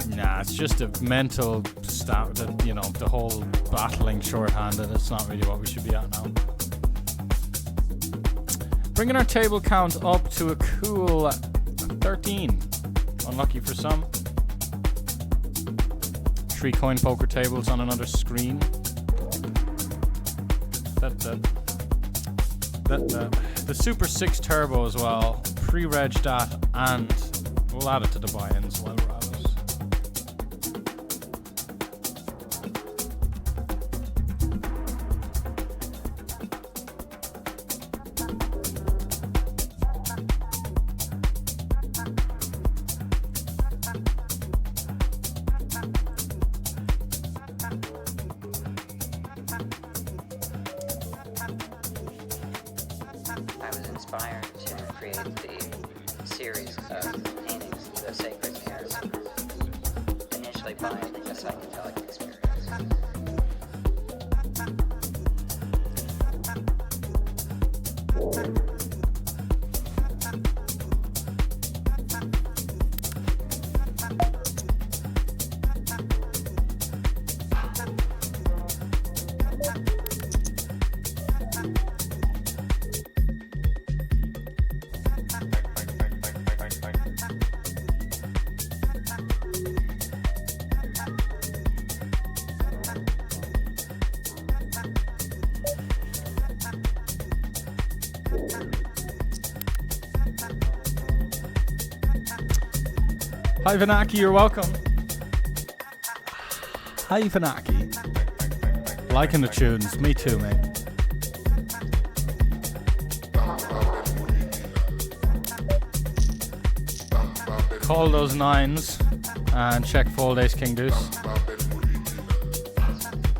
Nah, it's just a mental stat that, you know, the whole battling shorthanded. It's not really what we should be at now. Bringing our table count up to a cool 13. Unlucky for some. 3 coin poker tables on another screen. The Super 6 Turbo as well. Pre-reg that, and we'll add it to the buy-ins while we're at it. I was inspired to create the series of paintings, The Sacred Mirrors, initially by a psychedelic experience. Hi Vanaki, you're welcome. Hi Vanaki. Liking the tunes, me too, mate. Call those nines and check fold ace king deuce.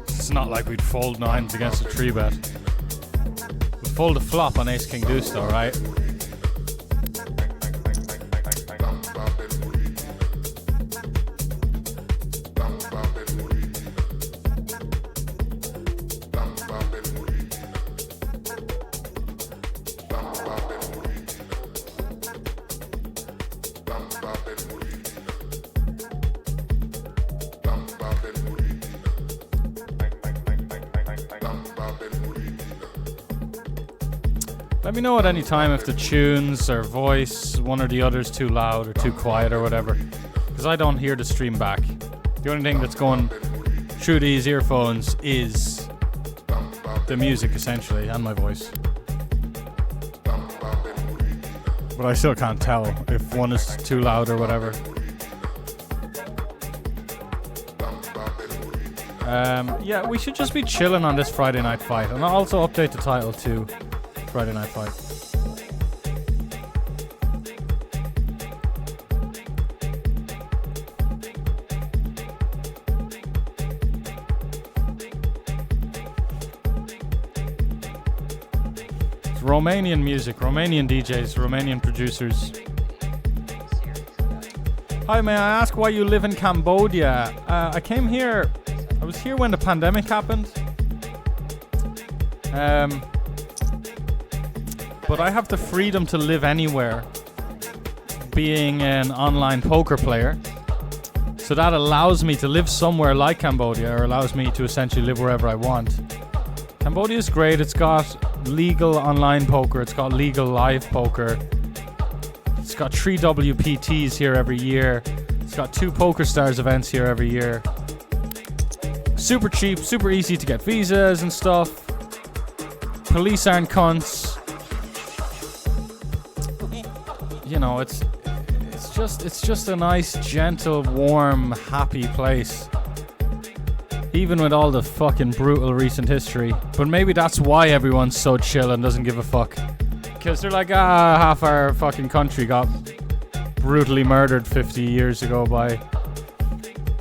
It's not like we'd fold nines against a 3-bet. We'd fold a flop on ace king deuce though, right? Let me know at any time if the tunes or voice, one or the other is too loud or too quiet or whatever. Because I don't hear the stream back. The only thing that's going through these earphones is the music essentially and my voice. But I still can't tell if one is too loud or whatever. Yeah, we should just be chilling on this Friday night fight. And I'll also update the title to Friday night fight. It's Romanian music, Romanian DJs, Romanian producers. Hi, may I ask why you live in Cambodia? I came here, I was here when the pandemic happened. But I have the freedom to live anywhere, being an online poker player. So that allows me to live somewhere like Cambodia, or allows me to essentially live wherever I want. Cambodia is great. It's got legal online poker. It's got legal live poker. It's got 3 WPTs here every year. It's got 2 PokerStars events here every year. Super cheap, super easy to get visas and stuff. Police aren't cunts. You know, it's just a nice, gentle, warm, happy place. Even with all the fucking brutal recent history. But maybe that's why everyone's so chill and doesn't give a fuck. Because they're like, half our fucking country got brutally murdered 50 years ago by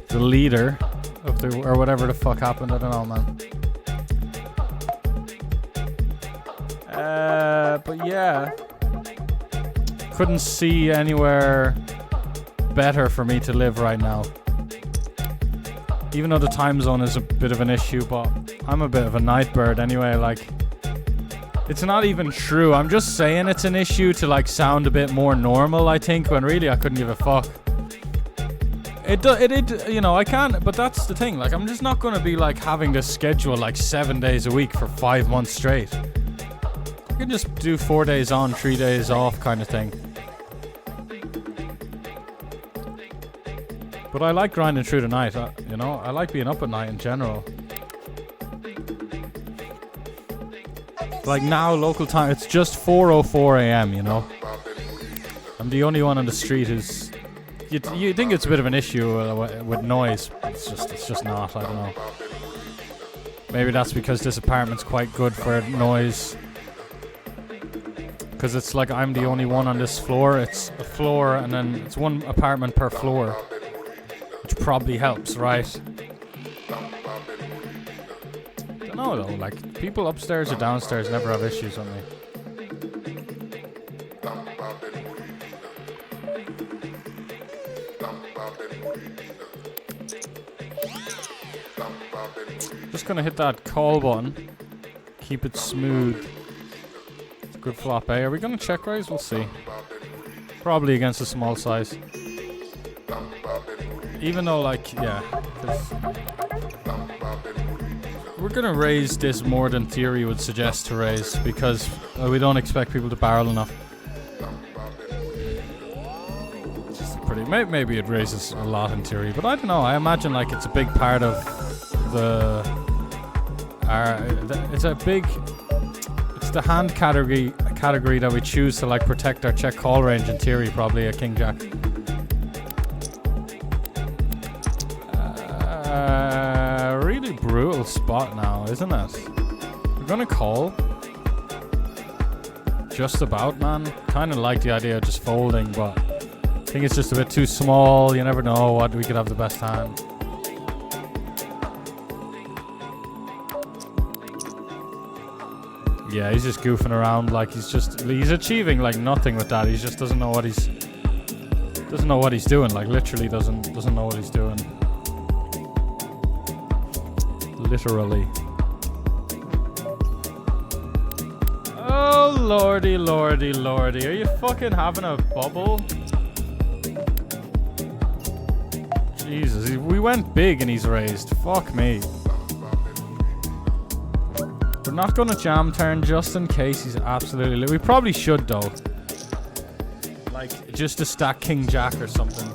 the leader of the, or whatever the fuck happened. I don't know, man. But yeah. Couldn't see anywhere better for me to live right now. Even though the time zone is a bit of an issue, but I'm a bit of a night bird anyway. Like, it's not even true. I'm just saying it's an issue to like sound a bit more normal, I think, when really I couldn't give a fuck. It you know, I can't, but that's the thing. Like, I'm just not going to be like having to schedule like 7 days a week for 5 months straight. I can just do 4 days on, 3 days off kind of thing. But I like grinding through the night, you know? I like being up at night in general. Like now, local time, it's just 4:04 a.m., you know? I'm the only one on the street who's... You think it's a bit of an issue with noise. It's just not, I don't know. Maybe that's because this apartment's quite good for noise. Because it's like I'm the only one on this floor. It's a floor and then it's one apartment per floor. Which probably helps, right? Don't know though, like people upstairs or downstairs never have issues with me. Just gonna hit that call button. Keep it smooth. Good flop, eh? Are we gonna check raise? We'll see. Probably against a small size. Even though, like, yeah. We're gonna raise this more than theory would suggest to raise because we don't expect people to barrel enough. Just pretty. Maybe it raises a lot in theory, but I don't know. I imagine like it's a big part of the. It's a big. It's the hand category that we choose to like protect our check call range in theory. Probably a king jack. Really brutal spot now, isn't it? We're gonna call. Just about, man. Kind of like the idea of just folding, but I think it's just a bit too small. You never know what we could have the best hand. Yeah, he's just goofing around like he's achieving like nothing with that. He just doesn't know what he's doing. Like literally doesn't know what he's doing. Literally. Oh lordy, lordy, lordy. Are you fucking having a bubble? Jesus, we went big and he's raised. Fuck me. We're not gonna jam turn just in case he's absolutely... We probably should though. Like, just to stack King Jack or something.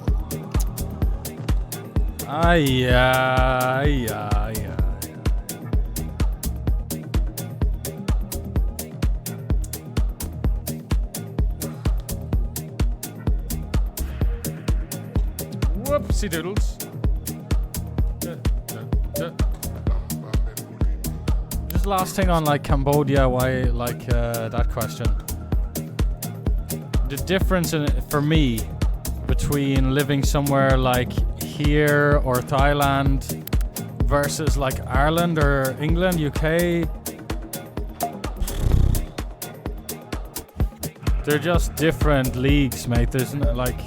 Yeah. Whoopsie doodles. Just last thing on like Cambodia, why like that question. The difference for me between living somewhere like here or Thailand versus like Ireland or England, UK, they're just different leagues, mate. There's like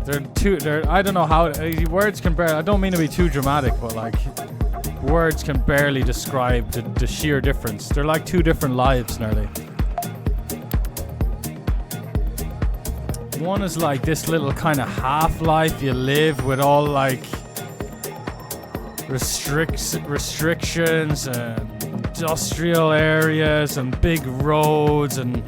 they're I don't know how words can barely, I don't mean to be too dramatic, but like words can barely describe the sheer difference. They're like two different lives nearly. One is like this little kind of half-life you live with all like restrictions and industrial areas and big roads and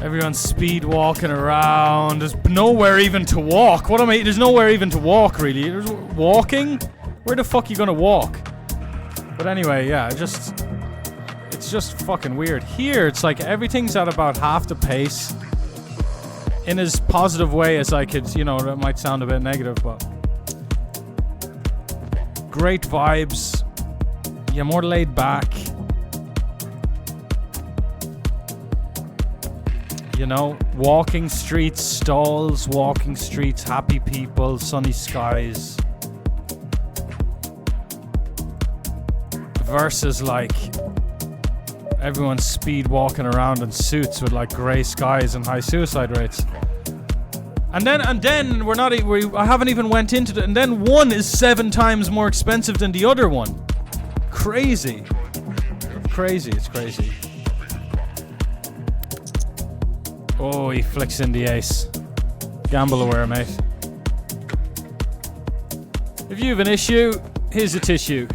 everyone's speed walking around. There's nowhere even to walk. There's nowhere even to walk really. There's walking? Where the fuck are you gonna walk? But anyway, yeah, it's just fucking weird. Here, it's like everything's at about half the pace. In as positive way as I could, you know, that might sound a bit negative, but great vibes. Yeah, more laid back. You know, walking streets, stalls, walking streets, happy people, sunny skies. Versus like everyone's speed walking around in suits with like grey skies and high suicide rates. And then I haven't even went into it. And then one is 7 times more expensive than the other one. Crazy. It's crazy. Oh, he flicks in the ace. Gamble aware, mate. If you have an issue, here's a tissue.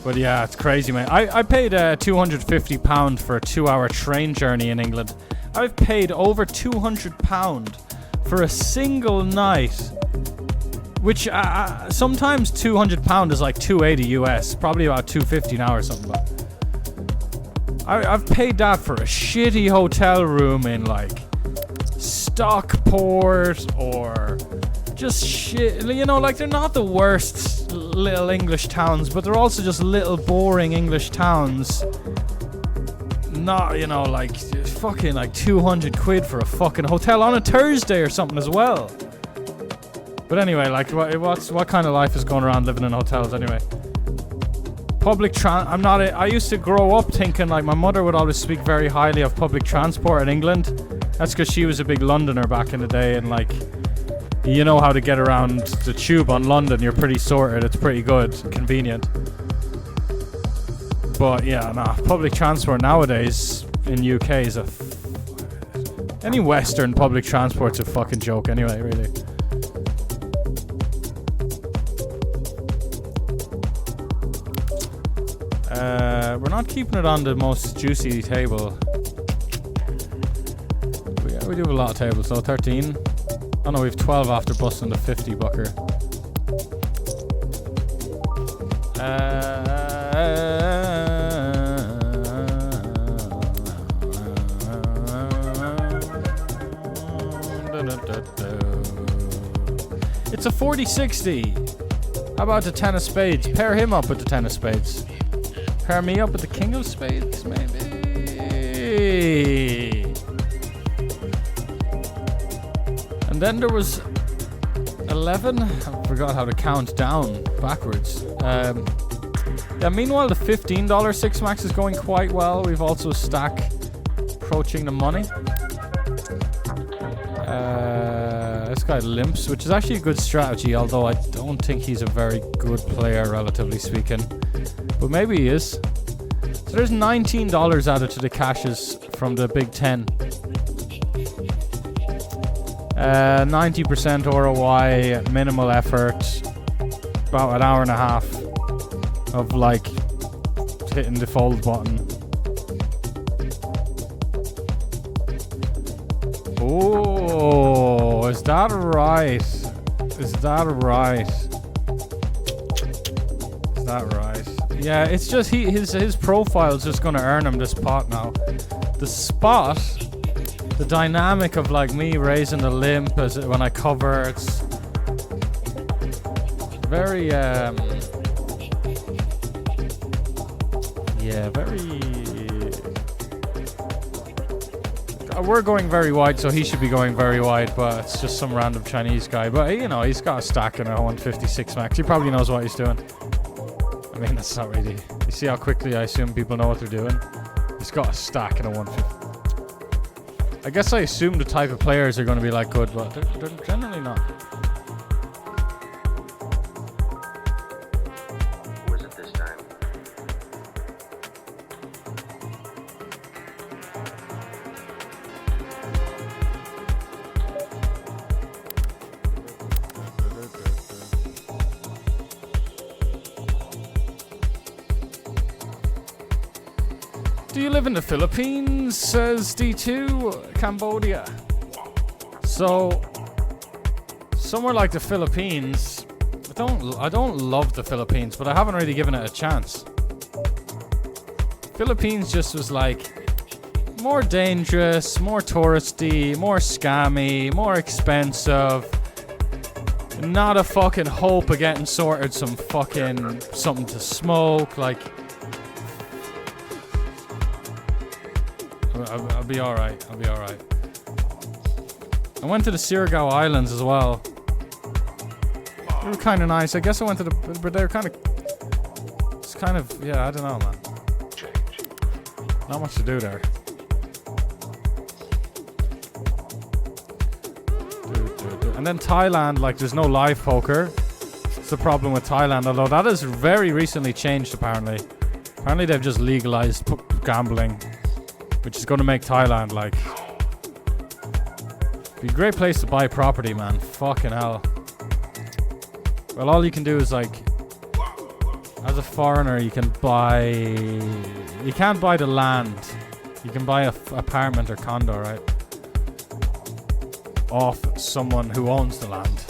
But yeah, it's crazy, mate. I paid £250 for a 2-hour train journey in England. I've paid over £200 for a single night, which sometimes £200 is like $280 US, probably about $250 now or something. But I've paid that for a shitty hotel room in like Stockport or just shit. You know, like they're not the worst little English towns, but they're also just little boring English towns. Not, you know, like fucking like 200 quid for a fucking hotel on a Thursday or something as well. But anyway, like what kind of life is going around living in hotels anyway? I used to grow up thinking like my mother would always speak very highly of public transport in England. That's because she was a big Londoner back in the day, and like, you know how to get around the tube on London. You're pretty sorted. It's pretty good, convenient. But yeah, public transport nowadays in UK is any Western public transport's a fucking joke anyway, really. We're not keeping it on the most juicy table. We do have a lot of tables, so 13. Oh no, we have 12 after busting the 50 bucker. It's a 40-60. How about the 10 of spades? Pair him up with the 10 of spades. Pair me up with the king of spades, maybe. And then there was 11. I forgot how to count down backwards. Yeah, meanwhile, the $15 six max is going quite well. We've also a stack approaching the money. This guy limps, which is actually a good strategy, although I don't think he's a very good player, relatively speaking. But maybe he is. So there's $19 added to the cashes from the Big Ten. 90% ROI, minimal effort, about an hour and a half of like hitting the fold button. Oh, is that right? Is that right? Is that right? Yeah, it's just his profile's just gonna earn him this pot now. The spot, the dynamic of like me raising the limp when I cover, it's very yeah, very. We're going very wide, so he should be going very wide, but it's just some random Chinese guy. But you know, he's got a stack and a 156 max. He probably knows what he's doing. I mean, that's not really. You see how quickly I assume people know what they're doing? He's got a stack and a 150. I guess I assume the type of players are going to be like good, but they're generally not. Was it this time? Do you live in the Philippines? Says D2. Cambodia. So, somewhere like the Philippines, I don't love the Philippines, but I haven't really given it a chance. Philippines just was like more dangerous, more touristy, more scammy, more expensive. Not a fucking hope of getting sorted some fucking something to smoke, like. I'll be alright. I'll be alright. I went to the 𝐒𝐯𝐴𝐽 Islands as well. They were kind of nice. I guess I went to but they're kind of. It's kind of, yeah, I don't know, man. Not much to do there. And then Thailand, like, there's no live poker. It's the problem with Thailand, although that has very recently changed, apparently. Apparently they've just legalized gambling, which is going to make Thailand, like, be a great place to buy property, man. Fucking hell. Well, all you can do is, like, as a foreigner, you can buy. You can't buy the land. You can buy a apartment or condo, right? Off someone who owns the land.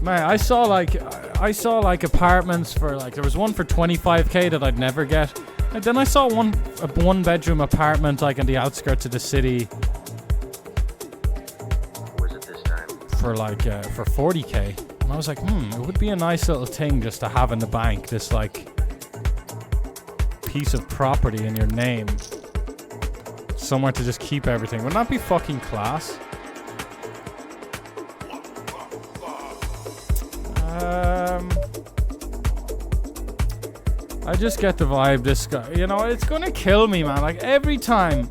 Man, I saw like apartments for, like, there was one for 25k that I'd never get. And then I saw a one bedroom apartment, like, in the outskirts of the city. Was it this time? For like for 40k. And I was like, it would be a nice little thing just to have in the bank, this like piece of property in your name. Somewhere to just keep everything. Wouldn't that be fucking class? I just get the vibe this guy, you know, it's gonna kill me, man. Like, every time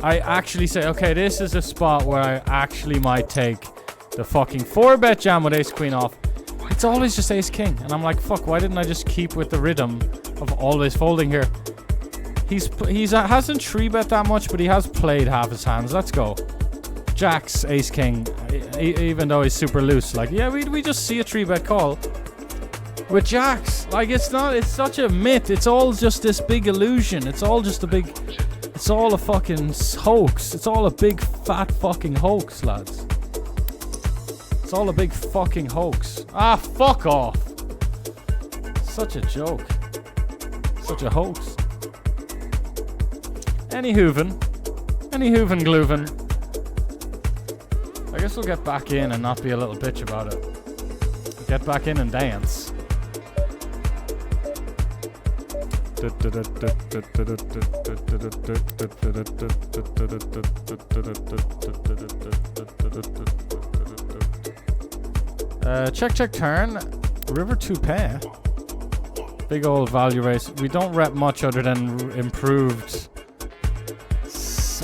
I actually say, okay, this is a spot where I actually might take the fucking 4-bet jam with ace queen off, it's always just ace king. And I'm like, fuck, why didn't I just keep with the rhythm of always folding here? He's hasn't 3-bet that much, but he has played half his hands. Let's go. Jacks, ace king, even though he's super loose. Like, yeah, we just see a 3-bet call with jacks. Like, it's such a myth. It's all just this big illusion. It's all just it's all a fucking hoax. It's all a big fat fucking hoax, lads. It's all a big fucking hoax. Ah, fuck off. Such a joke. Such a hoax. Any hooven glooven. I guess we'll get back in and not be a little bitch about it. Get back in and dance. Check turn. River Toupet. Big old value race. We don't rep much other than improved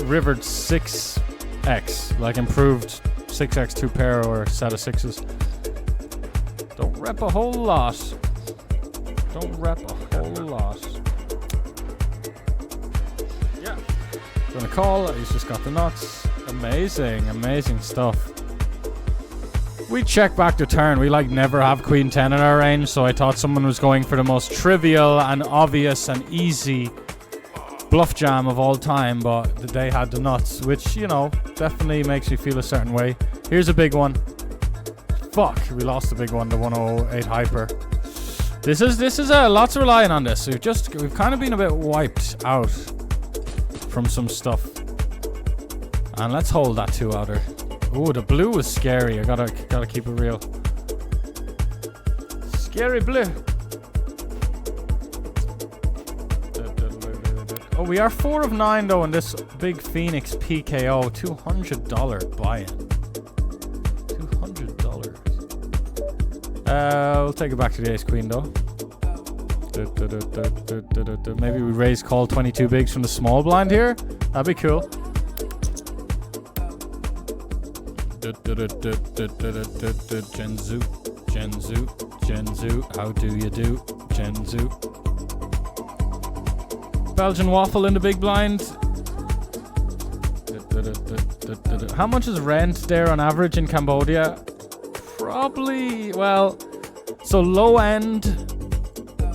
River 6X. Like improved 6X 2 pair or a set of 6s. Don't rep a whole lot. Don't rep a whole lot. Yeah. Gonna call. He's just got the nuts. Amazing, amazing stuff. We check back to turn. We like never have Queen 10 in our range, so I thought someone was going for the most trivial and obvious and easy bluff jam of all time, but they had the nuts, which, you know, definitely makes me feel a certain way. Here's a big one. Fuck, we lost the big one, the 108 hyper. This is lots relying on this. We've kind of been a bit wiped out from some stuff. And let's hold that 2-outer. Ooh, the blue was scary. I gotta keep it real. Scary blue. Oh, we are 4 of 9 though in this big Phoenix PKO. $200 buy-in. $200. We'll take it back to the ace queen though. Maybe we raise call 22 bigs from the small blind here. That'd be cool. Genzu, how do you do? Genzu. Belgian waffle in the big blind. How much is rent there on average in Cambodia? Probably, well, so low end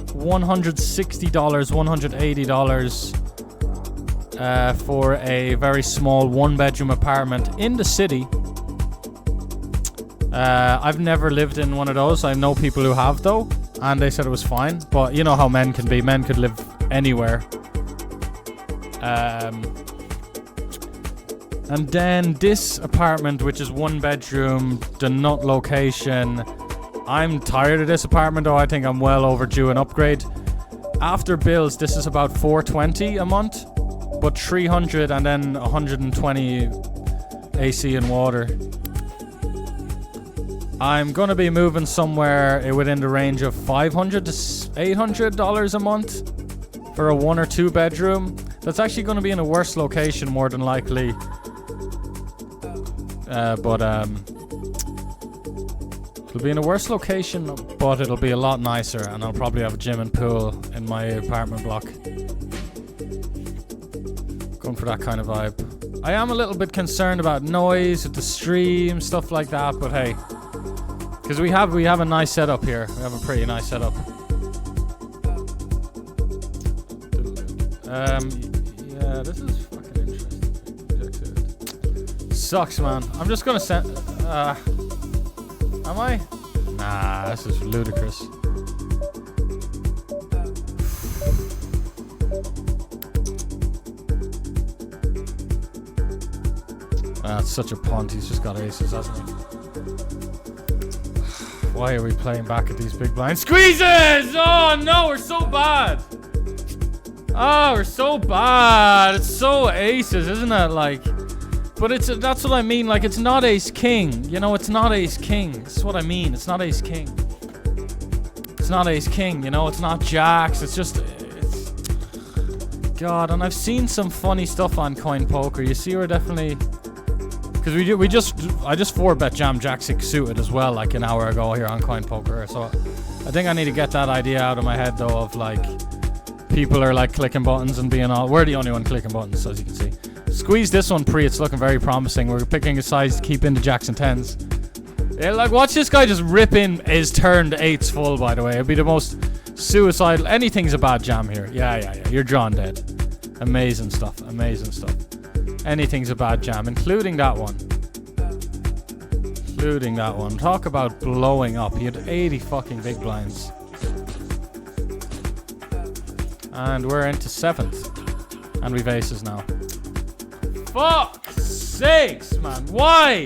$160, $180 for a very small 1-bedroom apartment in the city. I've never lived in one of those. I know people who have though, and they said it was fine. But you know how men can be. Men could live anywhere. And then this apartment, which is 1 bedroom, the nut location. I'm tired of this apartment though. I think I'm well overdue an upgrade. After bills, this is about $420 a month, but 300 and then 120 AC and water. I'm gonna be moving somewhere within the range of $500 to $800 a month for a 1 or 2 bedroom. That's actually gonna be in a worse location more than likely. It'll be in a worse location, but it'll be a lot nicer, and I'll probably have a gym and pool in my apartment block. Going for that kind of vibe. I am a little bit concerned about noise with the stream, stuff like that, but hey. Because we have a nice setup here. We have a pretty nice setup. Yeah, this is fucking interesting. Sucks, man. I'm just gonna send. Am I? Nah, this is ludicrous. That's such a punt. He's just got aces, hasn't he? Why are we playing back at these big blind squeezes? Oh no, we're so bad. Oh, we're so bad. It's so aces, isn't it? Like, but that's what I mean. Like, it's not ace king. You know, it's not ace king. That's what I mean. It's not ace king. It's not ace king. You know, it's not jacks. It's God. And I've seen some funny stuff on Coin Poker. You see, we're definitely. Because I just 4-bet jam Jack 6 suited as well, like an hour ago here on Coin Poker. So I think I need to get that idea out of my head though, of like people are like clicking buttons and being all. We're the only one clicking buttons, as you can see. Squeeze this one pre. It's looking very promising. We're picking a size to keep into jacks and 10s. Yeah, like watch this guy just rip in his turned 8s full. By the way, it'd be the most suicidal. Anything's a bad jam here. Yeah. You're drawn dead. Amazing stuff. Amazing stuff. Anything's a bad jam, including that one. Including that one. Talk about blowing up. He had 80 fucking big blinds. And we're into 7th. And we've aces now. Fuck's sakes, man. Why?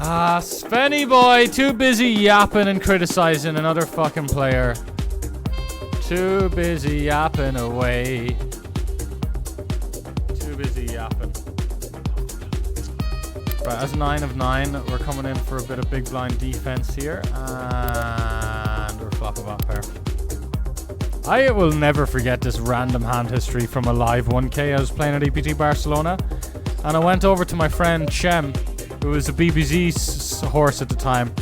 Ah, Svenny boy, too busy yapping and criticizing another fucking player. Too busy yapping away. Too busy yapping. Right, as 9 of 9, we're coming in for a bit of big blind defense here. And we're flopping that pair. I will never forget this random hand history from a live 1K. I was playing at EPT Barcelona. And I went over to my friend Chem, who was a BBZ horse at the time.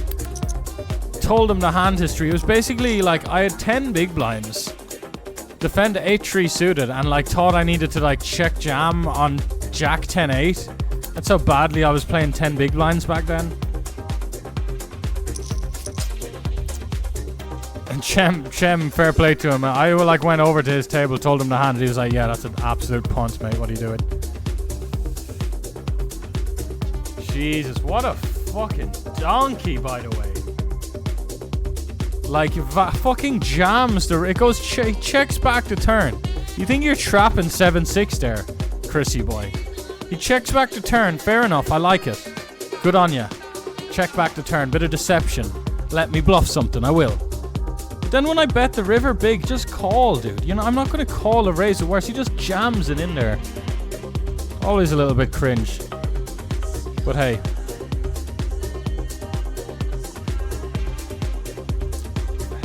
Told him the hand history. It was basically like I had 10 big blinds, defend 8-3 suited, and like thought I needed to like check jam on Jack 10-8. That's how badly I was playing 10 big blinds back then. And Chem, fair play to him. I like went over to his table, told him the hand. He was like, "Yeah, that's an absolute punt, mate. What are you doing?" Jesus, what a fucking donkey, by the way. Like, fucking jams the... It goes... checks back the turn. You think you're trapping 7-6 there, Chrissy boy. He checks back the turn. Fair enough. I like it. Good on ya. Check back the turn. Bit of deception. Let me bluff something. I will. But then when I bet the river big, just call, dude. You know, I'm not going to call a raise or worse. He just jams it in there. Always a little bit cringe. But hey.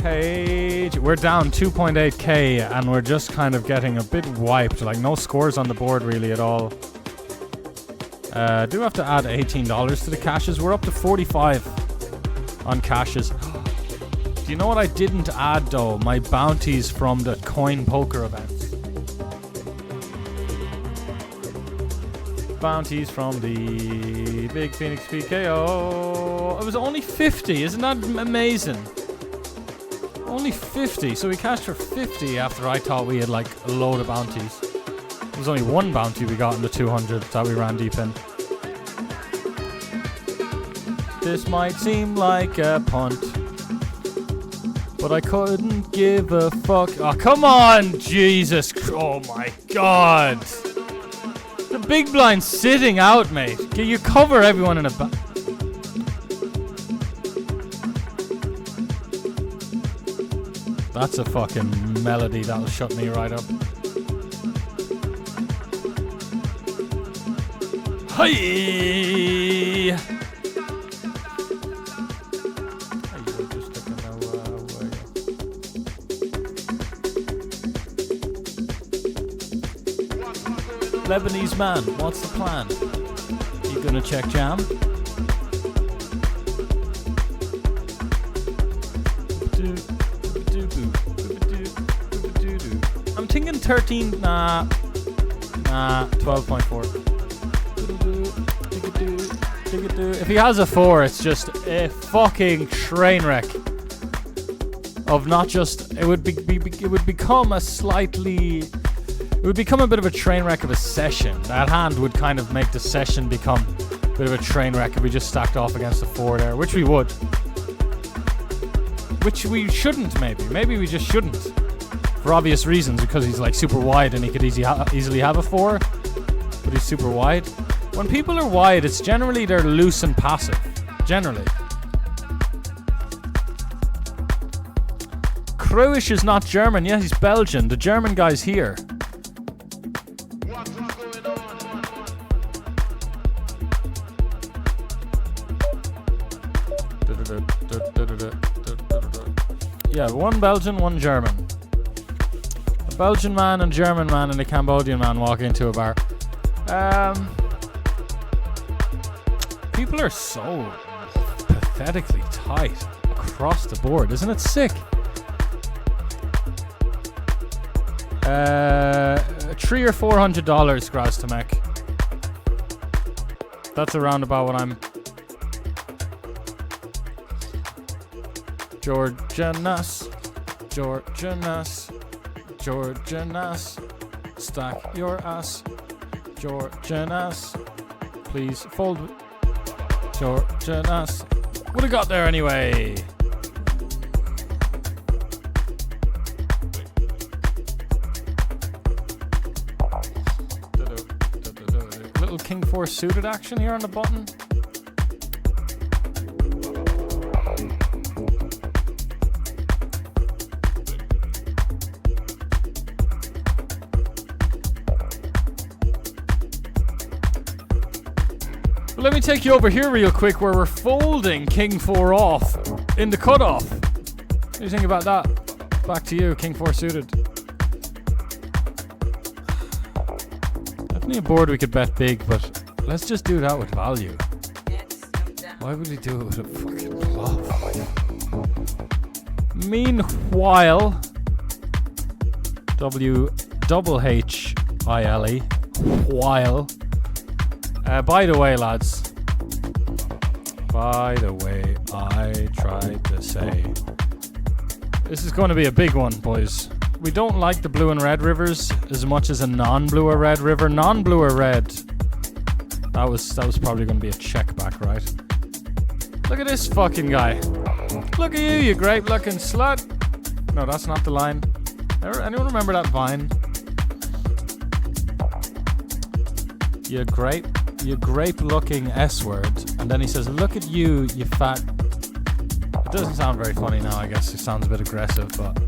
Hey, we're down 2.8k and we're just kind of getting a bit wiped. Like no scores on the board really at all. Do have to add $18 to the cashes. We're up to 45 on cashes. Do you know what I didn't add though? My bounties from the coin poker event. Bounties from the Big Phoenix PKO. It was only 50. Isn't that amazing? Only 50. So we cashed for 50 after I thought we had like a load of bounties. There was only one bounty we got in the 200 that we ran deep in. This might seem like a punt, but I couldn't give a fuck. Oh, come on, Jesus. Oh my God. The big blind's sitting out, mate. You cover everyone in a That's a fucking melody that'll shut me right up. Hi. Lebanese man, what's the plan? You gonna check jam? I'm thinking 13. Nah, 12.4. If he has a 4, it's just a fucking train wreck. Of not just, it would become a slightly. It would become a bit of a train wreck of a session. That hand would kind of make the session become a bit of a train wreck if we just stacked off against the 4 there, which we would. Which we shouldn't, maybe. Maybe we just shouldn't. For obvious reasons, because he's like super wide and he could easily have a 4. But he's super wide. When people are wide, it's generally they're loose and passive. Generally. Kruish is not German. Yeah, he's Belgian. The German guy's here. Yeah, one Belgian, one German. A Belgian man and German man and a Cambodian man walk into a bar. People are so pathetically tight across the board. Isn't it sick? $300 or $400, 𝐒𝐶𝐚𝐥𝐥𝐬. That's around about what I'm. Georgianas, stack your ass. Georgianas, please fold. Georgianas, what do we got there anyway? Little King 4 suited action here on the button. But let me take you over here real quick where we're folding King 4 off in the cutoff. What do you think about that? Back to you, King 4 suited. Definitely a board we could bet big, but let's just do that with value. Why would we do it with a fucking bluff? Meanwhile, WHHILE. While. By the way, lads. By the way, I tried to say. This is going to be a big one, boys. We don't like the blue and red rivers as much as a non-blue or red river. Non-blue or red. That was probably going to be a check back, right? Look at this fucking guy. Look at you grape-looking slut. No, that's not the line. Anyone remember that Vine? You grape-looking S-word. And then he says, look at you, you fat... It doesn't sound very funny now, I guess. It sounds a bit aggressive, but...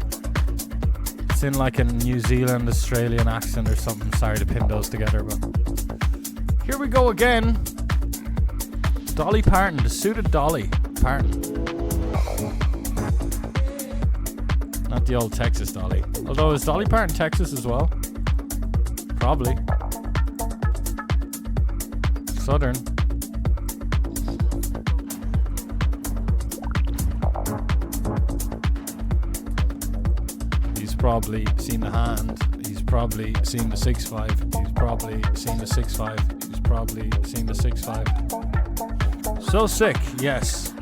It's in like a New Zealand, Australian accent or something. Sorry to pin those together, but... Here we go again. Dolly Parton, the suited Dolly Parton. Not the old Texas Dolly. Although, is Dolly Parton Texas as well? Probably. Southern. He's probably seen the hand. He's probably seen the 6-5. He's probably seen the 6-5. He's probably seen the 6-5. So sick, yes.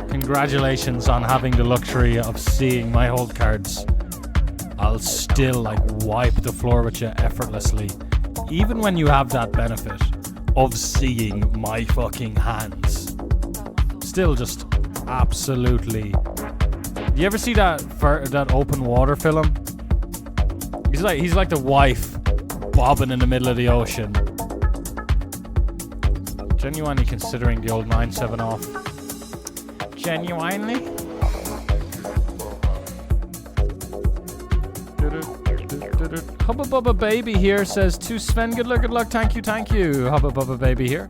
Congratulations on having the luxury of seeing my hold cards. I'll still like wipe the floor with you effortlessly. Even when you have that benefit of seeing my fucking hands. Still just absolutely. You ever see that open water film? He's like the wife bobbing in the middle of the ocean. Genuinely considering the old 9-7 off. Genuinely? Hubba Bubba Baby here says to Sven, good luck, thank you. Hubba Bubba Baby here.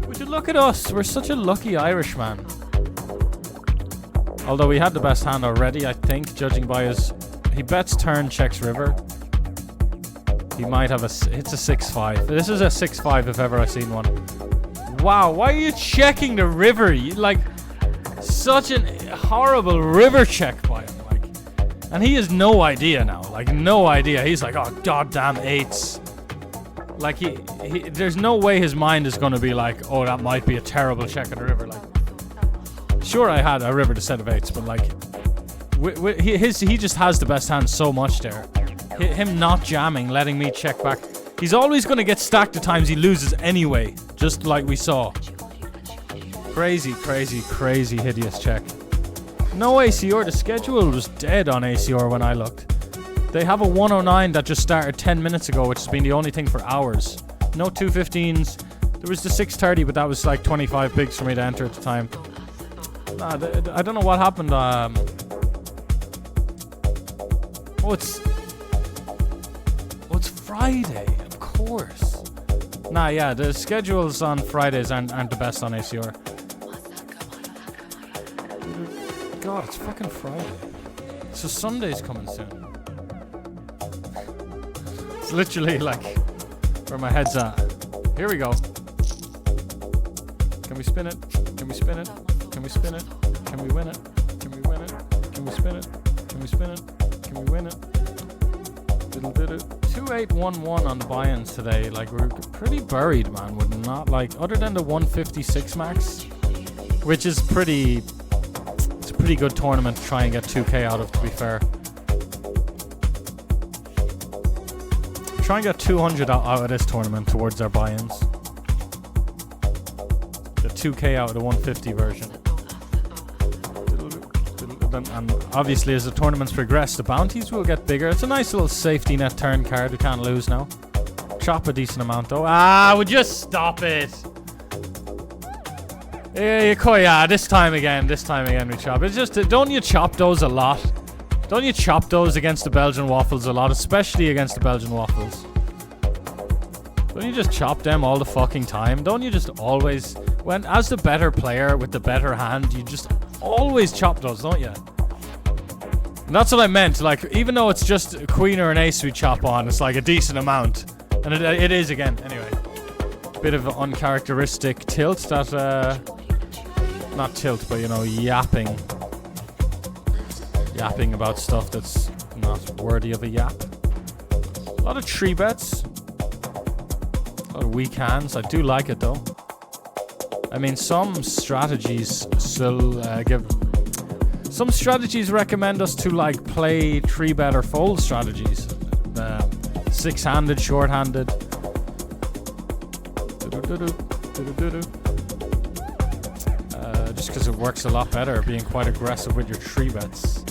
Would you look at us? We're such a lucky Irishman. Although we had the best hand already, I think, judging by his... He bets turn, checks river. He might have it's a 6-5. This is a 6-5 if ever I've seen one. Wow, why are you checking the river? Like, such a horrible river check by him. Like, and he has no idea now. Like, no idea. He's like, oh, goddamn 8s. Like, he there's no way his mind is going to be like, oh, that might be a terrible check on the river. Like, sure, I had a river to set of 8s, but like, he just has the best hand so much there. Him not jamming, letting me check back. He's always going to get stacked the times he loses anyway, just like we saw. Crazy hideous check. No ACR. The schedule was dead on ACR when I looked. They have a 109 that just started 10 minutes ago, which has been the only thing for hours. No 215s. There was the 630, but that was like 25 bigs for me to enter at the time. Nah, I don't know what happened. It's Friday, of course. Nah, yeah, the schedules on Fridays aren't the best on ACR. God, it's fucking Friday. So Sunday's coming soon. It's literally like where my head's at. Here we go. Can we spin it? Can we spin it? Can we spin it? Can we win it? Can we win it? Can we spin it? Can we spin it? Can we win it? Diddle diddle. 2811 on the buy-ins today. Like, we're pretty buried, man. We're not like, other than the 156 max, which is pretty. It's a pretty good tournament to try and get 2k out of, to be fair. Try and get 200 out of this tournament towards our buy-ins. The 2k out of the 150 version. And obviously, as the tournaments progress, the bounties will get bigger. It's a nice little safety net turn card. We can't lose now. Chop a decent amount, though. Would you stop it? Yeah, this time again we chop. It's just, don't you chop those a lot? Don't you chop those against the Belgian waffles a lot? Especially against the Belgian waffles. Don't you just chop them all the fucking time? Don't you just always, when as the better player with the better hand, you just always chop those, don't you? And that's what I meant. Like, even though it's just a queen or an ace we chop on, it's like a decent amount, and it is again. Anyway, bit of an uncharacteristic tilt that not tilt, but you know, yapping about stuff that's not worthy of a yap. A lot of 3-bets. A lot of weak hands. I do like it though. I mean, some strategies still some strategies recommend us to like play 3-bet or fold strategies. 6-handed, short-handed. Just because it works a lot better, being quite aggressive with your 3-bets.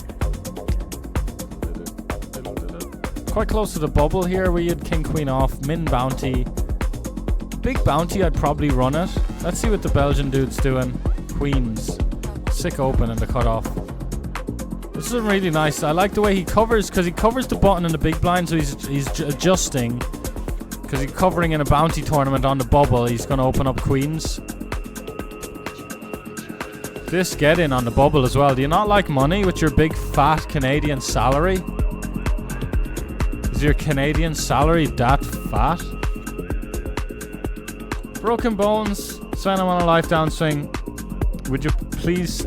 Quite close to the bubble here. We had king queen off, min bounty. Big bounty, I'd probably run it. Let's see what the Belgian dude's doing. Queens. Sick open in the cutoff. This is really nice. I like the way he covers, because he covers the button in the big blind, so he's adjusting. Because he's covering in a bounty tournament on the bubble. He's going to open up queens. This get in on the bubble as well. Do you not like money with your big fat Canadian salary? Is your Canadian salary that fat? Broken bones. Sven, I'm on a life downswing. Would you please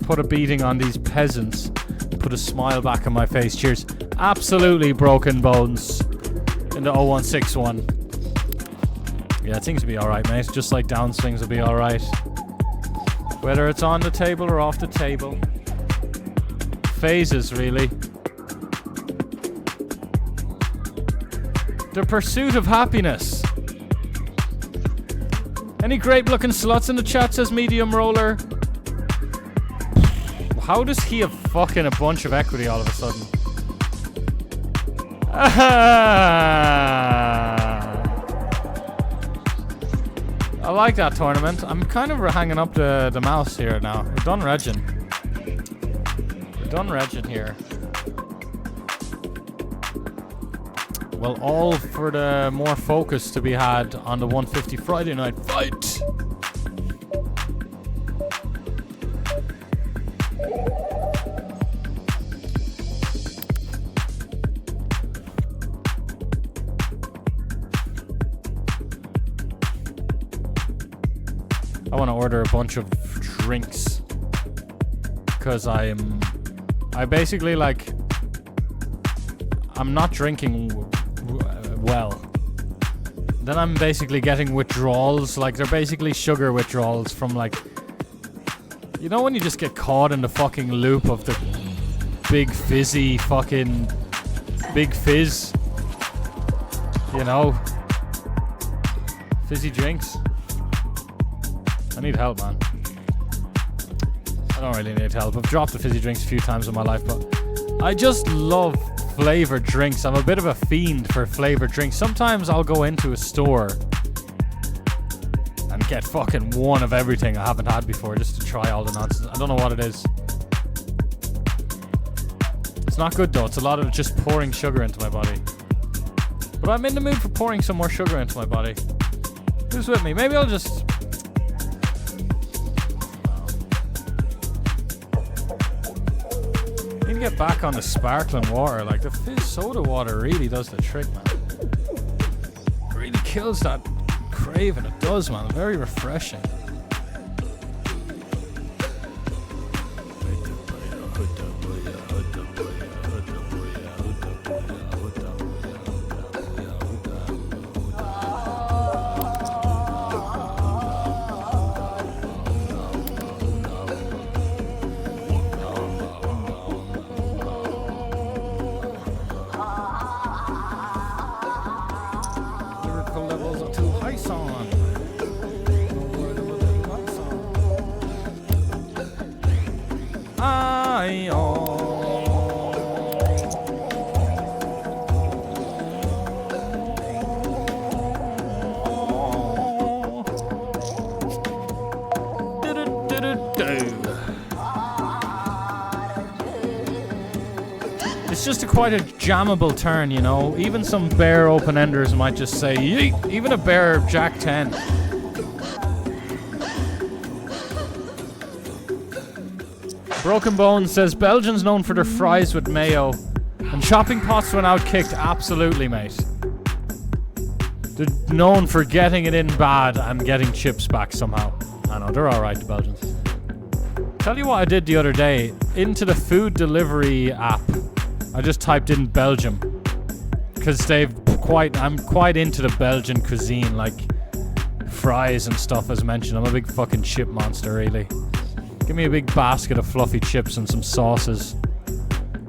put a beating on these peasants? Put a smile back on my face. Cheers. Absolutely broken bones. In the 0161. Yeah, things will be alright, mate. Just like downswings will be alright. Whether it's on the table or off the table. Phases, really. The pursuit of happiness. Any grape looking sluts in the chat, says Medium Roller. How does he have fucking a bunch of equity all of a sudden? I like that tournament. I'm kind of hanging up the mouse here now. We're done regging. We're done regging here. Well, all for the more focus to be had on the 150 Friday night fight. I want to order a bunch of drinks because I basically like, I'm not drinking well. Then I'm basically getting withdrawals, like they're basically sugar withdrawals from like, you know when you just get caught in the fucking loop of the big fizzy fucking big fizz, you know, fizzy drinks. I need help, man. I don't really need help. I've dropped the fizzy drinks a few times in my life, but I just love flavored drinks. I'm a bit of a fiend for flavored drinks. Sometimes I'll go into a store and get fucking one of everything I haven't had before just to try all the nonsense. I don't know what it is. It's not good though. It's a lot of just pouring sugar into my body. But I'm in the mood for pouring some more sugar into my body. Who's with me? Maybe I'll just... get back on the sparkling water. Like the fizz soda water really does the trick, man. It really kills that craving. It does, man. Very refreshing. just quite a jammable turn, you know. Even some bare open-enders might just say, yeet. Even a bare Jack 10. Broken Bones says, Belgians known for their fries with mayo. And chopping pots when outkicked, absolutely, mate. They're known for getting it in bad and getting chips back somehow. I know, they're alright, the Belgians. Tell you what I did the other day. Into the food delivery app, I just typed in Belgium. Because I'm quite into the Belgian cuisine, like fries and stuff as mentioned. I'm a big fucking chip monster, really. Give me a big basket of fluffy chips and some sauces.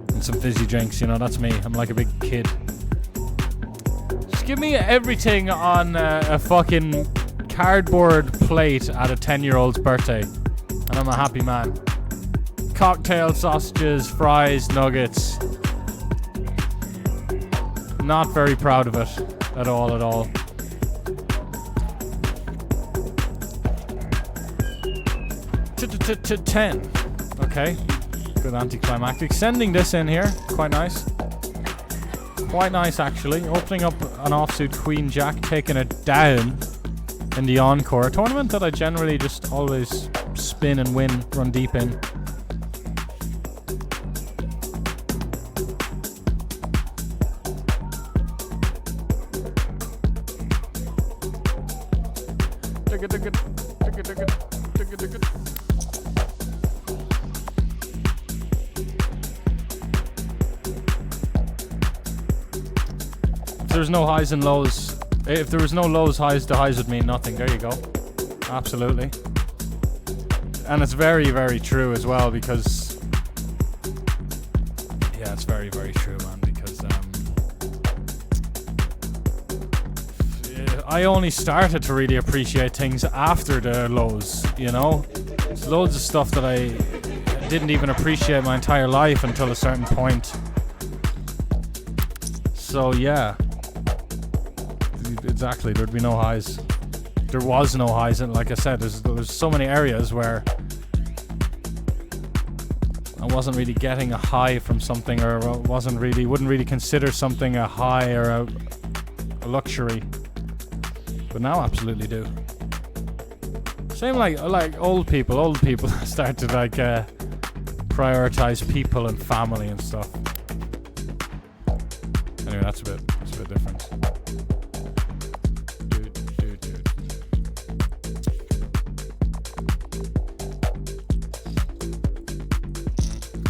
And some fizzy drinks, you know, that's me. I'm like a big kid. Just give me everything on a fucking cardboard plate at a 10-year-old's birthday. And I'm a happy man. Cocktail, sausages, fries, nuggets. Not very proud of it at all. 10. Okay. Good anticlimactic. Sending this in here. Quite nice. Quite nice, actually. Opening up an offsuit Queen Jack, taking it down in the Encore. A tournament that I generally just always spin and win, run deep in. There's no highs and lows. If there was no lows, highs, the highs would mean nothing. There you go. Absolutely. And it's very, very true as well because... Yeah, it's very, very true, man, because I only started to really appreciate things after the lows, you know? There's loads of stuff that I didn't even appreciate my entire life until a certain point. So, yeah. Exactly, there'd be no highs. There was no highs, and like I said, there's so many areas where I wasn't really getting a high from something, or wouldn't really consider something a high or a luxury. But now absolutely do. Same like old people. Old people start to like prioritize people and family and stuff. Anyway, that's a bit different.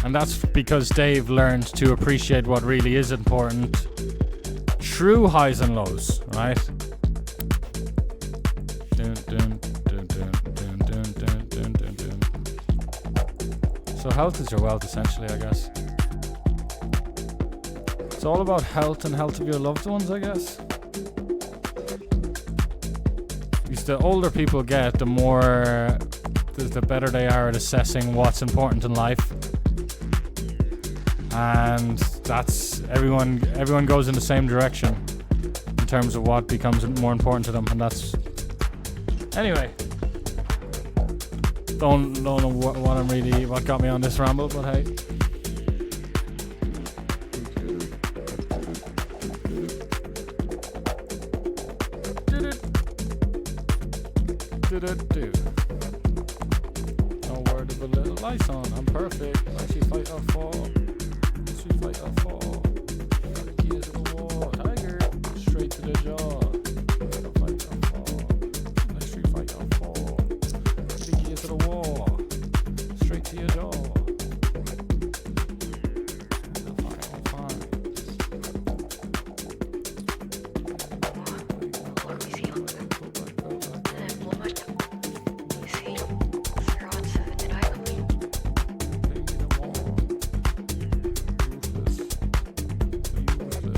And that's because Dave learned to appreciate what really is important. True highs and lows, right? So health is your wealth, essentially, I guess. It's all about health and health of your loved ones, I guess. Because the older people get, the better they are at assessing what's important in life. And that's everyone goes in the same direction in terms of what becomes more important to them, and that's anyway. Don't know what got me on this ramble, but hey. No word of a little lice on. I'm perfect. Like she fight or fall. Fight or fall. The keys to the wall. Tiger. Straight to the jaw. Fight or fall. Let's street fight or fall. The keys to the wall. Straight to your jaw.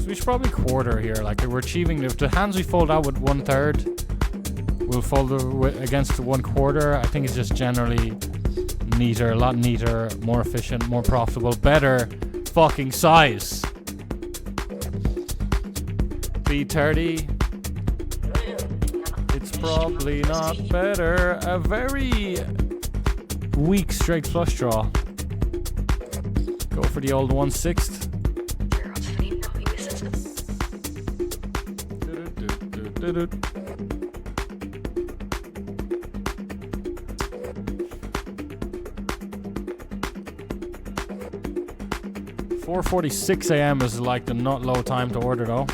We should probably quarter here. Like we're achieving the hands we fold out with 1/3. We'll fold against 1/4. I think it's just generally neater, a lot neater, more efficient, more profitable, better fucking size. B30. It's probably not better. A very weak straight flush draw. Go for the old 1/6. $4:46 a.m. is like the not low time to order though.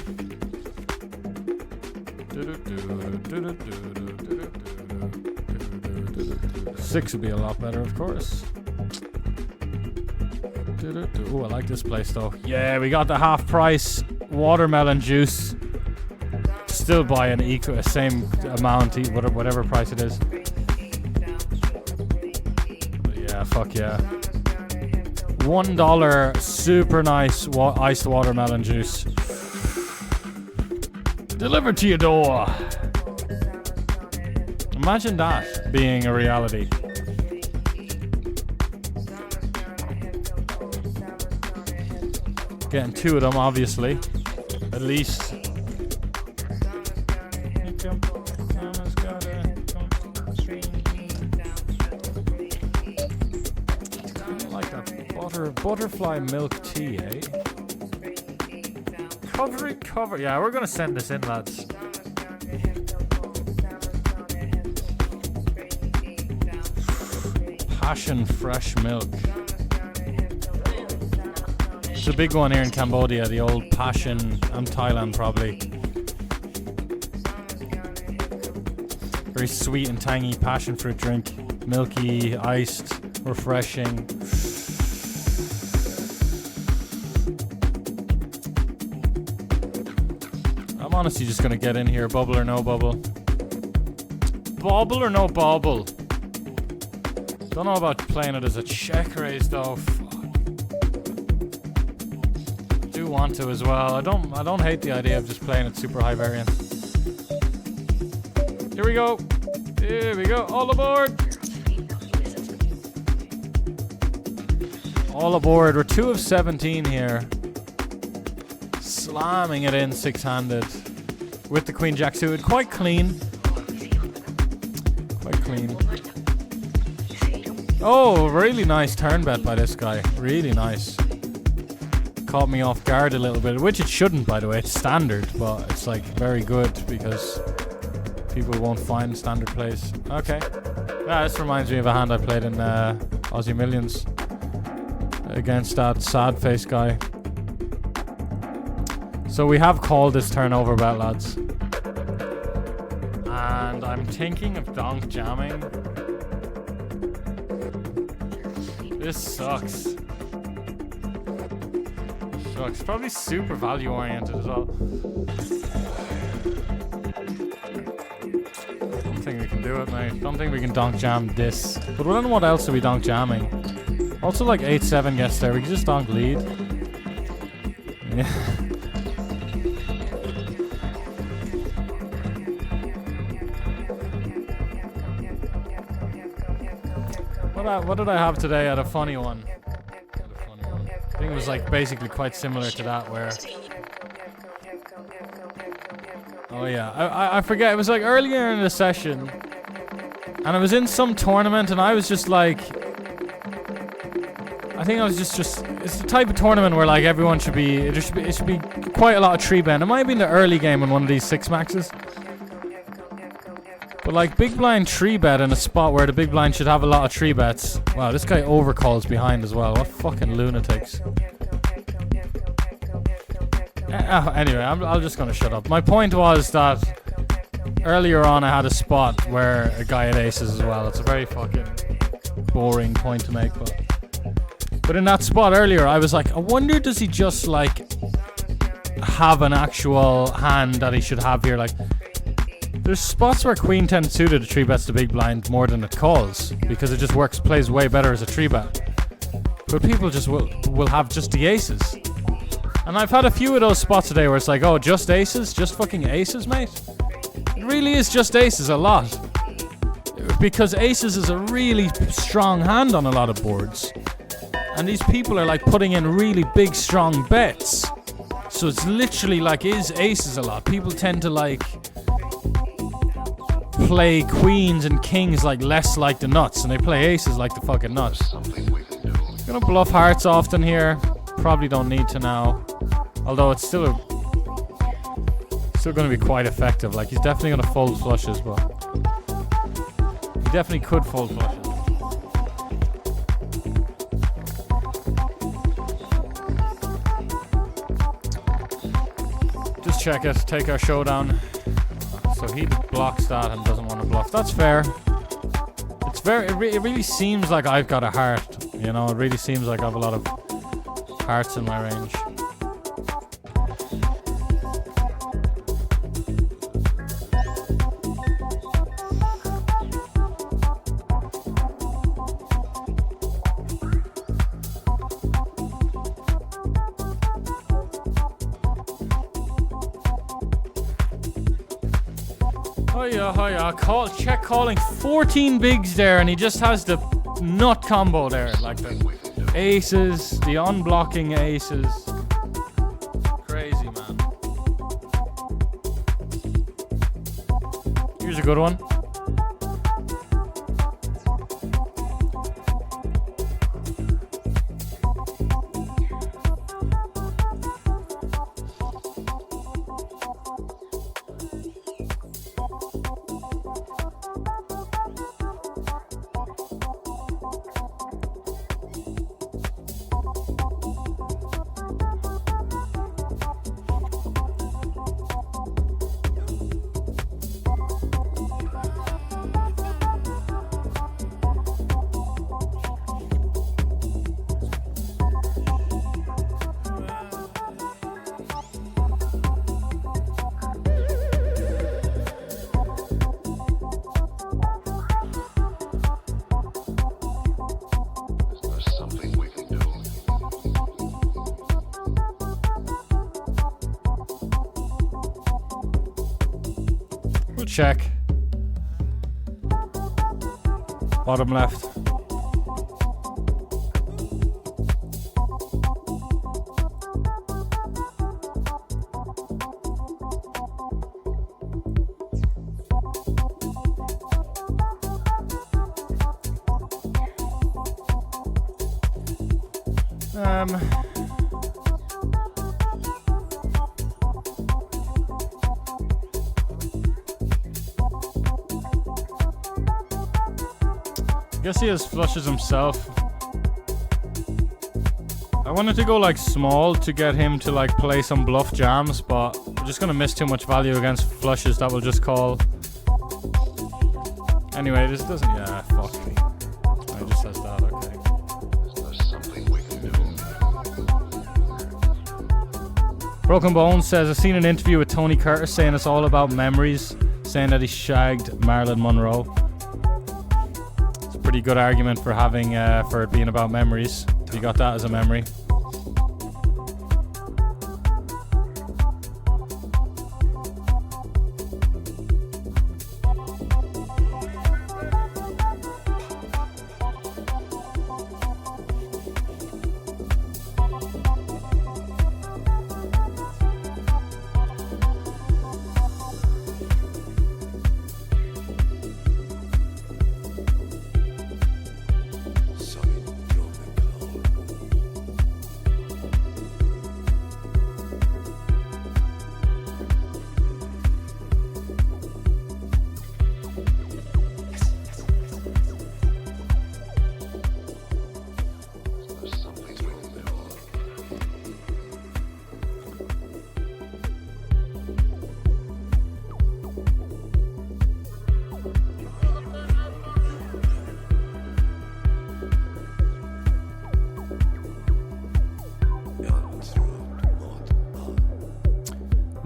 6 would be a lot better, of course. Ooh, I like this place though. Yeah, we got the half price watermelon juice. Still buy an equal, same amount, whatever price it is. But yeah, fuck yeah. $1 super nice iced watermelon juice. Delivered to your door. Imagine that being a reality. Getting 2 of them, obviously. At least. Like that butterfly milk tea, eh? Cover. Yeah, we're gonna send this in, lads. Passion fresh milk. It's a big one here in Cambodia, the old Passion, and Thailand probably. Very sweet and tangy passion fruit drink. Milky, iced, refreshing. I'm honestly just gonna get in here, bubble or no bubble. Bobble or no bobble? Don't know about playing it as a check raise though. Do want to as well. I don't hate the idea of just playing it super high variant. Here we go. All aboard. All aboard. We're 2 of 17 here. Slamming it in 6-handed with the Queen Jack suited. Quite clean. Oh, really nice turn bet by this guy. Really nice. Caught me off guard a little bit, which it shouldn't, by the way. It's standard, but it's like very good because people won't find standard plays. Okay. Yeah, this reminds me of a hand I played in Aussie Millions against that sad face guy. So we have called this turnover bet, lads. And I'm thinking of donk jamming. This sucks. Probably super value oriented as well. Don't think we can do it, mate. Don't think we can donk jam this. But I don't know what else are we donk jamming. Also, like 8-7 gets there. We can just donk lead. Yeah. What did I have today? I had a funny one. I think it was like basically quite similar to that where... Oh yeah, I forget. It was like earlier in the session. And I was in some tournament and I was just like... I think I was just it's the type of tournament where like everyone should be... It should be quite a lot of tree bend. It might have been the early game in one of these 6 maxes. But like big blind tree bet in a spot where the big blind should have a lot of tree bets. Wow, this guy overcalls behind as well. What fucking lunatics. Anyway, I'm just gonna shut up. My point was that earlier on I had a spot where a guy had aces as well. It's a very fucking boring point to make, but in that spot earlier I was like, I wonder does he just like have an actual hand that he should have here. Like there's spots where Queen 10 suited a 3-bets the big blind more than it calls because it just plays way better as a 3-bet. But people just will have just the aces. And I've had a few of those spots today where it's like, oh, just aces? Just fucking aces, mate? It really is just aces a lot. Because aces is a really strong hand on a lot of boards. And these people are like putting in really big, strong bets. So it's literally like is aces a lot. People tend to like... play queens and kings like less like the nuts, and they play aces like the fucking nuts. Gonna bluff hearts often here. Probably don't need to now. Although it's still Still going to be quite effective. Like, he's definitely going to fold flushes, but he definitely could fold flushes. Just check it. Take our showdown. So he blocks that and doesn't want to bluff. That's fair. It's very. It really seems like I've got a heart. You know, it really seems like I have a lot of hearts in my range. Check calling 14 bigs there, and he just has the nut combo there, like the aces, the unblocking aces. Crazy, man. Here's a good one. Check. Bottom left. Guess he has flushes himself. I wanted to go like small to get him to like play some bluff jams, but we're just gonna miss too much value against flushes that will just call. Anyway, this doesn't. Yeah, fuck. It just says that. Okay. There's something we can do. Broken Bones says, I've seen an interview with Tony Curtis saying it's all about memories, saying that he shagged Marilyn Monroe. Pretty good argument for having for it being about memories. You got that as a memory.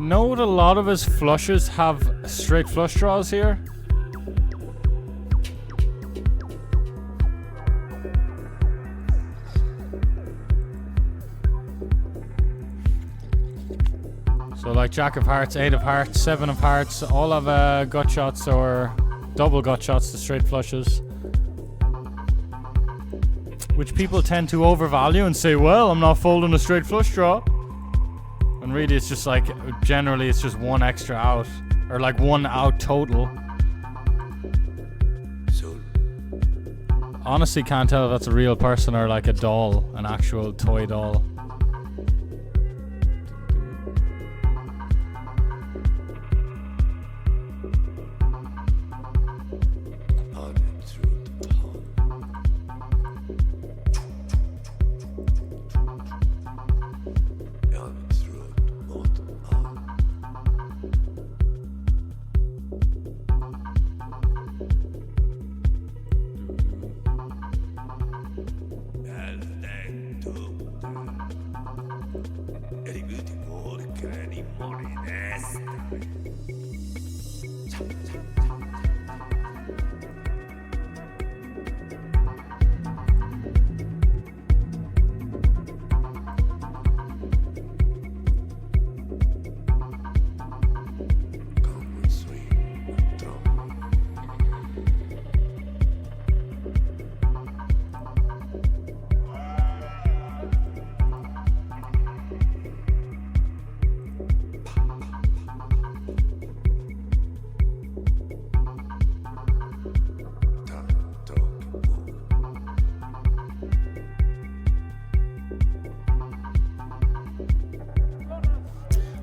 Note a lot of his flushes have straight flush draws here. So like Jack of Hearts, 8 of Hearts, 7 of Hearts, all have gut shots or double gut shots to straight flushes. Which people tend to overvalue and say, well, I'm not folding a straight flush draw. And really it's just like, generally it's just one extra out. Or like one out total. Honestly can't tell if that's a real person or like a doll, an actual toy doll.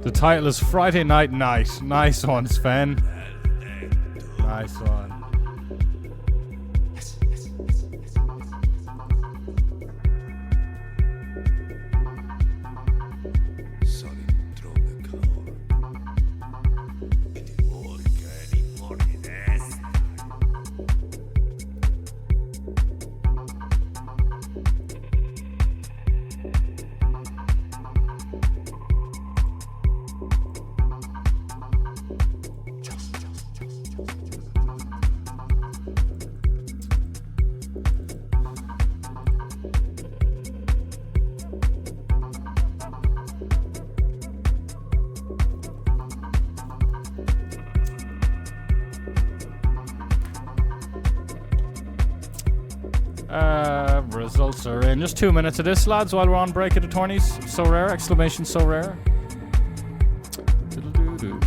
The title is Friday Night Night. Nice one, Sven. Nice one. Results are in. Just 2 minutes of this, lads, while we're on break of the tourneys. So rare! Exclamation! So rare! Diddle-doo-doo.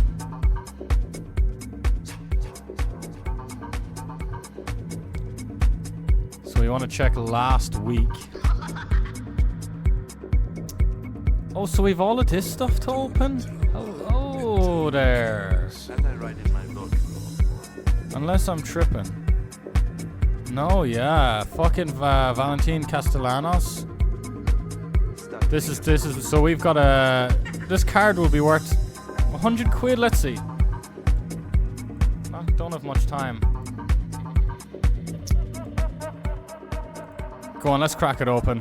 So we want to check last week. Oh, so we've all of this stuff to open? Hello there. Unless I'm tripping. No, yeah, fucking Valentin Castellanos. This is. So we've got this card will be worth 100 quid. Let's see. Don't have much time. Go on, let's crack it open.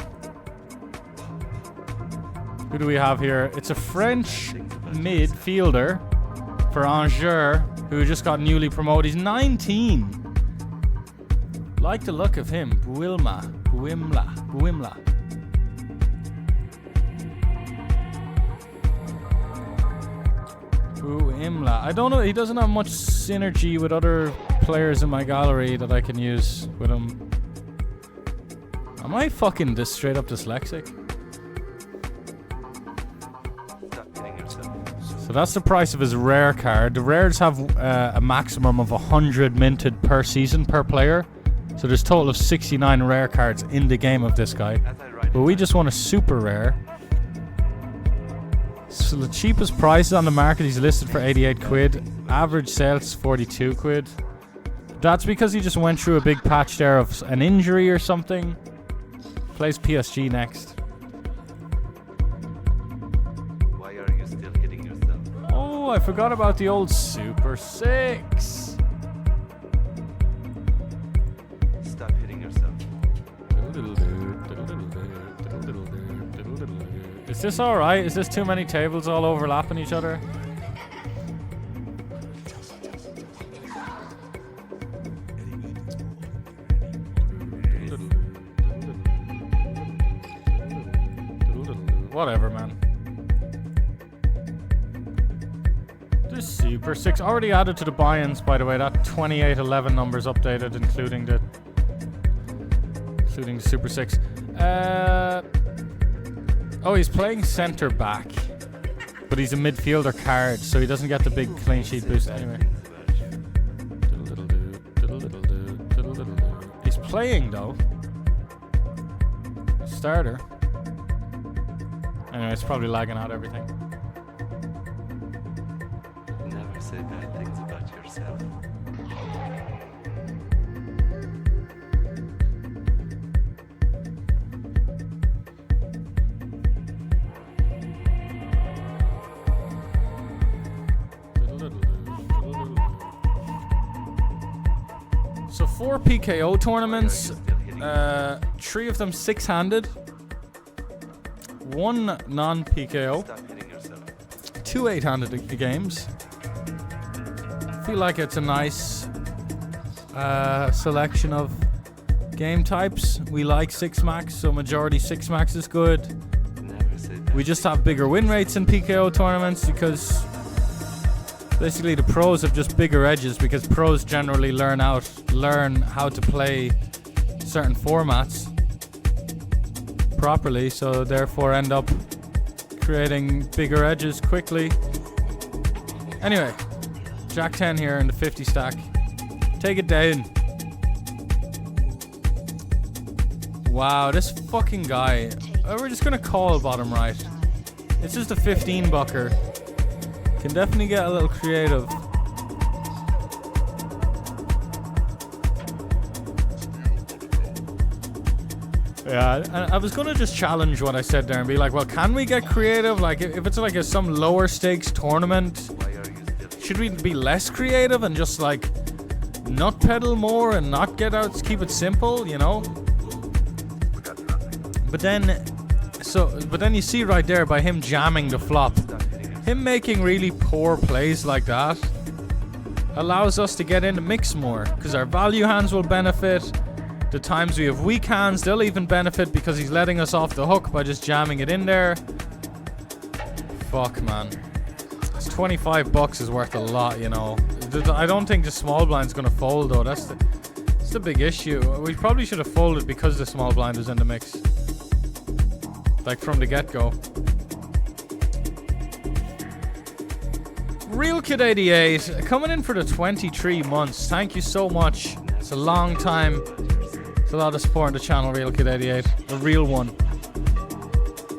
Who do we have here? It's a French midfielder for Angers who just got newly promoted. He's 19. Like the look of him. Buimla. I don't know. He doesn't have much synergy with other players in my gallery that I can use with him. Am I fucking this straight up dyslexic? So that's the price of his rare card. The rares have a maximum of 100 minted per season per player. So there's a total of 69 rare cards in the game of this guy. But we just want a super rare. So the cheapest price on the market, he's listed for 88 quid. Average sales 42 quid. That's because he just went through a big patch there of an injury or something. Plays PSG next. Why are you still hitting yourself? Oh, I forgot about the old Super 6. Stop hitting yourself. Is this alright? Is this too many tables all overlapping each other? Whatever, man. This Super 6 already added to the buy-ins, by the way. That 2811 number's updated, including the Super 6. Oh, he's playing centre back, but he's a midfielder card, so he doesn't get the big clean sheet boost anyway. He's playing though. Starter. Anyway, it's probably lagging out everything. Never say bad things about yourself. So 4 PKO tournaments, 3 of them 6-handed, 1 non-PKO, 2 8-handed games. I feel like it's a nice selection of game types. We like 6-max, so majority 6-max is good. Never say that. We just have bigger win rates in PKO tournaments because basically the pros have just bigger edges, because pros generally learn how to play certain formats properly, so therefore end up creating bigger edges quickly. Anyway, Jack 10 here in the 50 stack. Take it down. Wow, this fucking guy. We're just gonna call bottom right. It's just a 15 bucker. Can definitely get a little creative. Yeah, I was gonna just challenge what I said there and be like, well, can we get creative? Like, if it's like some lower stakes tournament, Why are you still should we be less creative and just like nut pedal more and not get out, keep it simple, you know? But then you see right there by him jamming the flop, him making really poor plays like that allows us to get in the mix more, because our value hands will benefit. The times we have weak hands, they'll even benefit because he's letting us off the hook by just jamming it in there. Fuck, man. This 25 bucks is worth a lot, you know. I don't think the small blind's gonna fold though. That's the big issue. We probably should have folded because the small blind was in the mix, like from the get-go. Real Kid 88 coming in for the 23 months. Thank you so much. It's a long time. It's a lot of support on the channel, Real Kid 88. A real one.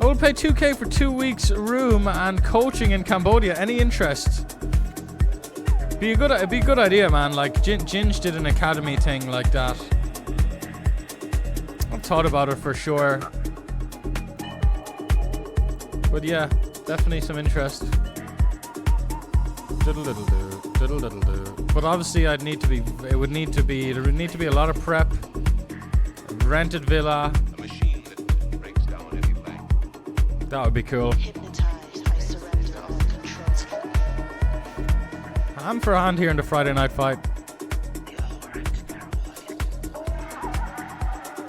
I will pay 2k for 2 weeks room and coaching in Cambodia. Any interest? It'd be a good idea, man. Like Ginge did an academy thing like that. I've thought about it for sure. But yeah, definitely some interest. Diddle diddle do, diddle diddle do. But obviously there would need to be a lot of prep. Rented villa. A machine that breaks down any blank. That would be cool. Hand for hand here in the Friday night fight.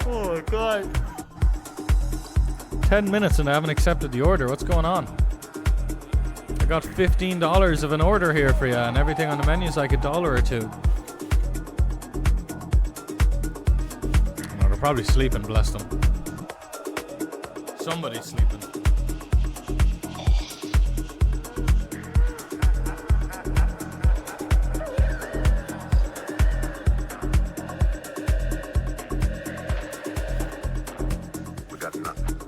Oh my god. 10 minutes and I haven't accepted the order. What's going on? I got $15 of an order here for you, and everything on the menu is like $1 or $2. They're probably sleeping, bless them. Somebody's sleeping. We got nothing.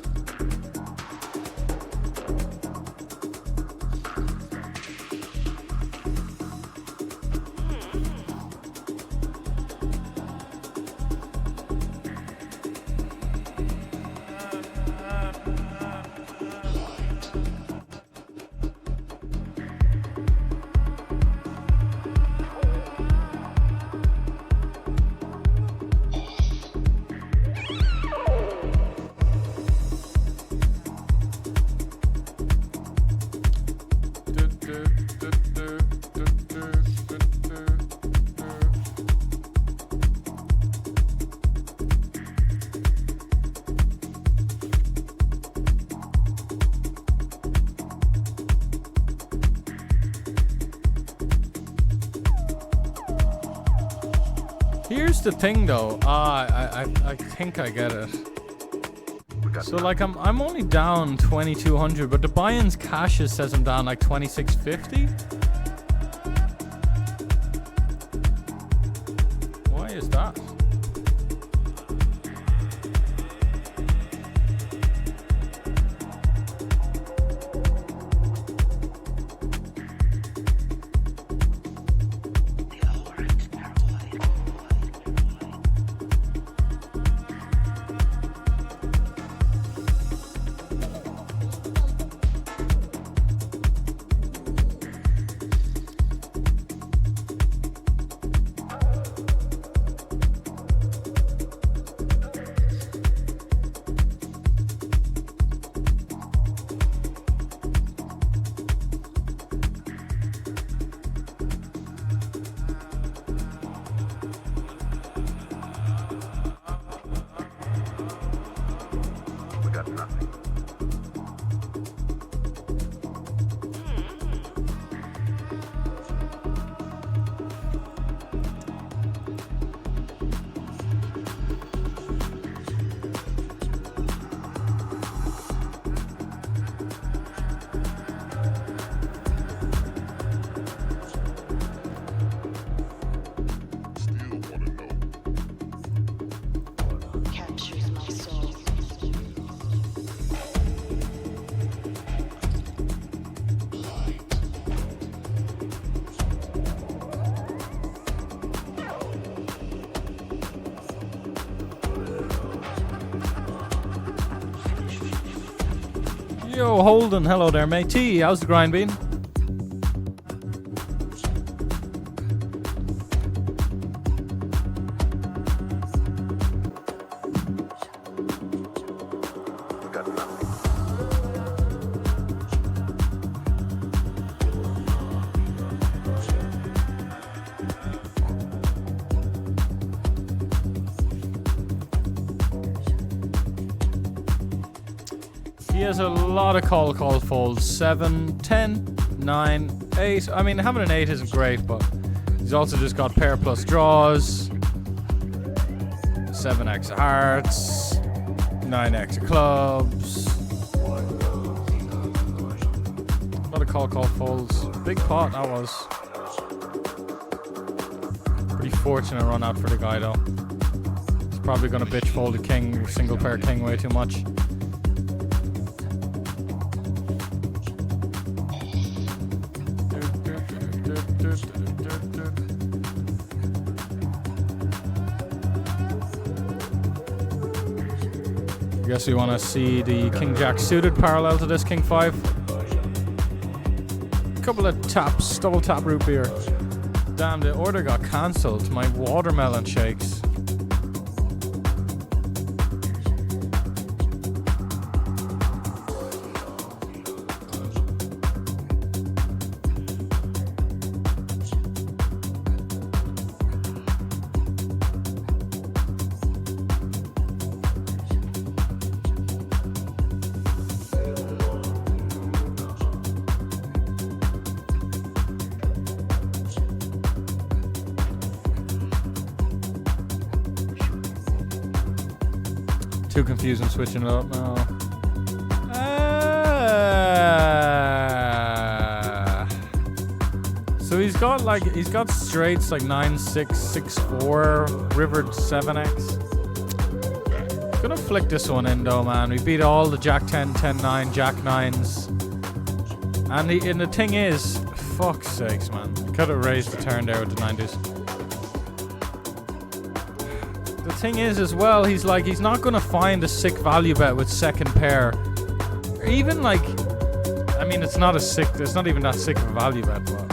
Here's the thing though. I think I get it. So like I'm only down 2200, but the buy-ins cashes says I'm down like 2650. Why is that? Yo, Holden, hello there, matey. How's the grind been? He has a lot of call folds. 7, 10, 9, 8. I mean, having an 8 isn't great, but he's also just got pair plus draws, 7x of hearts, 9x of clubs. A lot of call folds. Big pot that was. Pretty fortunate run out for the guy though. He's probably gonna bitch fold a king, single pair king way too much. I guess we want to see the King Jack suited parallel to this King 5. Couple of taps, double tap root beer. Damn, the order got cancelled. My watermelon shakes. Too confusing switching it up now. So he's got straights like 9, 6, 6, 4, rivered 7x. Gonna flick this one in though, man. We beat all the Jack 10, 10, 9, Jack 9s. And the thing is, fuck's sakes, man. Could have raised the turn there with the 90s. The thing is as well, he's not gonna find a sick value bet with second pair. Or even like, I mean, it's not even that sick of a value bet, but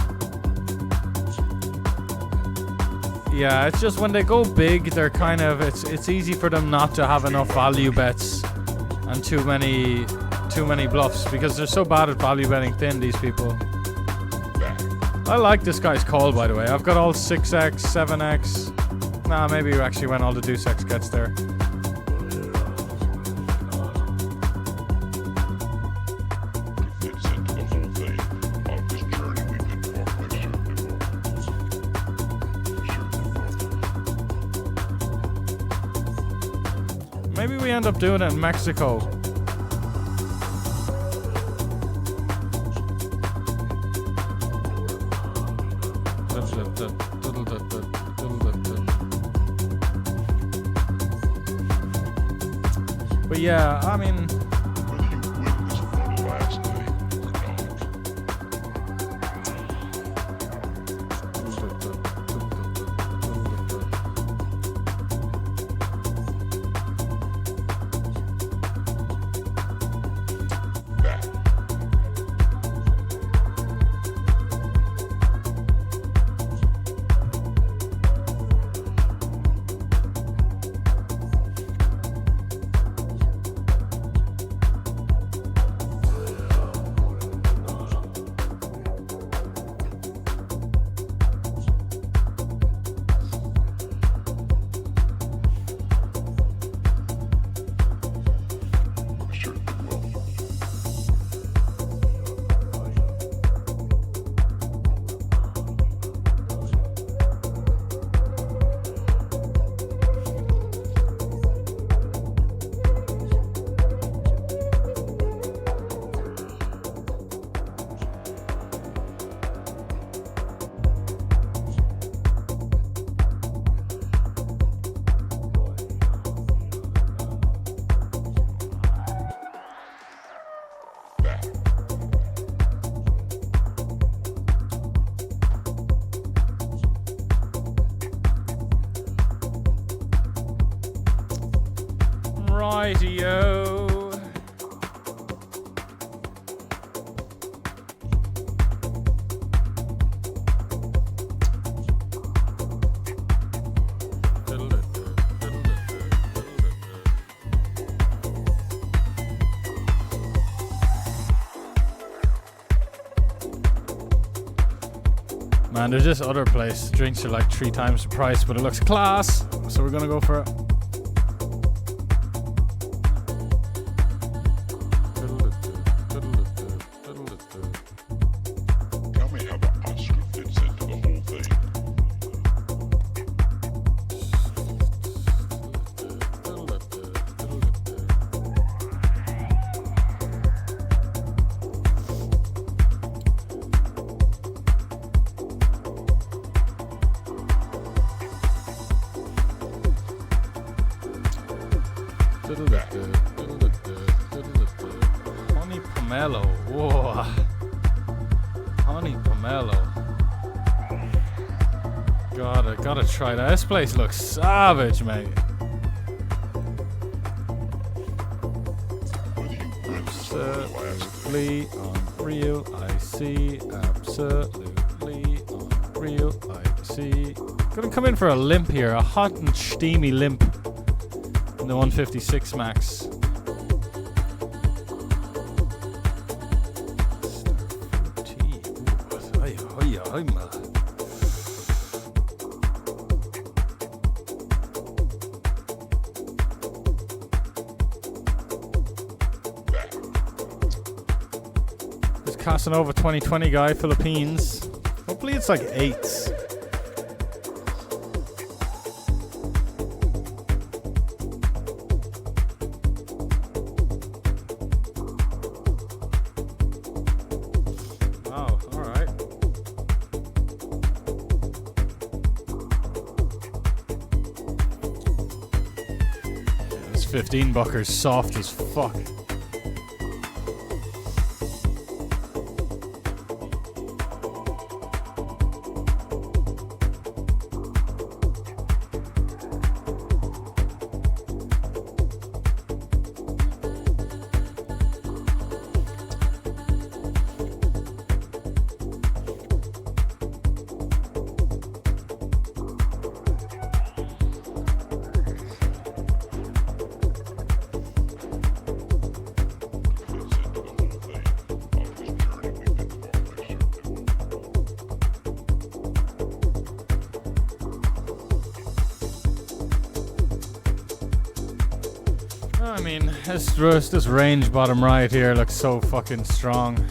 yeah, it's just when they go big, they're kind of, it's easy for them not to have enough value bets and too many bluffs because they're so bad at value betting thin, these people. I like this guy's call, by the way. I've got all 6x, 7x. Nah, maybe you actually went all the deuce X gets there. Maybe we end up doing it in Mexico. But yeah, I mean, rightio. Man, there's this other place. Drinks are like 3 times the price, but it looks class. So we're gonna go for it. Tell me how the Oscar fits into the whole thing. Honey pomelo. Whoa. Honey pomelo. Gotta try that. This place looks savage, mate. Absolutely unreal. I see. Absolutely unreal. I see. Gonna come in for a limp here. A hot and steamy limp. In the 156 max. This Casanova 2020 guy, Philippines. Hopefully it's like 8s. $15 soft as fuck. I mean, this range bottom right here looks so fucking strong.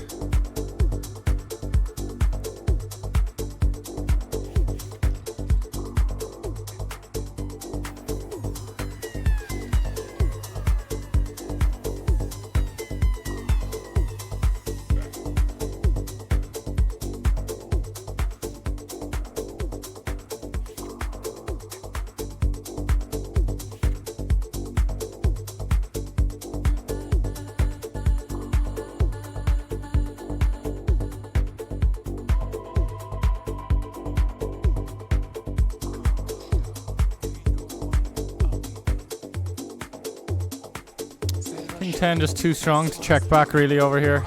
King 10 just too strong to check back really over here.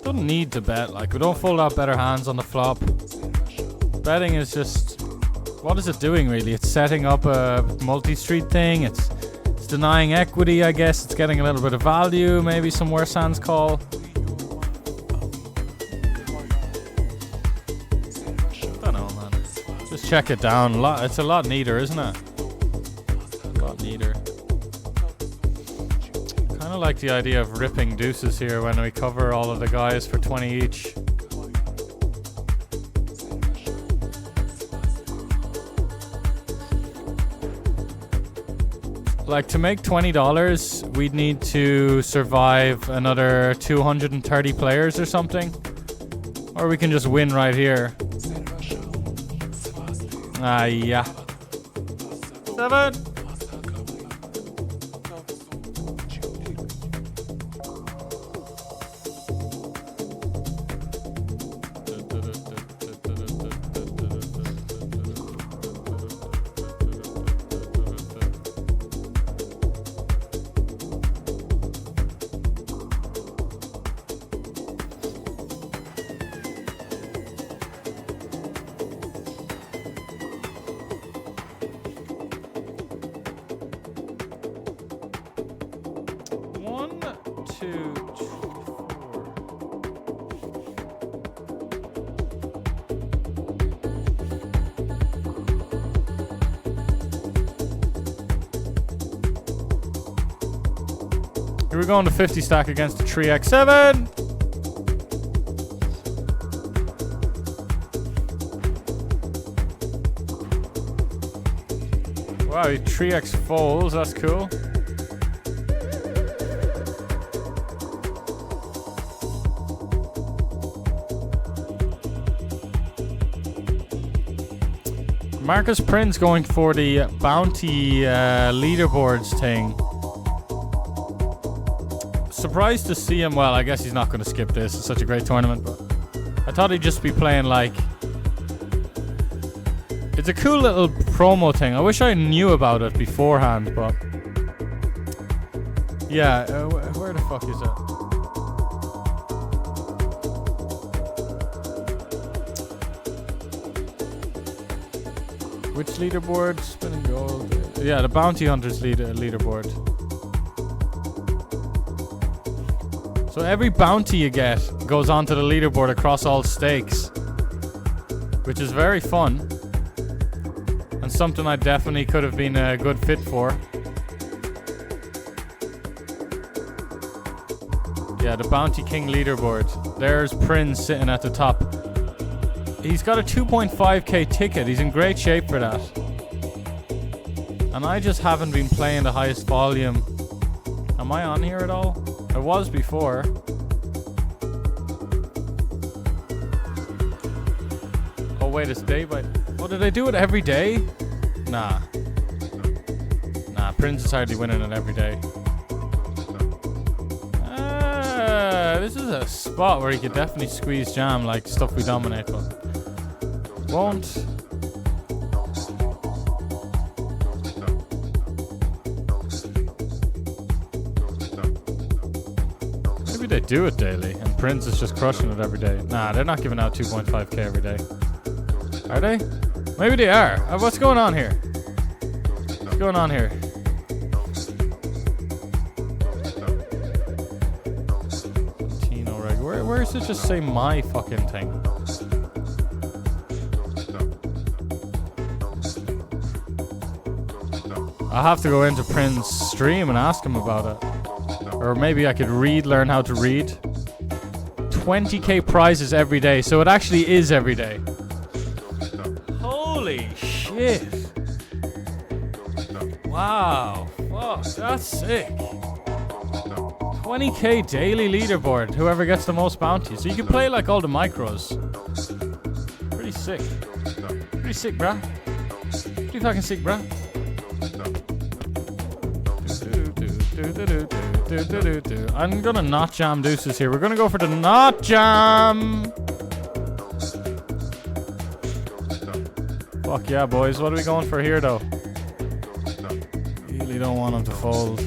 Don't need to bet, like we don't fold out better hands on the flop. Betting is just, what is it doing really? It's setting up a multi-street thing, it's denying equity I guess, it's getting a little bit of value, maybe some worse hands call. Check it down. It's a lot neater, isn't it? A lot neater. Kind of like the idea of ripping deuces here when we cover all of the guys for 20 each. Like to make $20, we'd need to survive another 230 players or something. Or we can just win right here. Yeah. 7. 2, 3, 4. Here we go on the 50 stack against the 3x7. Wow, 3x folds, that's cool. Marcus Prince going for the bounty leaderboards thing. Surprised to see him. Well, I guess he's not going to skip this. It's such a great tournament. But I thought he'd just be playing like... It's a cool little promo thing. I wish I knew about it beforehand, but... Yeah, where the fuck is it? Which leaderboard? Spinning gold. Yeah, the bounty hunters leaderboard. So every bounty you get goes onto the leaderboard across all stakes, which is very fun and something I definitely could have been a good fit for. Yeah, the Bounty King leaderboard. There's Prince sitting at the top. He's got a 2.5k ticket. He's in great shape for that. And I just haven't been playing the highest volume. Am I on here at all? I was before. Oh wait, it's day by... Oh, did I do it every day? Nah. Nah, Prince is hardly winning it every day. This is a spot where he could definitely squeeze jam like stuff we dominate, but won't. Maybe they do it daily and Prince is just crushing it every day. Nah, they're not giving out 2.5k every day. Are they? Maybe they are. What's going on here? What's going on here? Where does it just say my fucking thing? I'll have to go into Prince's stream and ask him about it. Or maybe I could learn how to read. 20k prizes every day, so it actually is every day. Holy shit. Wow. Fuck, that's sick. 20k daily leaderboard, whoever gets the most bounties. So you can play like all the micros. Pretty sick. Pretty sick, bruh. Pretty fucking sick, bruh. I'm gonna not jam deuces here. We're gonna go for the not jam. Fuck yeah, boys. What are we going for here, though? Really don't want him to fold.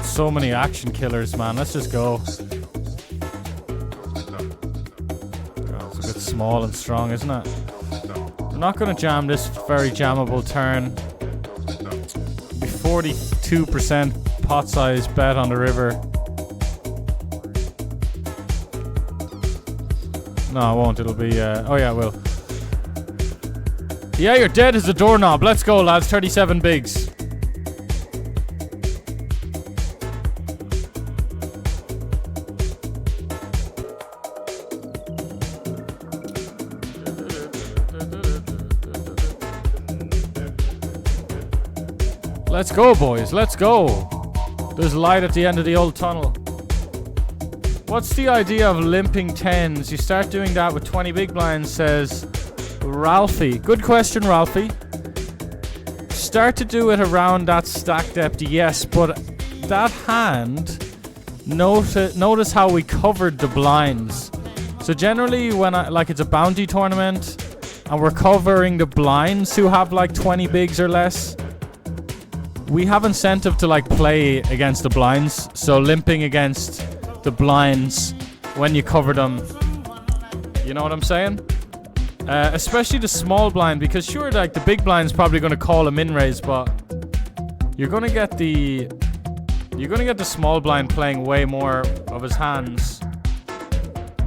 So many action killers, man. Let's just go. God, it's a bit small and strong, isn't it? I'm not going to jam this very jammable turn. Be 42% pot size bet on the river. No, it won't. It'll be... oh, yeah, it will. Yeah, you're dead as a doorknob. Let's go, lads. 37 bigs. Let's go, boys. Let's go. There's light at the end of the old tunnel. What's the idea of limping tens? You start doing that with 20 big blinds, says Ralphie. Good question, Ralphie. Start to do it around that stack depth, yes, but that hand, notice how we covered the blinds. So generally when it's a bounty tournament and we're covering the blinds who have like 20 bigs or less, we have incentive to like play against the blinds. So limping against the blinds when you cover them, you know what I'm saying? Especially the small blind, because sure, like the big blind's probably going to call a min raise, but you're going to get the You're gonna get the small blind playing way more of his hands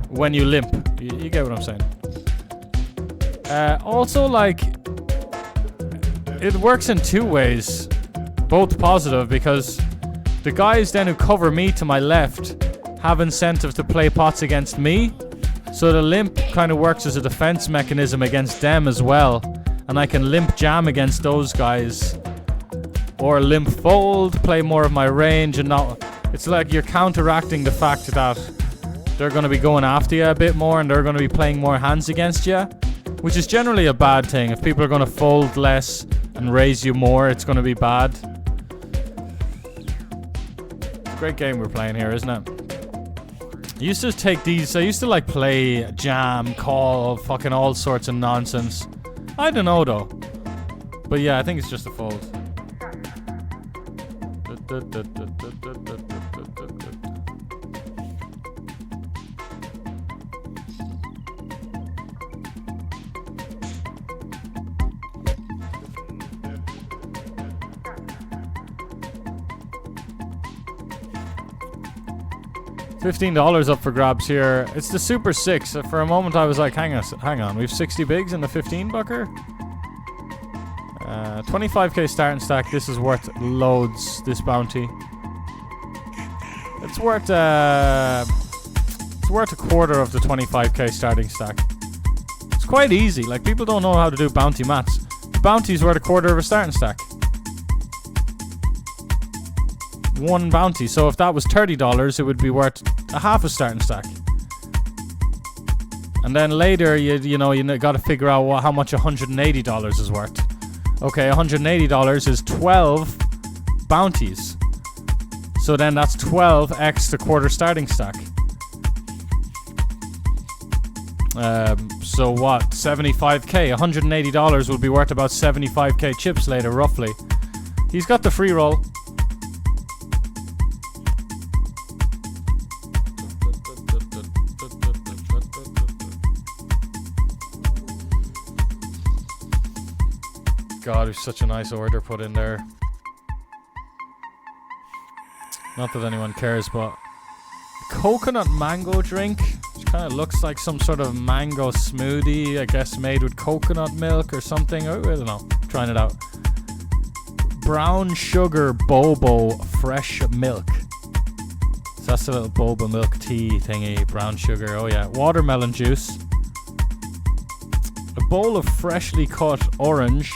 when you limp. You get what I'm saying? Also, like, it works in two ways, both positive, because the guys then who cover me to my left have incentive to play pots against me, so the limp kind of works as a defense mechanism against them as well, and I can limp jam against those guys, or limp fold, play more of my range, and not. It's like you're counteracting the fact that they're going to be going after you a bit more and they're going to be playing more hands against you, which is generally a bad thing. If people are going to fold less and raise you more, it's going to be bad. Great game we're playing here, isn't it? I used to take these, I used to like play jam, call, fucking all sorts of nonsense. I don't know though. But yeah, I think it's just a fold. $15 up for grabs here. It's the Super 6. For a moment I was like, hang on, we've 60 bigs in the 15 bucker? 25k starting stack. This is worth loads, this bounty. It's worth a quarter of the 25k starting stack. It's quite easy. Like, people don't know how to do bounty maths. The bounty's worth a quarter of a starting stack. One bounty. So if that was $30, it would be worth a half a starting stack. And then later, you got to figure out how much $180 is worth. Okay, $180 is 12 bounties. So then that's 12x the quarter starting stack. So what? 75k. $180 will be worth about 75k chips later, roughly. He's got the free roll. God, it's such a nice order put in there. Not that anyone cares, but coconut mango drink, which kind of looks like some sort of mango smoothie, I guess made with coconut milk or something. I don't know. Trying it out. Brown sugar boba fresh milk. So that's a little boba milk tea thingy. Brown sugar. Oh yeah. Watermelon juice. A bowl of freshly cut orange.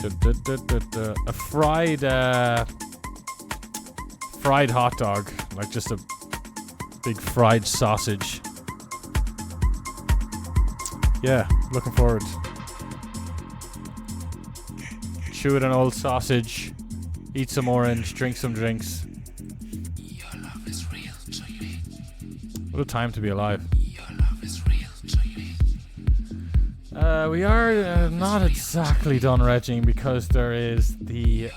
A fried hot dog, like just a big fried sausage. Yeah, looking forward. Chew an old sausage, eat some orange, drink some drinks. What a time to be alive. We are not exactly done regging because there's a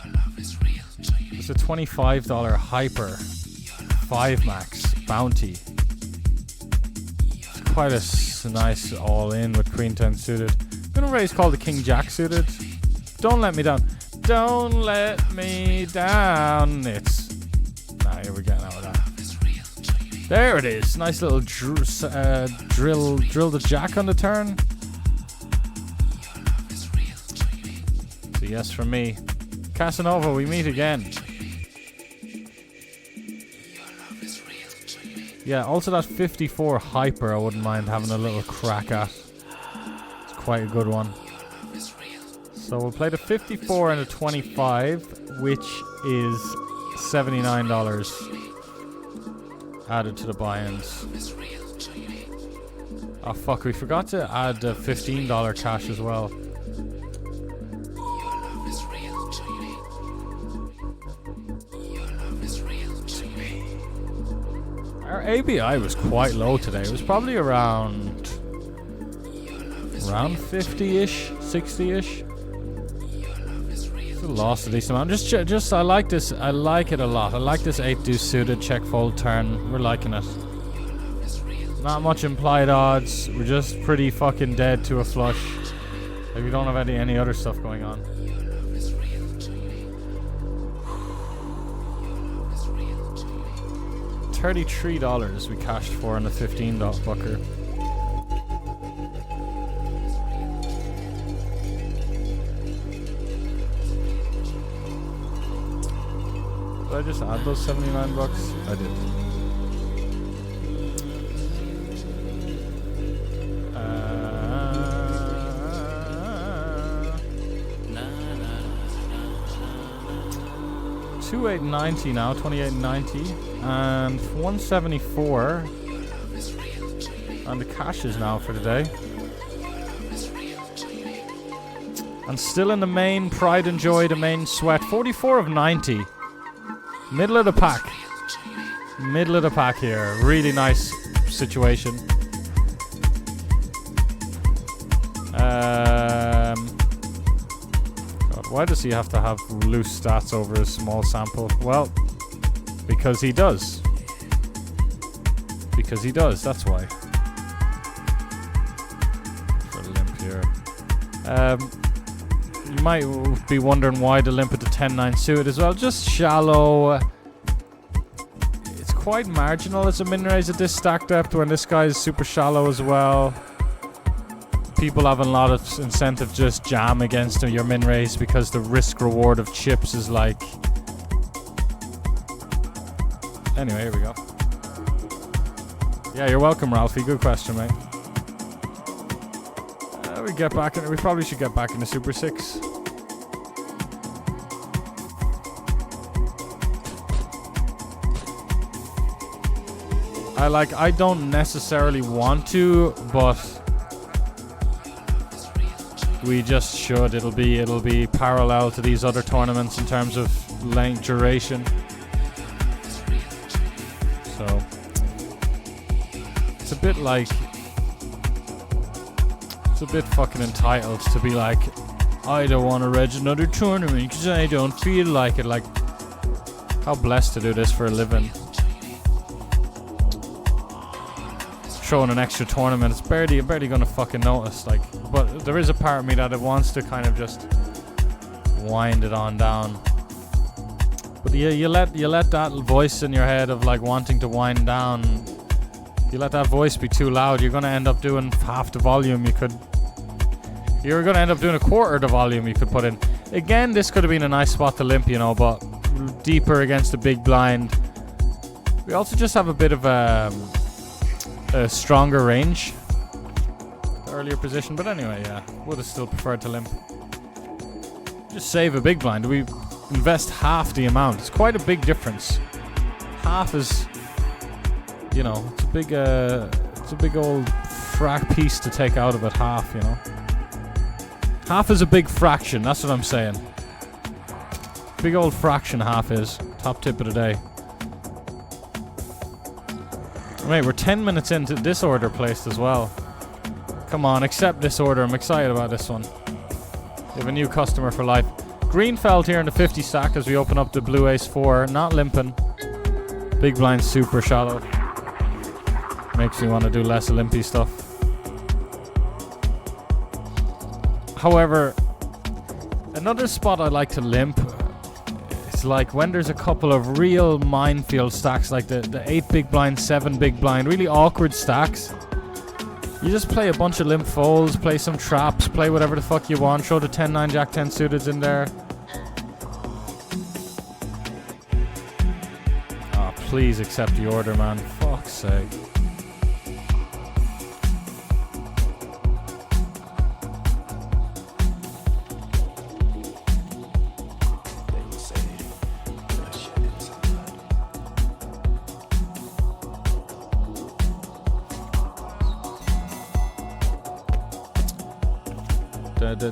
$25 hyper 5 max bounty. It's quite a nice all in with Queen 10 suited. I'm gonna raise called the King Jack suited. Don't let me down. Don't let me down. Here we're getting out of that. There it is. Nice little drill the jack on the turn. Yes from me. Casanova, we meet again. Yeah, also that 54 hyper I wouldn't mind having a little crack at. It's quite a good one. So we'll play the 54 and the 25, which is $79 added to the buy-ins. Oh fuck, we forgot to add the $15 cash as well. Our ABI was quite low today. It was probably around 50-ish, 60-ish. Still lost a decent amount. Just I like this. I like it a lot. I like this 8 deuce suited check fold turn. We're liking it. Not much implied odds. We're just pretty fucking dead to a flush. Like we don't have any other stuff going on. $33 we cashed for on the 15 bucker. Did I just add those 79 bucks? I did. $28.90 now, $28.90, and 174, and the cashes now for the day. And still in the main pride and joy, the main sweat, 44 of 90. Middle of the pack. Middle of the pack here. Really nice situation. God, why does he have to have loose stats over a small sample? Well, because he does. Because he does, that's why. For the limp here. You might be wondering why the limp at the 10-9 suit as well. Just shallow. It's quite marginal as a min raise at this stack depth when this guy is super shallow as well. People have a lot of incentive just jam against your min raise because the risk reward of chips is like. Anyway, here we go. Yeah, you're welcome, Ralphie. Good question, mate. We get back in. We probably should get back into Super 6. I don't necessarily want to, but we just should. It'll be parallel to these other tournaments in terms of length, duration. So it's a bit like. A bit fucking entitled to be like, I don't want to reg another tournament because I don't feel like it. Like, how blessed to do this for a living. Throwing an extra tournament, it's barely gonna fucking notice. Like, but there is a part of me that it wants to kind of just wind it on down. But you let that voice in your head of like wanting to wind down. You let that voice be too loud, you're gonna end up doing half the volume you could. You're gonna end up doing a quarter the volume you could put in. Again, this could have been a nice spot to limp, you know, but deeper against the big blind. We also just have a bit of a stronger range. The earlier position, but anyway, yeah, would have still preferred to limp. Just save a big blind. We invest half the amount. It's quite a big difference. Half is. You know, it's a big old frac piece to take out of it. Half, you know. Half is a big fraction. That's what I'm saying. Big old fraction. Half is top tip of the day. Right, we're 10 minutes into this order placed as well. Come on, accept this order. I'm excited about this one. We have a new customer for life. Greenfeld here in the 50 stack as we open up the blue ace 4. Not limping. Big blind, super shallow. Makes me want to do less Olympi stuff. However, another spot I like to limp is like when there's a couple of real minefield stacks, like the 8 big blind, 7 big blind, really awkward stacks. You just play a bunch of limp folds, play some traps, play whatever the fuck you want, throw the 10-9 Jack 10 suiteds in there. Oh, please accept the order, man. Fuck's sake.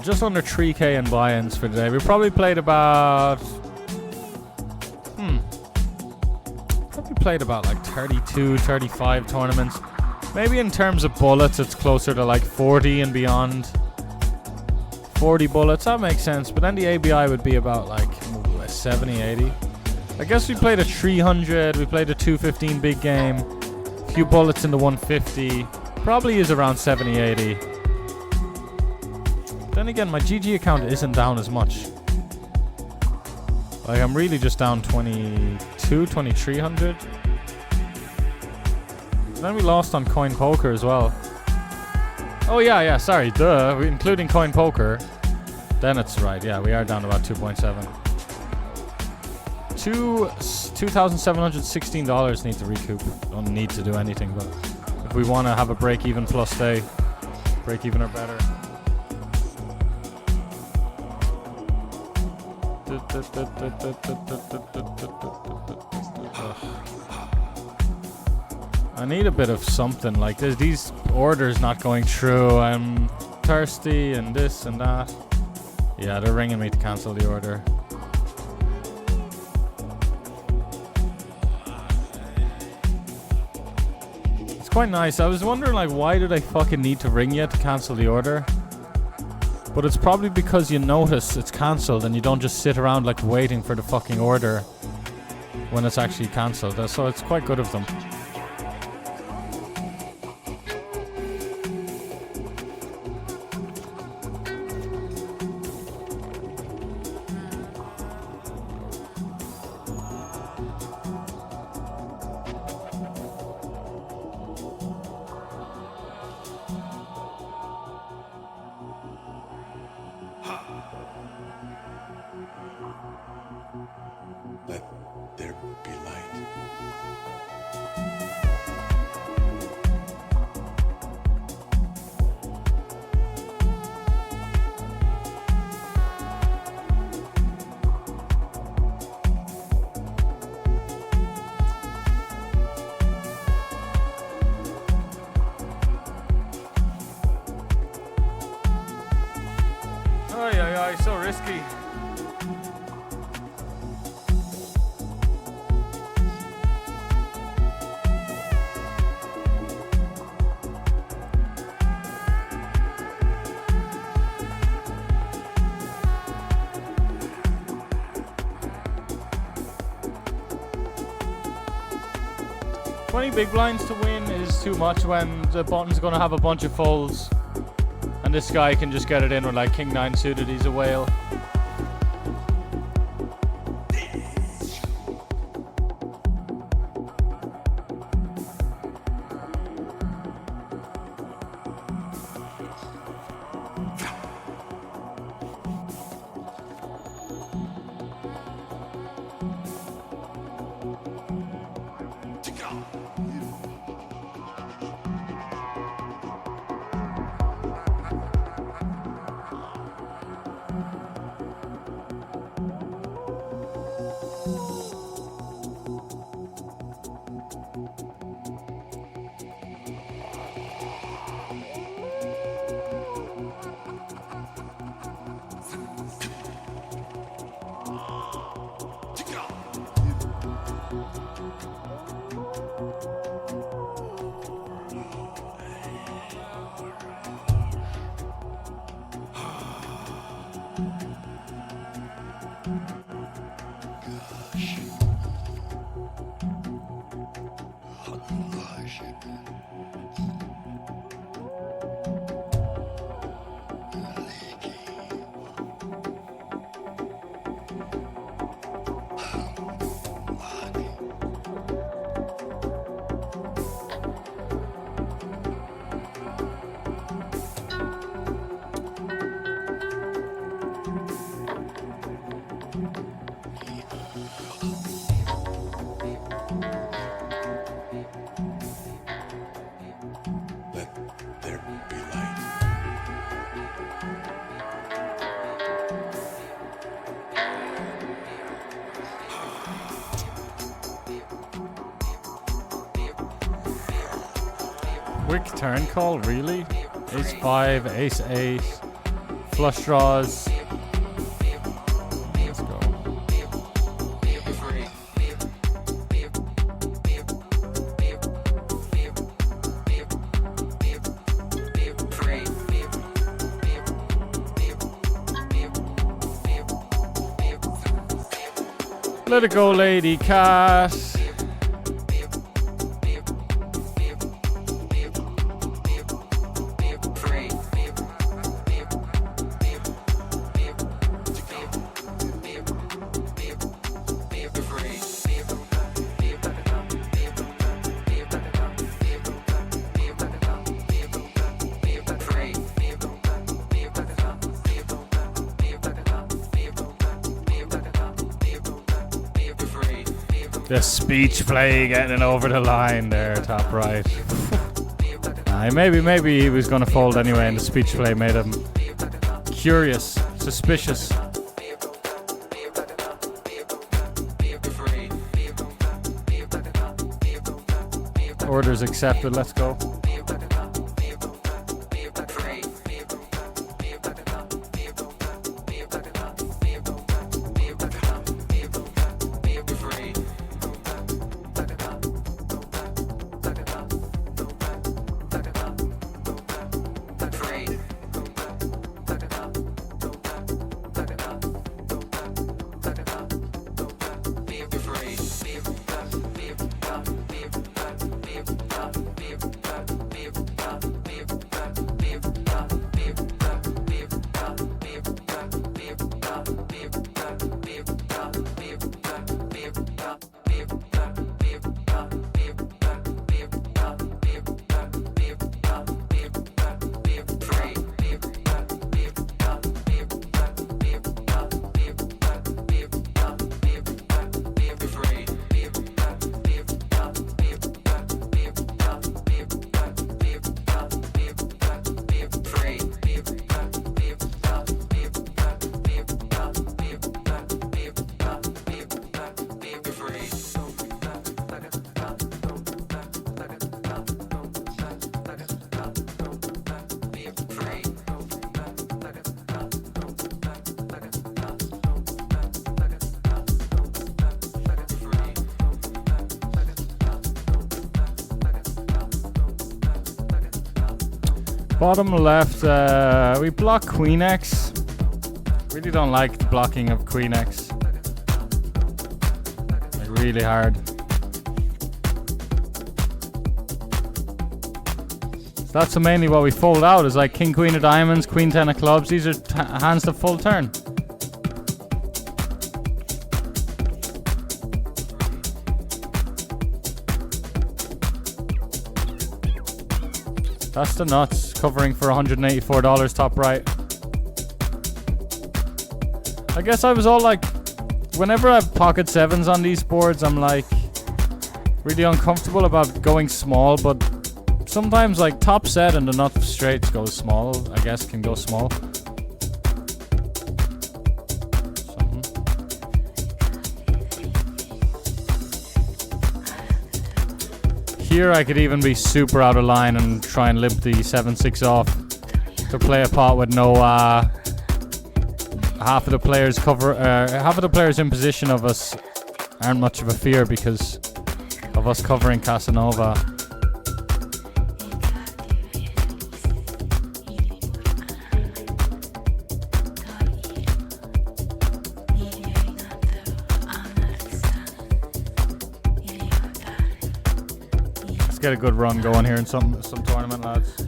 Just under 3k in buy-ins for today. We probably played about like 32, 35 tournaments. Maybe in terms of bullets it's closer to like 40 and beyond. 40 bullets, that makes sense. But then the ABI would be about like 70, 80. I guess we played a 300, we played a 215 big game. A few bullets in the 150. Probably is around 70, 80. Then again, my GG account isn't down as much. Like, I'm really just down 22, 2300. Then we lost on Coin Poker as well. Oh yeah, sorry, duh. Including Coin Poker. Then it's right, yeah, we are down to about 2.7. $2,716 need to recoup. Don't need to do anything, but if we want to have a break-even plus day, break-even or better. I need a bit of something like this. These orders not going through. I'm thirsty and this and that. Yeah, they're ringing me to cancel the order. It's quite nice. I was wondering, like, why do they fucking need to ring you to cancel the order? But it's probably because you notice it's cancelled and you don't just sit around like waiting for the fucking order when it's actually cancelled. So it's quite good of them. Let there be light. Ay, so risky. Big blinds to win is too much when the button's going to have a bunch of folds and this guy can just get it in with like king 9 suited. He's a whale. Quick turn call, really? Ace 5, Ace 8, flush draws. Let's go. Let it go, lady cat. The speech play getting it over the line there, top right. Maybe he was going to fold anyway, and the speech play made him curious, suspicious. Orders accepted, let's go. Bottom left, we block Queen X. Really don't like the blocking of Queen X. Like really hard. So that's mainly what we fold out, is like King Queen of Diamonds, Queen 10 of Clubs. These are hands to full turn. That's the nuts, covering for $184 top right. I guess I was all like, whenever I have pocket sevens on these boards, I'm like really uncomfortable about going small, but sometimes like top set and the nut of straights goes small, I guess can go small. Here I could even be super out of line and try and limp the 7-6 off to play a pot with no half of the players in position of us aren't much of a fear because of us covering Casanova. Get a good run going here in some tournament, lads.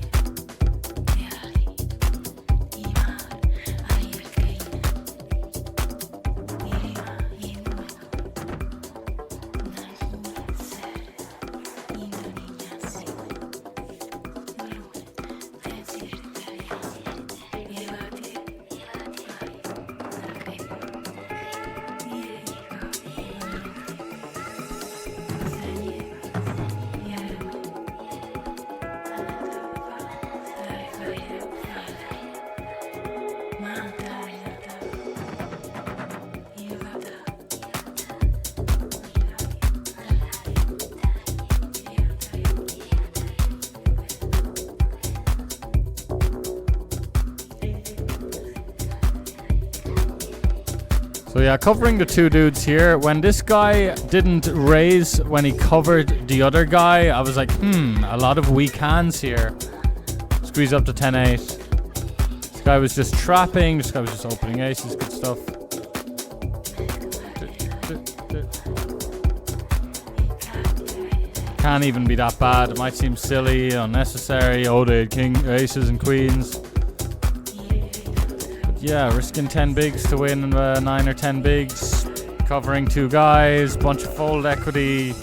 So yeah, covering the two dudes here. When this guy didn't raise when he covered the other guy, I was like, a lot of weak hands here. Squeeze up to 10-8. This guy was just trapping. This guy was just opening aces. Good stuff. Can't even be that bad. It might seem silly, unnecessary. Oh, they had king, aces and queens. Yeah, risking 10 bigs to win 9 or 10 bigs. Covering two guys, bunch of fold equity.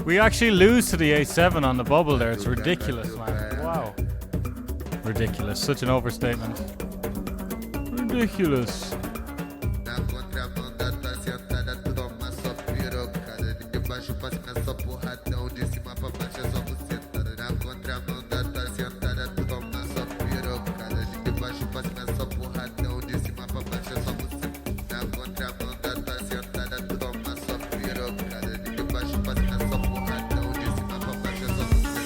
We actually lose to the A7 on the bubble there. It's ridiculous, man. Wow. Ridiculous. Such an overstatement. Ridiculous. Na contramão da tua sentada, tu toma só pirocada. De baixo pra cima é só porradão, de cima pra baixo é só bucetada. Na contramão da tua sentada, tu toma só pirocada. De baixo pra cima é só porradão, de cima pra baixo é só bucetada. Na contramão da tua sentada, tu toma só pirocada. De baixo pra cima é só porradão, de cima pra baixo é só bucetada.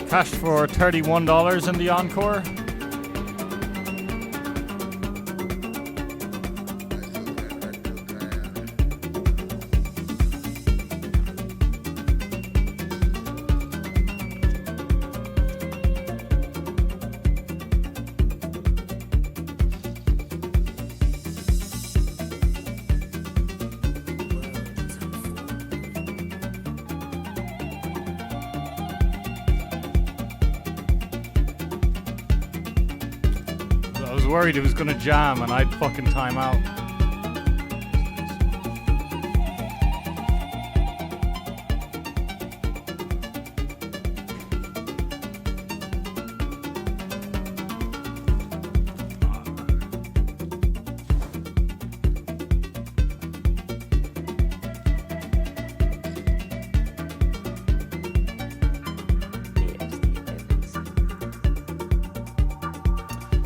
Cashed for $31 in the Encore. I was worried it was gonna jam and I'd fucking time out.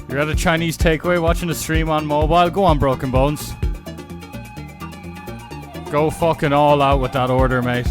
You're at a Chinese takeaway watching the stream on mobile. Go on, Broken Bones. Go fucking all out with that order, mate.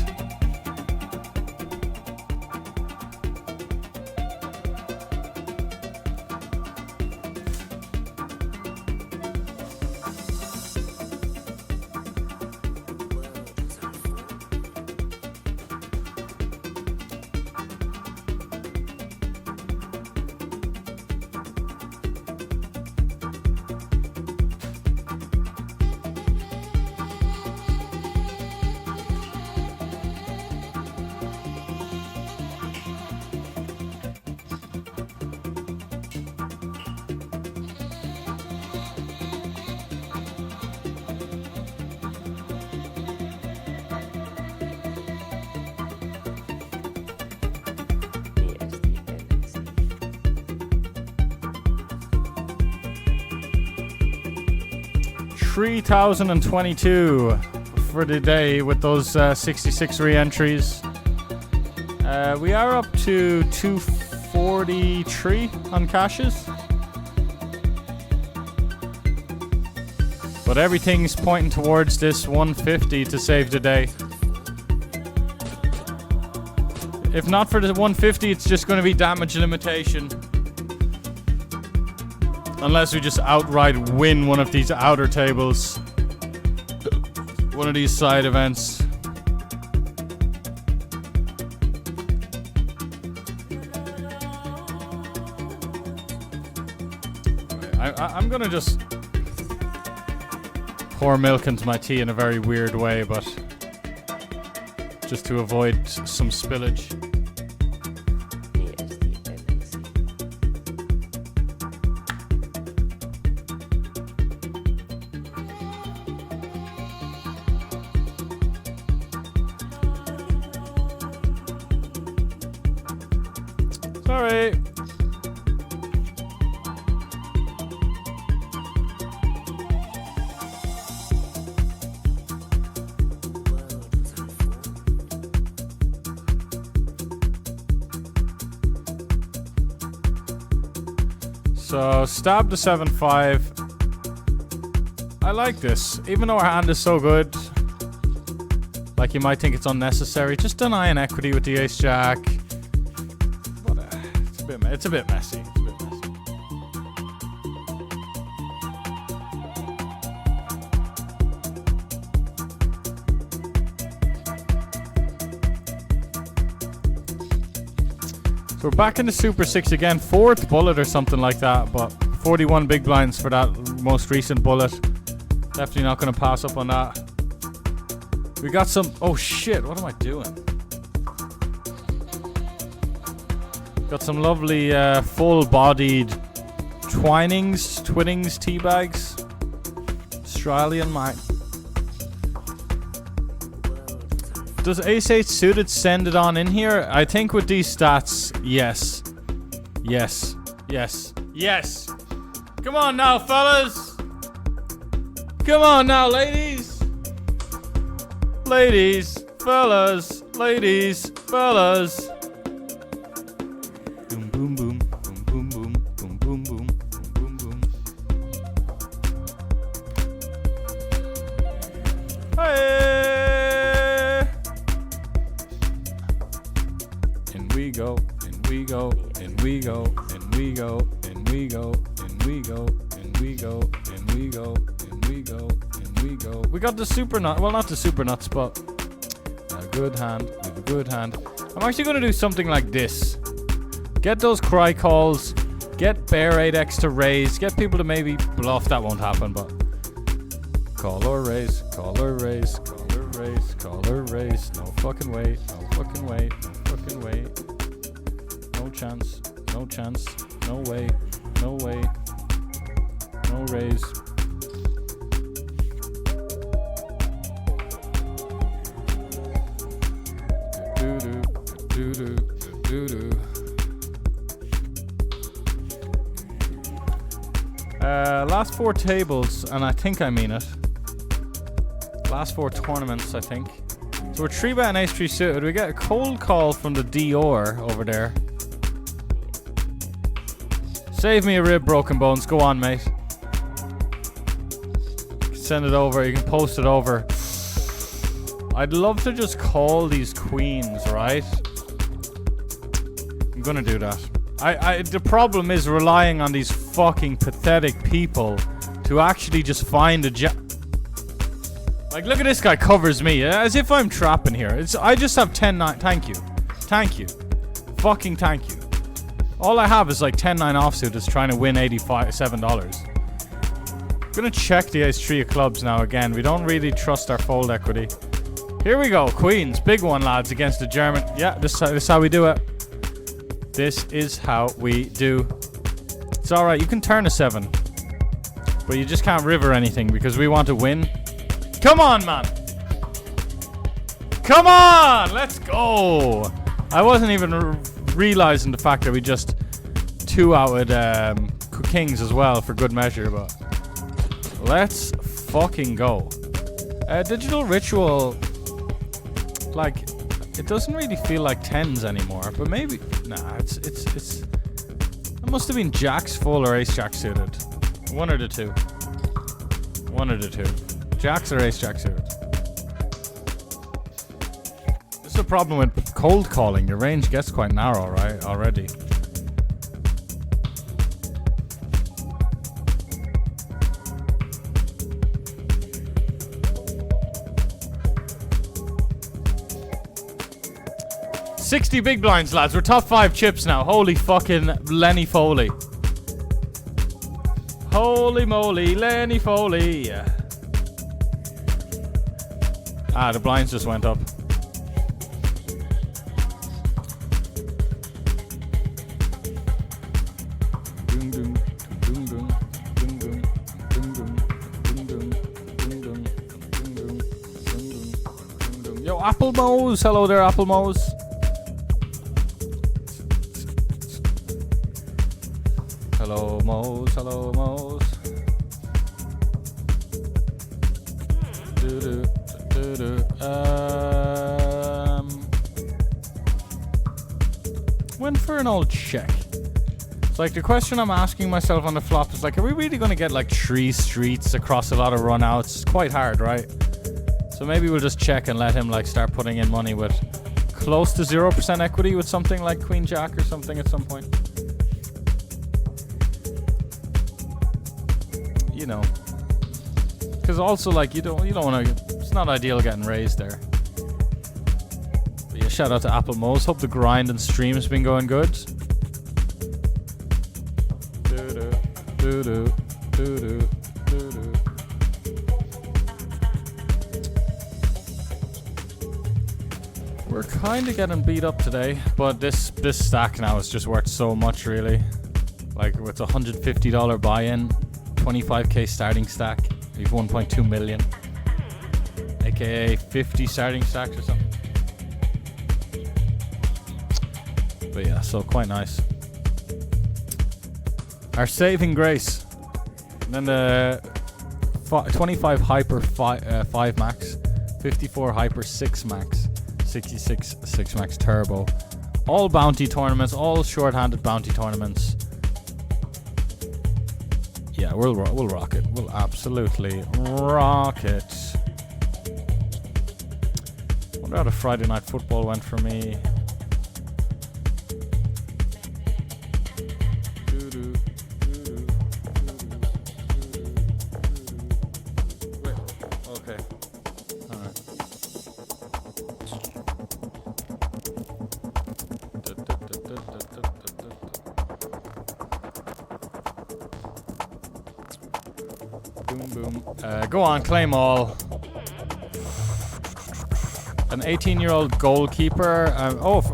$3,022 for the day with those 66 re-entries. We are up to 243 on caches. But everything's pointing towards this 150 to save the day. If not for the 150, it's just going to be damage limitation. Unless we just outright win one of these outer tables. One of these side events. I'm gonna just pour milk into my tea in a very weird way, but just to avoid some spillage. Sorry. So stab the 7.5. I like this. Even though our hand is so good, like you might think it's unnecessary, just denying equity with the ace jack. But, it's a bit messy. It's a bit messy. So we're back in the Super 6 again. 4th bullet or something like that, but 41 big blinds for that most recent bullet. Definitely not going to pass up on that. We got some... Oh shit, what am I doing? Got some lovely full-bodied twinnings tea bags. Australian, mate. Does Ace-8 suited send it on in here? I think with these stats, yes. Yes. Yes. Yes. Come on now, fellas. Come on now, ladies. Ladies, fellas, ladies, fellas. Boom, boom, boom, boom, boom, boom, boom, boom, boom, boom, boom. Hey! And we go, and we go, and we go, and we go, and we go, and we go, and we go, and we go, and we go, and we go. We got the super nut. Well, not the super nuts, but a good hand with a good hand. I'm actually going to do something like this. Get those cry calls. Get bear 8x to raise. Get people to maybe bluff. That won't happen, but call or raise. Call or raise. Call or raise. Call or raise. No fucking way. No fucking way. No fucking way. No chance. No chance. No way. No way. No raise. Last 4 tables, and I think I mean it. Last 4 tournaments, I think. So we're 3-betting ace-3 suited. We get a cold call from the Dior over there. Save me a rib, broken bones. Go on, mate. Send it over. You can post it over. I'd love to just call these queens, right? I'm gonna do that. The problem is relying on these fucking pathetic people to actually just find a like, look at this guy covers me as if I'm trapping here. I just have 10-9. Thank you. Thank you. Fucking thank you. All I have is like 10-9 offsuit is trying to win $87. I'm gonna check the ace-3 of clubs now again. We don't really trust our fold equity. Here we go. Queens. Big one, lads, against the German. Yeah, this is how we do it. This is how we do. It's alright. You can turn a 7. But you just can't river anything because we want to win. Come on, man. Come on. Let's go. I wasn't even realizing the fact that we just 2-outed kings as well for good measure. But let's fucking go. Digital ritual... Like, it doesn't really feel like 10s anymore, but maybe nah. It must have been jacks full or ace jack suited. One or the two. One or the two. Jacks or ace jack suited. This is a problem with cold calling. Your range gets quite narrow, right? Already. $60 big blinds, lads. We're top 5 chips now. Holy fucking Lenny Foley. Holy moly, Lenny Foley. Ah, the blinds just went up. Yo, Apple Mose. Hello there, Apple Mose. Hello, Mose. Hello, Mose. Went for an old check. like the question I'm asking myself on the flop is like, are we really going to get like 3 streets across a lot of run outs? It's quite hard, right? So maybe we'll just check and let him like start putting in money with close to 0% equity with something like Queen Jack or something at some point. You know, because also like you don't want to. It's not ideal getting raised there. But yeah, shout out to Apple Mose. Hope the grind and stream's been going good. We're kind of getting beat up today, but this stack now is just worth so much, really. Like with $150 buy-in, 25k starting stack, we've 1.2 million, aka 50 starting stacks or something. But yeah, so quite nice. Our saving grace. And then the 25 hyper 5 max, 54 hyper 6 max, 66 6 max turbo. All bounty tournaments, all short-handed bounty tournaments. Yeah, we'll rock it. We'll absolutely rock it. Wonder how the Friday night football went for me. Okay. Alright. Boom, boom. Go on, claim all. An 18-year-old goalkeeper.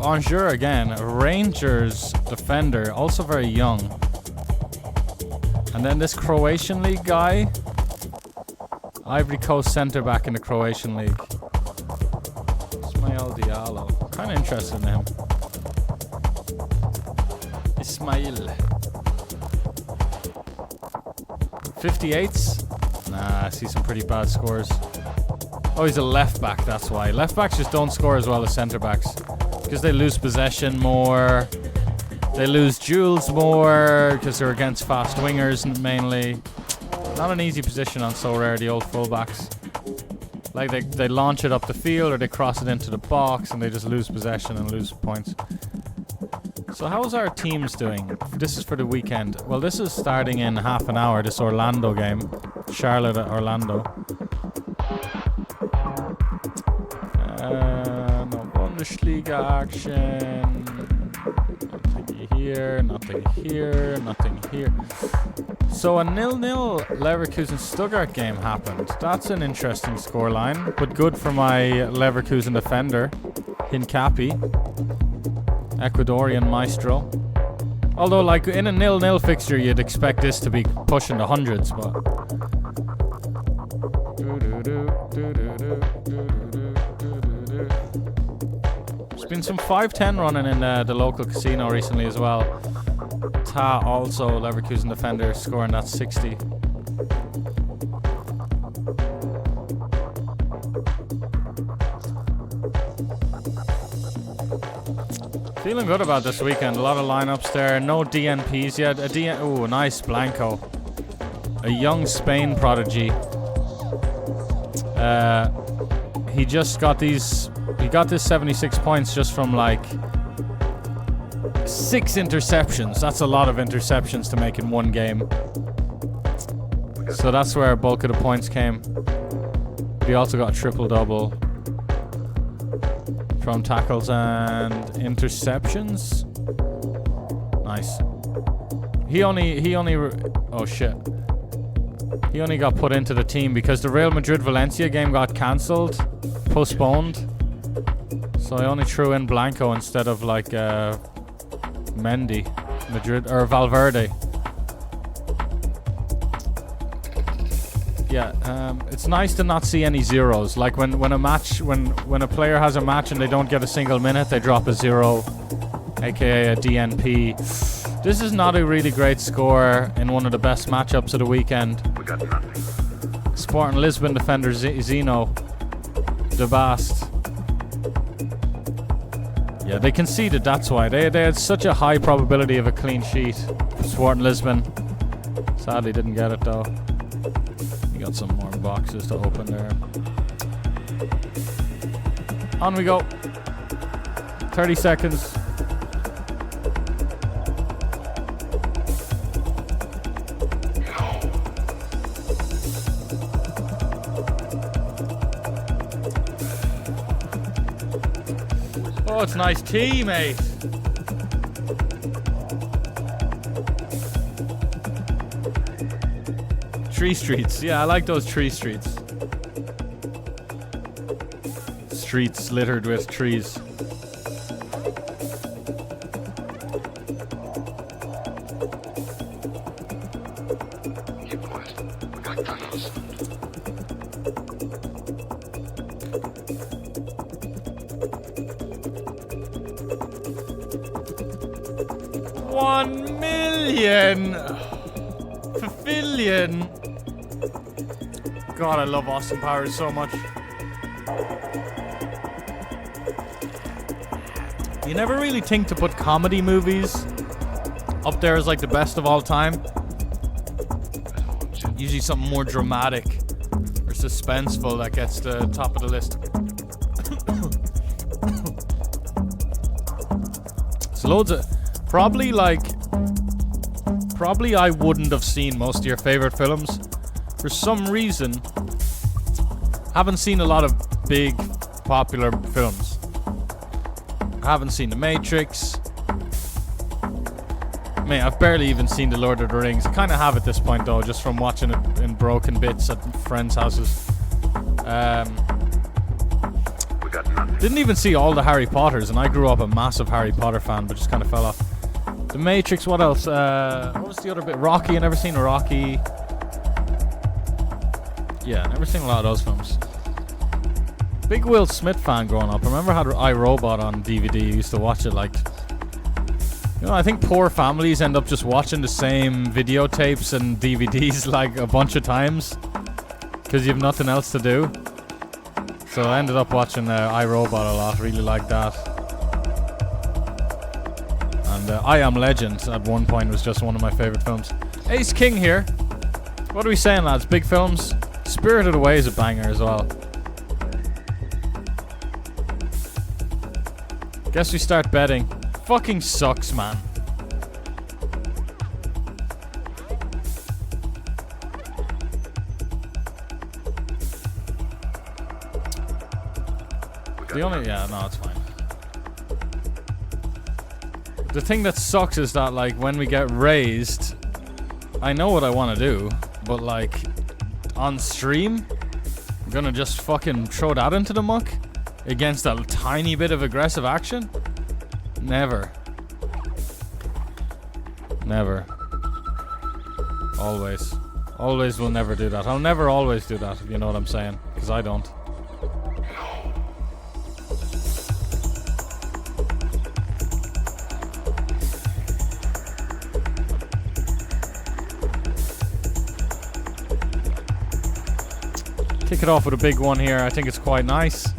Angers again. A Rangers defender, also very young. And then this Croatian League guy. Ivory Coast centre back in the Croatian League. Ismail Diallo. Kind of interested in him. Ismail. 58s? Nah, I see some pretty bad scores. Oh, he's a left back, that's why. Left backs just don't score as well as centre backs. Because they lose possession more. They lose duels more. Because they're against fast wingers mainly. Not an easy position on So Rare, the old fullbacks. Like they launch it up the field or they cross it into the box and they just lose possession and lose points. So how's our teams doing? This is for the weekend. Well, this is starting in half an hour, this Orlando game. Charlotte at Orlando. No Bundesliga action. Nothing here, nothing here, nothing here. So a 0-0 Leverkusen Stuttgart game happened. That's an interesting scoreline, but good for my Leverkusen defender, Hincapi, Ecuadorian maestro. Although, like in a 0-0 fixture, you'd expect this to be pushing the hundreds, but. There's been some 5-10 running in the local casino recently as well. Ta also Leverkusen defender scoring that 60. Feeling good about this weekend. A lot of lineups there. No DNPs yet. Ooh, nice Blanco. A young Spain prodigy. He just got these. He got this 76 points just from like 6 interceptions. That's a lot of interceptions to make in one game. So that's where a bulk of the points came. He also got a triple-double from tackles and interceptions. Nice. He only got put into the team because the Real Madrid-Valencia game got cancelled, postponed. So I only threw in Blanco instead of like Mendy, Madrid or Valverde. Yeah, it's nice to not see any zeros. Like when a player has a match and they don't get a single minute, they drop a 0, aka a DNP. This is not a really great score in one of the best matchups of the weekend. Sporting Lisbon defender Zeno, De Bast. Yeah, they conceded, that's why. They had such a high probability of a clean sheet. Swart in Lisbon. Sadly didn't get it though. We got some more boxes to open there. On we go. 30 seconds. Oh, it's nice tea, mate. Tree streets. Yeah, I like those tree streets. Streets littered with trees. You boys, we got tunnels. $1 million. Pavilion. God, I love Austin Powers so much. You never really think to put comedy movies up there as like the best of all time. Usually something more dramatic or suspenseful that gets the top of the list. So loads of... Probably I wouldn't have seen most of your favorite films. For some reason, haven't seen a lot of big, popular films. I haven't seen The Matrix. Man, I've barely even seen The Lord of the Rings. I kind of have at this point, though, just from watching it in broken bits at friends' houses. Didn't even see all the Harry Potters, and I grew up a massive Harry Potter fan, but just kind of fell off. The Matrix, what else? What was the other bit? Rocky, I never seen Rocky. Yeah, never seen a lot of those films. Big Will Smith fan growing up. I remember I had iRobot on DVD. I used to watch it like... You know, I think poor families end up just watching the same videotapes and DVDs like a bunch of times. Because you have nothing else to do. So I ended up watching iRobot a lot. Really liked that. And I Am Legend at one point was just one of my favorite films. Ace King here. What are we saying, lads? Big films? Spirited Away is a banger as well. Guess we start betting. Fucking sucks, man. The only... Yeah, no, it's fine. The thing that sucks is that, like, when we get raised, I know what I want to do, but, like, on stream, I'm gonna just fucking throw that into the muck against a tiny bit of aggressive action? Never. Never. Always. Always will never do that. I'll never always do that, if you know what I'm saying. Because I don't. Kick it off with a big one here. I think it's quite nice.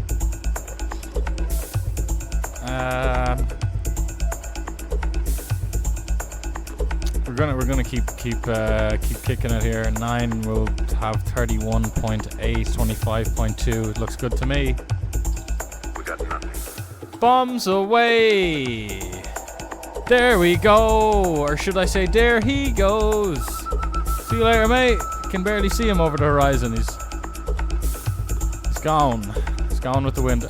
We're gonna keep kicking it here. 9 will have 31.8, 25.2. It looks good to me. We got nothing. Bombs away. There we go, or should I say, there he goes. See you later, mate. Can barely see him over the horizon. He's gone. He's gone with the wind.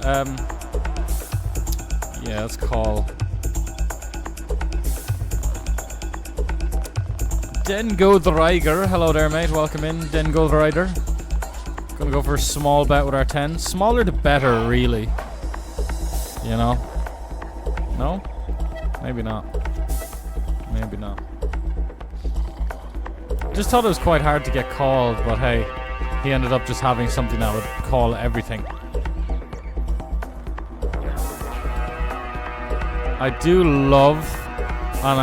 Yeah, let's call. 𝐒𝐸𝐬𝐿. Hello there, mate. Welcome in, 𝐒𝐸𝐿. Gonna go for a small bet with our 10. Smaller the better, really. You know? No? Maybe not. Maybe not. Just thought it was quite hard to get called, but hey, he ended up just having something that would call everything. I do love, and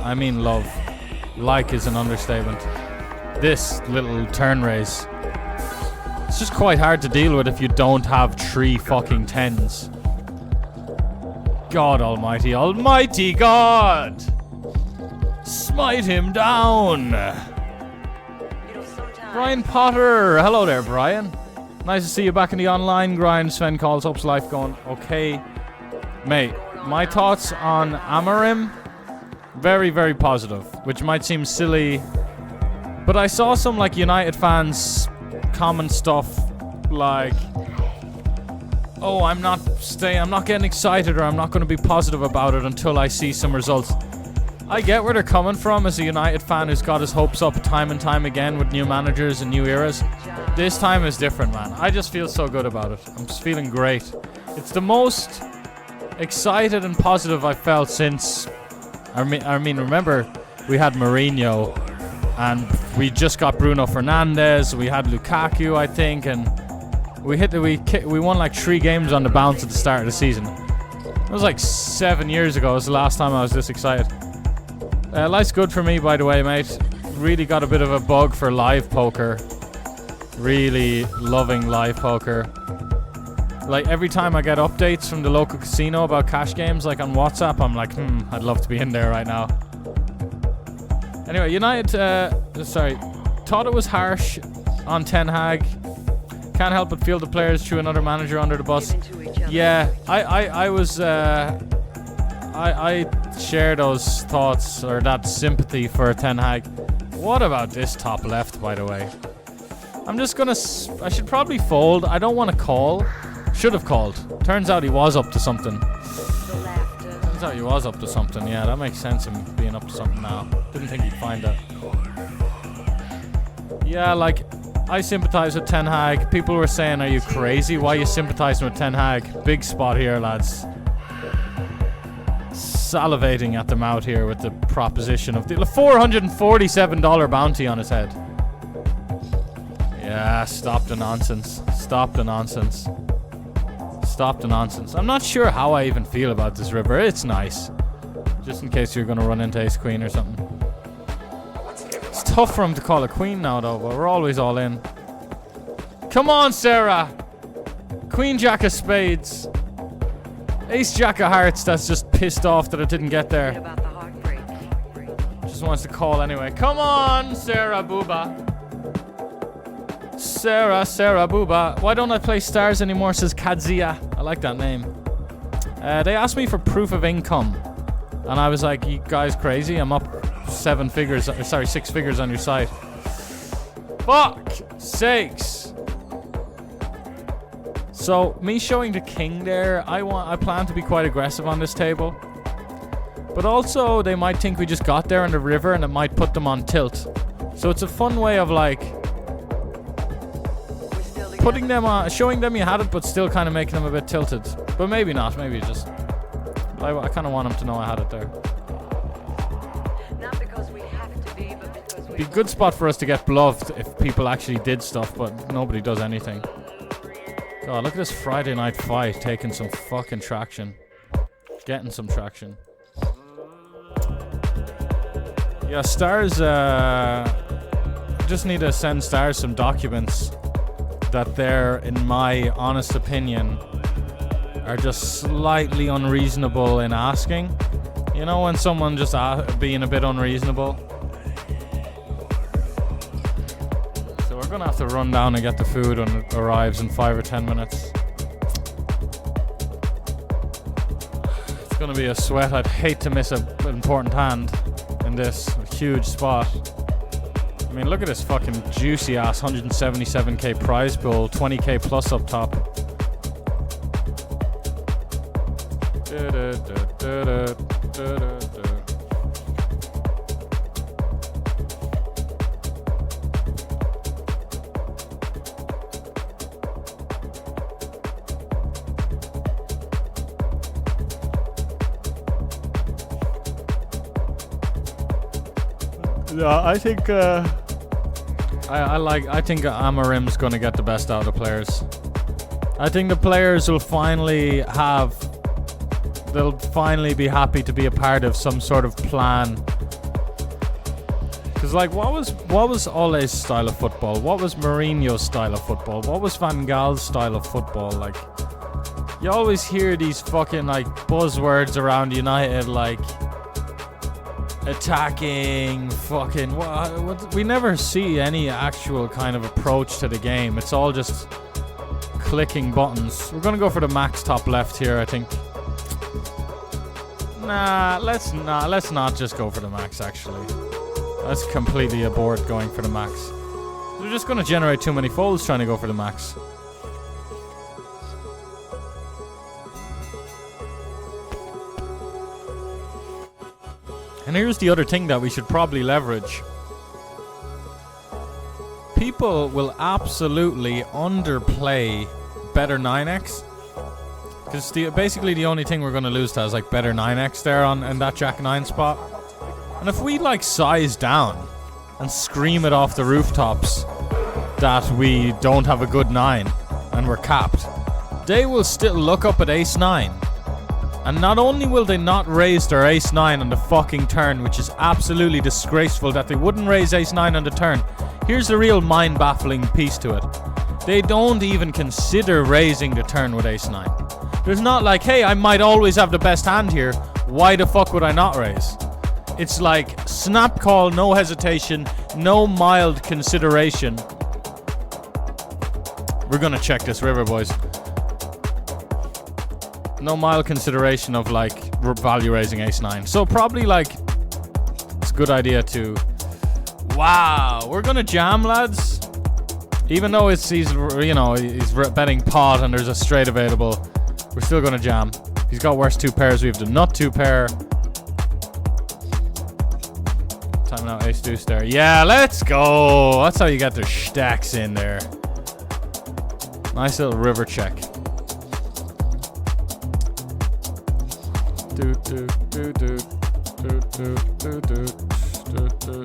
I mean love. Like is an understatement. This little turn raise. It's just quite hard to deal with if you don't have 3 fucking 10s. God almighty, almighty God! Smite him down. Brian Potter. Hello there, Brian. Nice to see you back in the online grind. Sven calls. Hope's life going okay. Mate, my thoughts on Amarim, very, very positive, which might seem silly, but I saw some like United fans comment stuff like, oh, I'm not getting excited, or I'm not going to be positive about it until I see some results. I get where they're coming from as a United fan who's got his hopes up time and time again with new managers and new eras. This time is different, man. I just feel so good about it. I'm just feeling great. It's the most excited and positive I've felt since... I mean, remember, we had Mourinho, and we just got Bruno Fernandes, we had Lukaku, I think, and we won like 3 games on the bounce at the start of the season. It was like 7 years ago. It was the last time I was this excited. Life's good for me, by the way, mate. Really got a bit of a bug for live poker. Really loving live poker. Like, every time I get updates from the local casino about cash games, like on WhatsApp, I'm like, I'd love to be in there right now. Anyway, United, thought it was harsh on Ten Hag. Can't help but feel the players threw another manager under the bus. Yeah, I share those thoughts, or that sympathy for Ten Hag. What about this top left, by the way? I'm just gonna... I should probably fold. I don't want to call. Should have called. Turns out he was up to something. Yeah, that makes sense, him being up to something now. Didn't think he'd find that. Yeah, like, I sympathize with Ten Hag. People were saying, are you crazy? Why are you sympathizing with Ten Hag? Big spot here, lads. Salivating at the mouth here with the proposition of the $447 bounty on his head. Yeah, stop the nonsense. I'm not sure how I even feel about this river. It's nice. Just in case you're going to run into Ace Queen or something. It's tough for him to call a queen now, though, but we're always all in. Come on, Sarah! Queen Jack of Spades. Ace Jack of Hearts that's just pissed off that it didn't get there. Just wants to call anyway. Come on, Sarah Booba. Sarah Booba. Why don't I play stars anymore, says 𝐒𝐶𝐬𝐬. I like that name. They asked me for proof of income. And I was like, you guys crazy? I'm up 6 figures on your site. Fuck sakes. So, me showing the king there, I plan to be quite aggressive on this table. But also, they might think we just got there on the river and it might put them on tilt. So it's a fun way of like... putting them on, showing them you had it, but still kind of making them a bit tilted. But maybe not, maybe just... I kind of want them to know I had it there. Not because we have to be, but because we... Be a good spot for us to get bluffed if people actually did stuff, but nobody does anything. God, look at this Friday night fight taking some fucking traction. Getting some traction. Yeah, stars, just need to send stars some documents that they're, in my honest opinion, are just slightly unreasonable in asking. You know, when someone just being a bit unreasonable. So we're gonna have to run down and get the food when it arrives in 5 or 10 minutes. It's gonna be a sweat. I'd hate to miss an important hand in this huge spot. I mean, look at this fucking juicy ass 177k prize pool, 20k plus up top. Yeah, I think I think Amarim's gonna get the best out of the players. I think the players will finally they'll finally be happy to be a part of some sort of plan. Cause like, what was Ole's style of football? What was Mourinho's style of football? What was Van Gaal's style of football? Like, you always hear these fucking like buzzwords around United, like attacking, fucking what? We never see any actual kind of approach to the game. It's all just clicking buttons. We're gonna go for the max top left here, I think. Nah, let's not just go for the max, actually. That's completely abort going for the max. We're just gonna generate too many folds trying to go for the max. And here's the other thing that we should probably leverage. People will absolutely underplay better 9x. Because basically the only thing we're going to lose to is like better 9x there in that Jack 9 spot. And if we like size down and scream it off the rooftops that we don't have a good 9 and we're capped, they will still look up at ace 9. And not only will they not raise their ace 9 on the fucking turn, which is absolutely disgraceful that they wouldn't raise ace 9 on the turn. Here's the real mind-baffling piece to it. They don't even consider raising the turn with ace 9. There's not like, hey, I might always have the best hand here. Why the fuck would I not raise? It's like snap call, no hesitation, no mild consideration. We're gonna check this river, boys. No mild consideration of like value raising ace 9. So probably like it's a good idea to. Wow, we're gonna jam, lads. Even though he's betting pot and there's a straight available, we're still gonna jam. He's got worse 2 pairs. We have the nut 2 pair. Time out ace deuce there. Yeah, let's go. That's how you get the stacks in there. Nice little river check. Do do do do do do do do do do.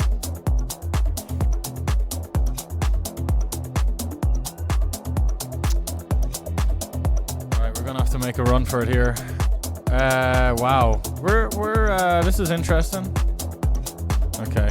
Alright, we're gonna have to make a run for it here. Wow. We're this is interesting. Okay.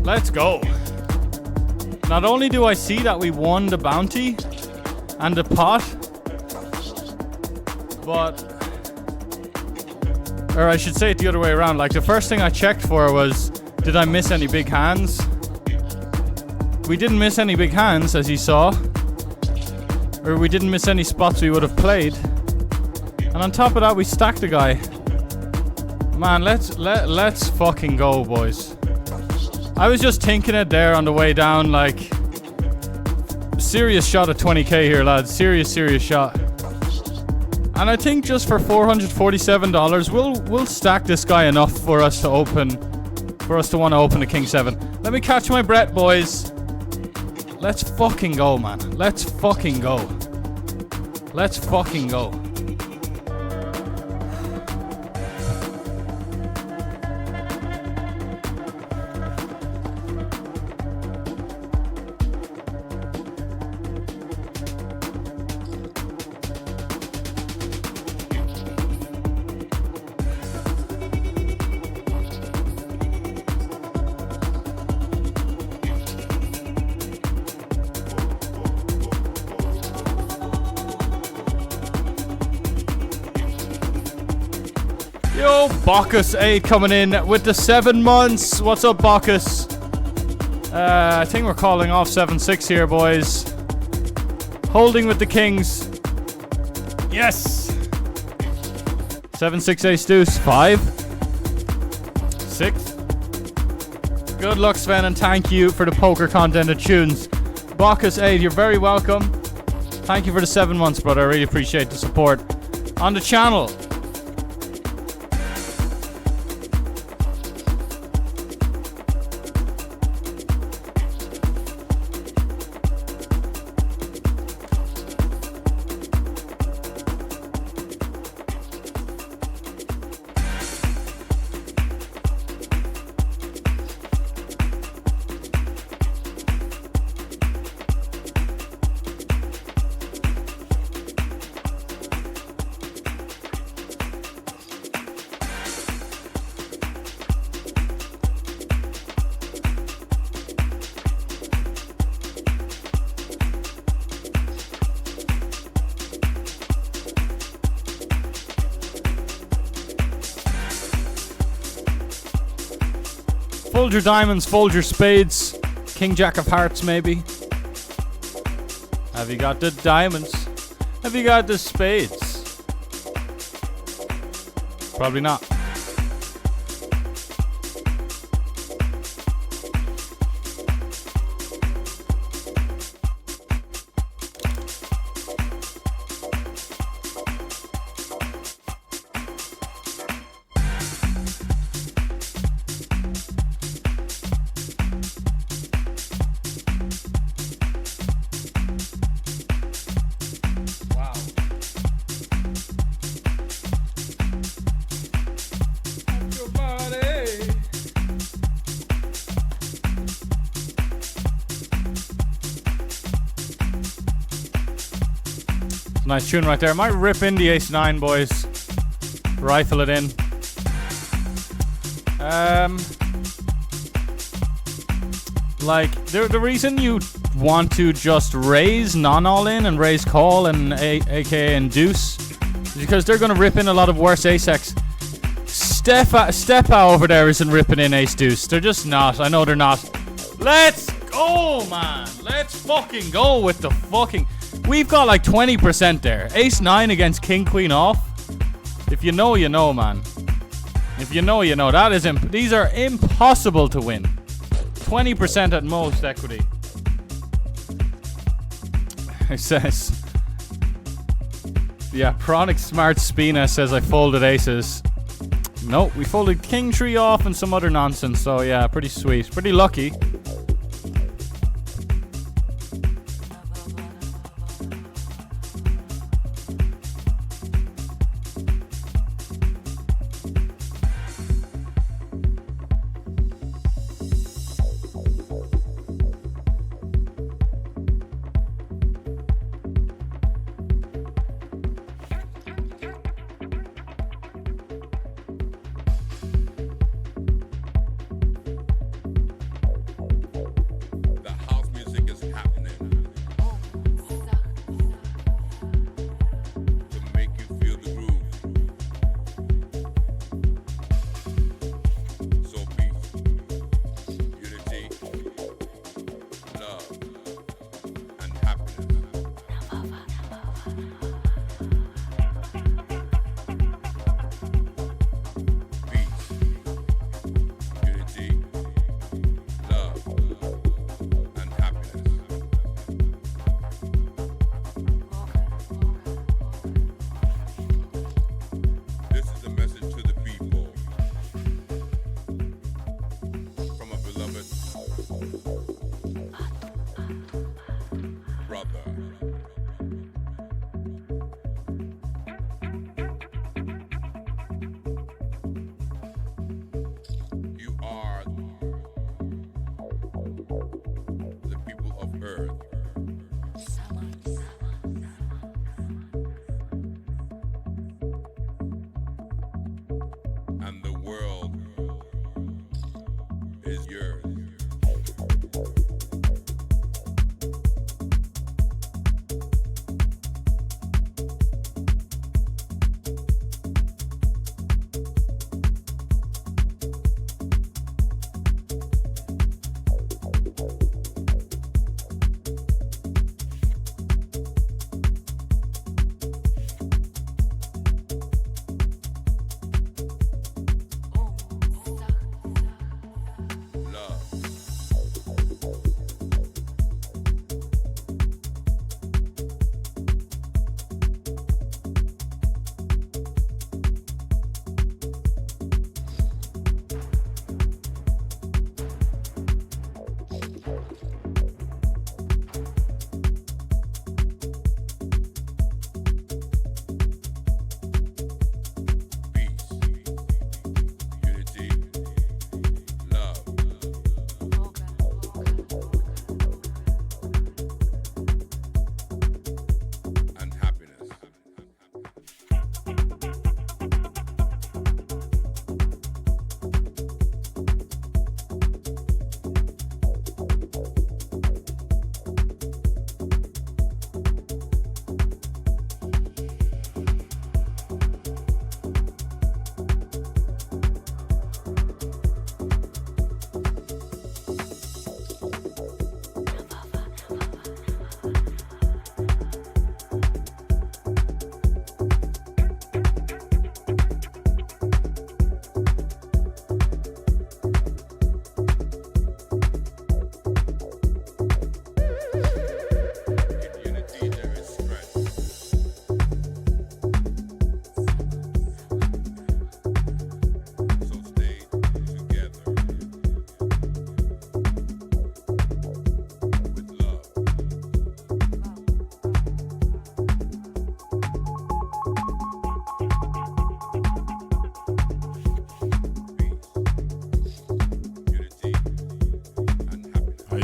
Let's go. Not only do I see that we won the bounty and the pot, but, or I should say it the other way around. Like the first thing I checked for was, did I miss any big hands? we didn't miss any big hands, as you saw. Or we didn't miss any spots we would have played. And on top of that, we stacked the guy. Man, let's fucking go, boys. I was just thinking it there on the way down, like, serious shot at 20k here, lads. Serious shot. And I think just for $447, we'll stack this guy enough for us to open, for us to want to open the King 7. Let me catch my breath, boys. Let's fucking go, man. Let's fucking go. Let's fucking go. Yo, Bacchus 8 coming in with the 7 months. What's up, Bacchus? I think we're calling off 7-6 here, boys. Holding with the Kings. Yes. 7-6 ace deuce. 5. 6. Good luck, Sven, and thank you for the poker content at Tunes. Bacchus 8, you're very welcome. Thank you for the 7 months, brother. I really appreciate the support on the channel. Fold your diamonds, fold your spades. King Jack of Hearts, maybe. Have you got the diamonds? Have you got the spades? Probably not. Nice tune right there. Might rip in the ace 9, boys. Rifle it in. Like, the reason you want to just raise non-all in and raise call and aka and deuce is because they're going to rip in a lot of worse ace-x. Stepa over there isn't ripping in ace deuce. They're just not. I know they're not. Let's go, man. Let's fucking go with the fucking... We've got like 20% there. Ace 9 against King Queen off. If you know, you know, man. If you know, you know. That is these are impossible to win. 20% at most equity. It says... Yeah, Pronic Smart Spina says I folded aces. Nope, we folded King Tree off and some other nonsense. So yeah, pretty sweet. Pretty lucky. world is yours.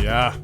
Yeah.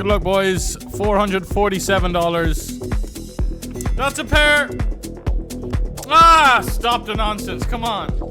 Good luck, boys. $447. That's a pair. Ah, stop the nonsense. Come on.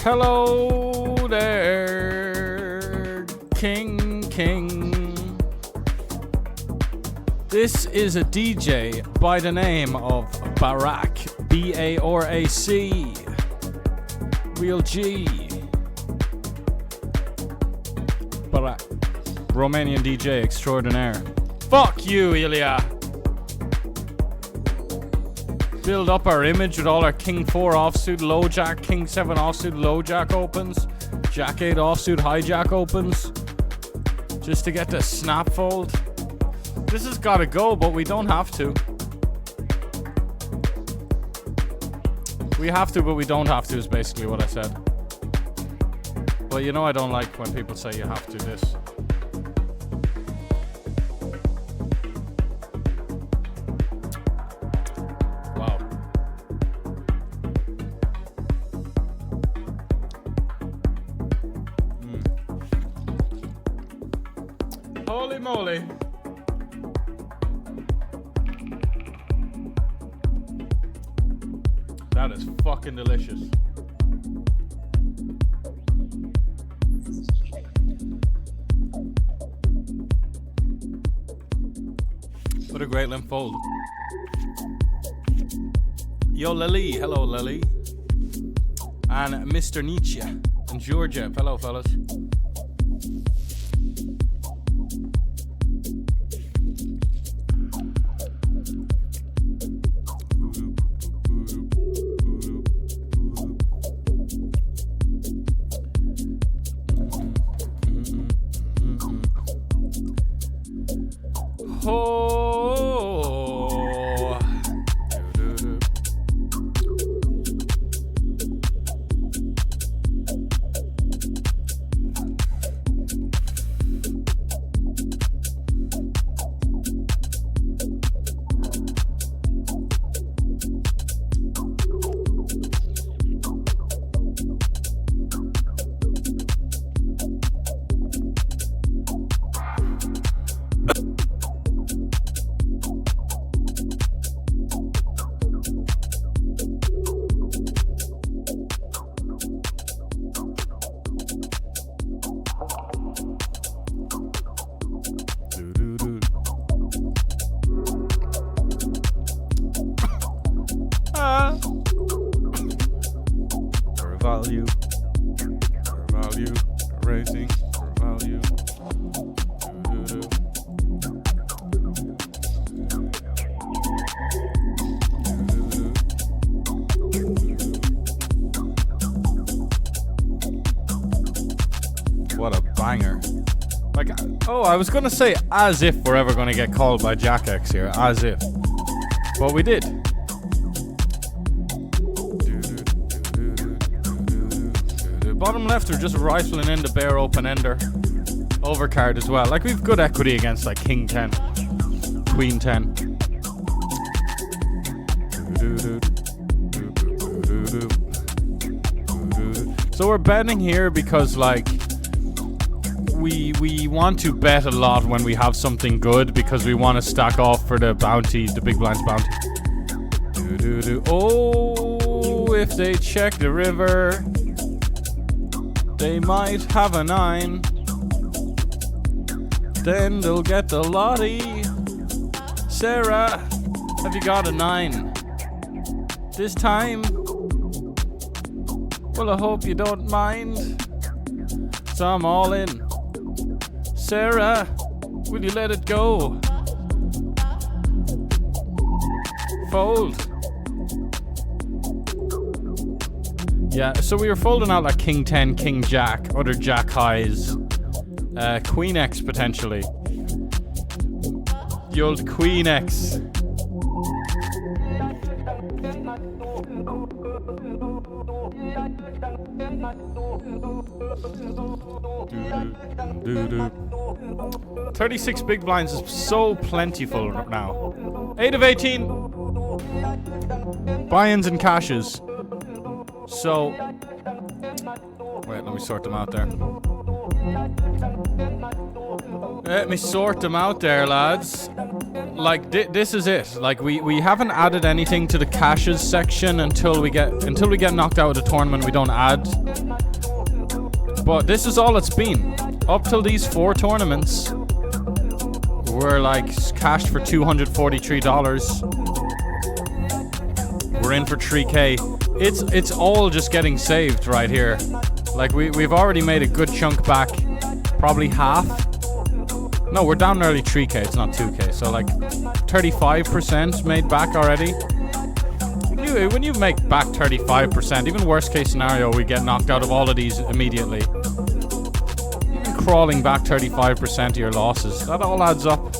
Hello there, King. This is a DJ by the name of Barack, B-A-R-A-C, real G. Barack, Romanian DJ extraordinaire. Fuck you, Ilya. Build up our image with all our King 4 offsuit low jack, King 7 offsuit low jack opens, Jack 8 offsuit hijack opens, just to get the snap fold. This has gotta go, but we don't have to. We have to, but we don't have to is basically what I said. But you know I don't like when people say you have to this. Wow. Holy moly. That is fucking delicious. What a great limp fold. Yo, Lily. Hello, Lily. And Mr. Nietzsche. And Georgia. Hello, fellas. Oh. What a banger. Like, oh, I was gonna say as if we're ever gonna get called by Jack X here, as if. But we did. Bottom left, we're just rifling in the bare open ender. Overcard as well. Like, we've good equity against like King 10, Queen 10. So we're betting here because like we want to bet a lot when we have something good because we want to stack off for the bounty, the big blinds bounty. Oh, if they check the river, they might have a 9. Then they'll get the lottie. Sarah, have you got a 9? This time? Well, I hope you don't mind. So I'm all in. Sarah, will you let it go? Fold. Yeah, so we were folding out like King 10, King Jack, other Jack highs, Queen X potentially. The old Queen X. Doo-doo. 36 big blinds is so plentiful now. 8 of 18. Buy-ins and cashes. So, wait, let me sort them out there. Let me sort them out there, lads. Like, this is it. Like, we haven't added anything to the cashes section until we get knocked out of the tournament. We don't add But this is all it's been. Up till these 4 tournaments, we're like cashed for $243. We're in for 3K. It's all just getting saved right here. Like we've already made a good chunk back, probably half. No, we're down nearly 3K. It's not 2K. So like 35% made back already. When you make back 35%, even worst case scenario, we get knocked out of all of these immediately. Even crawling back 35% of your losses, that all adds up.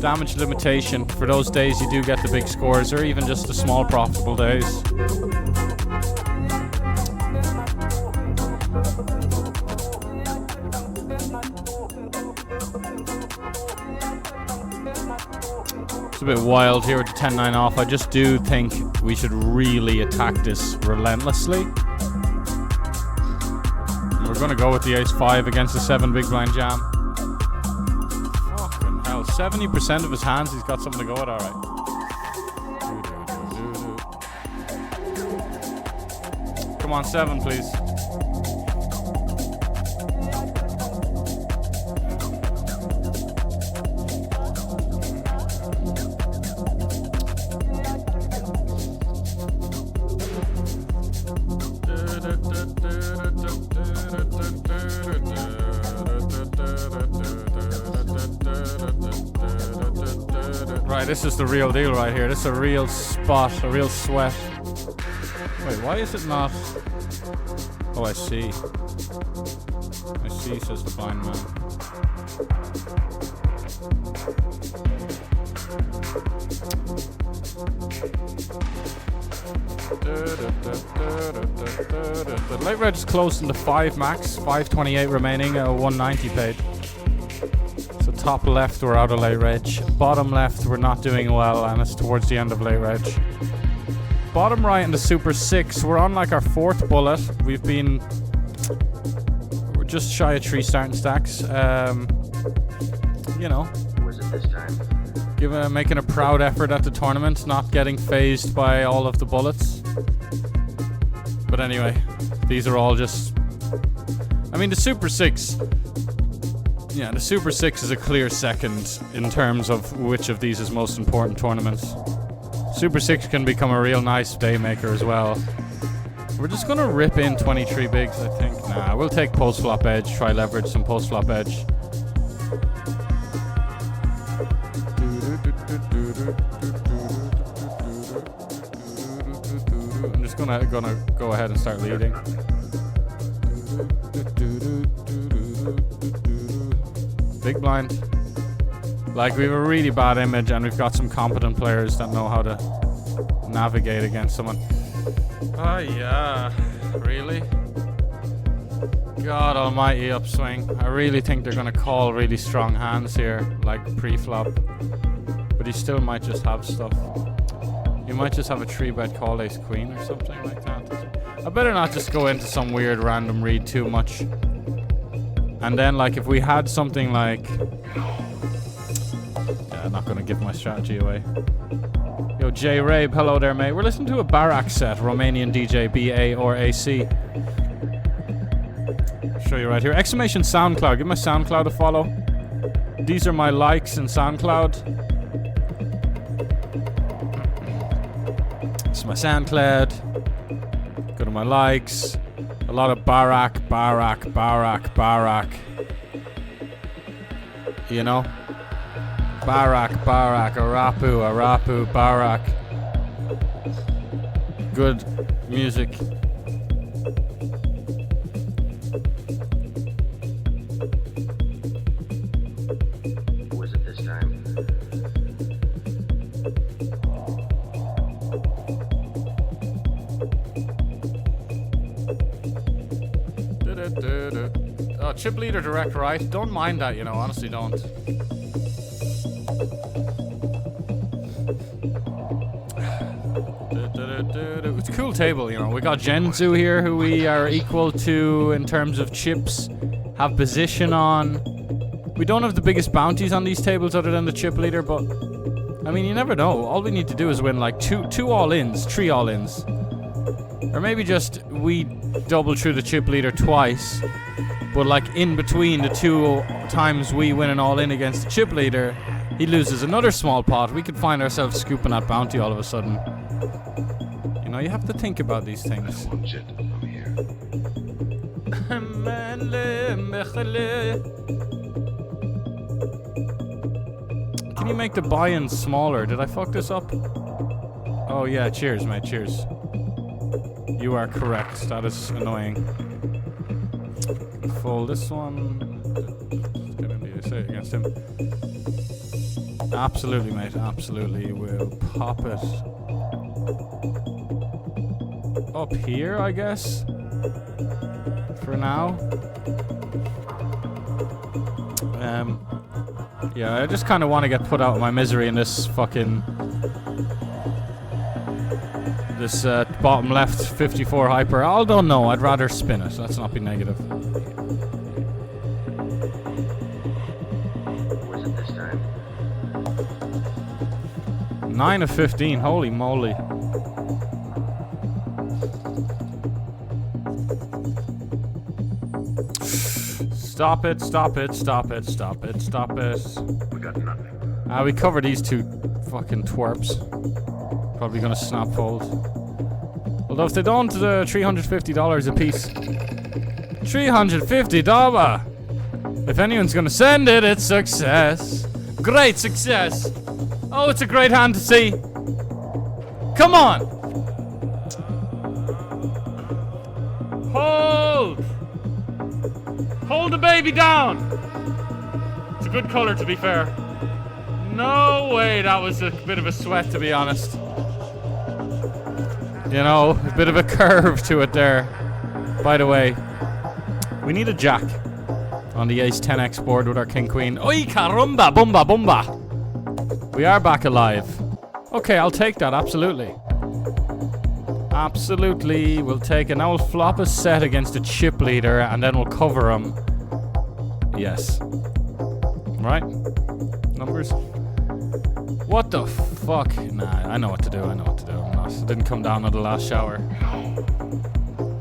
Damage limitation, for those days you do get the big scores, or even just the small profitable days. It's a bit wild here with the 10-9 off. I just do think we should really attack this relentlessly. And we're going to go with the ace-5 against the 7 big blind jam. Fucking hell. 70% of his hands, he's got something to go with, alright. Come on, 7, please. Right, this is the real deal right here. This is a real spot, a real sweat. Wait, why is it not? Oh, I see. I see, says the blind man. The late reg is close in the 5 max, 528 remaining, 190 paid. So top left we're out of late reg, bottom left we're not doing well, and it's towards the end of late reg. Bottom right in the Super 6, we're on like our 4th bullet. We're just shy of 3 starting stacks. You know, making a proud effort at the tournament, not getting phased by all of the bullets. But anyway, these are all just... I mean, the Super 6... Yeah, the Super 6 is a clear second in terms of which of these is most important tournaments. Super 6 can become a real nice day maker as well. We're just going to rip in 23 bigs, I think. Nah, we'll take post-flop edge, try leverage some post-flop edge. I'm just gonna go ahead and start leading. Big blind. Like, we have a really bad image and we've got some competent players that know how to navigate against someone. Oh yeah, really? God almighty upswing. I really think they're gonna call really strong hands here, like pre-flop. But he still might just have stuff. He might just have a 3-bet call ace queen or something like that. I better not just go into some weird random read too much. And then, like, if we had something like... Yeah, I'm not going to give my strategy away. Yo, J Rabe, hello there, mate. We're listening to a Barak set, Romanian DJ, BA or AC. I'll show you right here. Exclamation SoundCloud. Give my SoundCloud a follow. These are my likes in SoundCloud. This is my SoundCloud. Go to my likes. A lot of Barak. You know? Barak, Arapu, Barak. Good music. Was it this time? Oh, chip leader direct right. Don't mind that, you know, honestly don't. It's a cool table, you know. We got Genzu here, who we are equal to in terms of chips, have position on. We don't have the biggest bounties on these tables other than the chip leader, but I mean, you never know. All we need to do is win like two all-ins, 3 all-ins. Or maybe just we double through the chip leader twice, but like in between the 2 times we win an all-in against the chip leader, he loses another small pot. We could find ourselves scooping that bounty all of a sudden. You know, you have to think about these things. One jet, I'm here. Can you make the buy-ins smaller? Did I fuck this up? Oh yeah, cheers mate, cheers. You are correct, that is annoying. Fold this one. Let's get into the say against him. Absolutely mate, absolutely. We'll pop it up here, I guess. For now. Yeah, I just kind of want to get put out of my misery in this fucking... This bottom left 54 hyper. Although no, I'd rather spin it. Let's not be negative. Was it this time? 9 of 15. Holy moly. Stop it, stop it, stop it, stop it, stop it. We got nothing. We cover these 2 fucking twerps. Probably gonna snap fold. Although if they don't, $350 a piece. $350! If anyone's gonna send it, it's success. Great success! Oh, it's a great hand to see. Come on! Hold! Hold the baby down! It's a good color, to be fair. No way, that was a bit of a sweat, to be honest. You know, a bit of a curve to it there. By the way, we need a jack on the ace 10x board with our king queen. Oi caramba, bumba bumba. We are back alive. Okay, I'll take that, absolutely. Absolutely, we'll take it. Now we'll flop a set against a chip leader and then we'll cover him. Yes. Right? Numbers? What the fuck? Nah, I know what to do, I know what to do. It didn't come down on the last shower.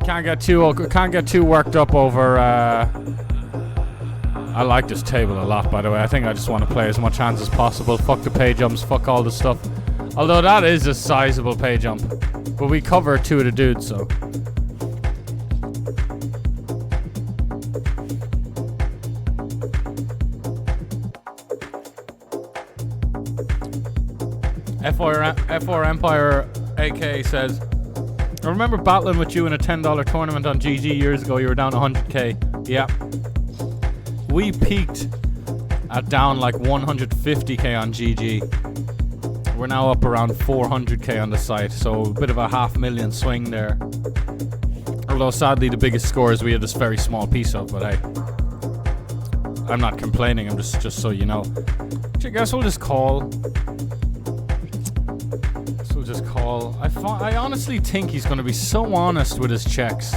Can't get too worked up over I like this table a lot, by the way. I think I just want to play as much hands as possible. Fuck the pay jumps, fuck all the stuff. Although that is a sizable pay jump. But we cover 2 of the dudes, so. F4 Empire AK says, I remember battling with you in a $10 tournament on GG years ago. You were down 100k. Yeah. We peaked at down like 150k on GG. We're now up around 400k on the site, so a bit of a $500,000 swing there. Although sadly the biggest scores we had this very small piece of, but hey. I'm not complaining, I'm just so you know. I guess we'll just call. I honestly think he's going to be so honest with his checks.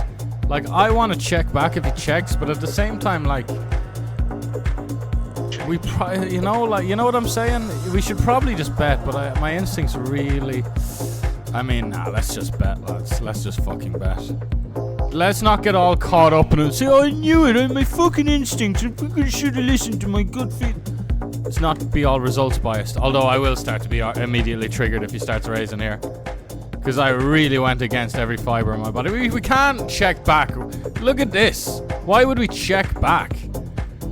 Like, I want to check back if he checks, but at the same time, like, we probably, you know what I'm saying? We should probably just bet, but my instincts really, I mean, nah, let's just bet, lads. Let's just fucking bet. Let's not get all caught up in it and say, oh, I knew it, my fucking instincts, I fucking should have listened to my gut feel. Let's not be all results biased, although I will start to be immediately triggered if he starts raising here. Because I really went against every fiber in my body. We can't check back. Look at this. Why would we check back?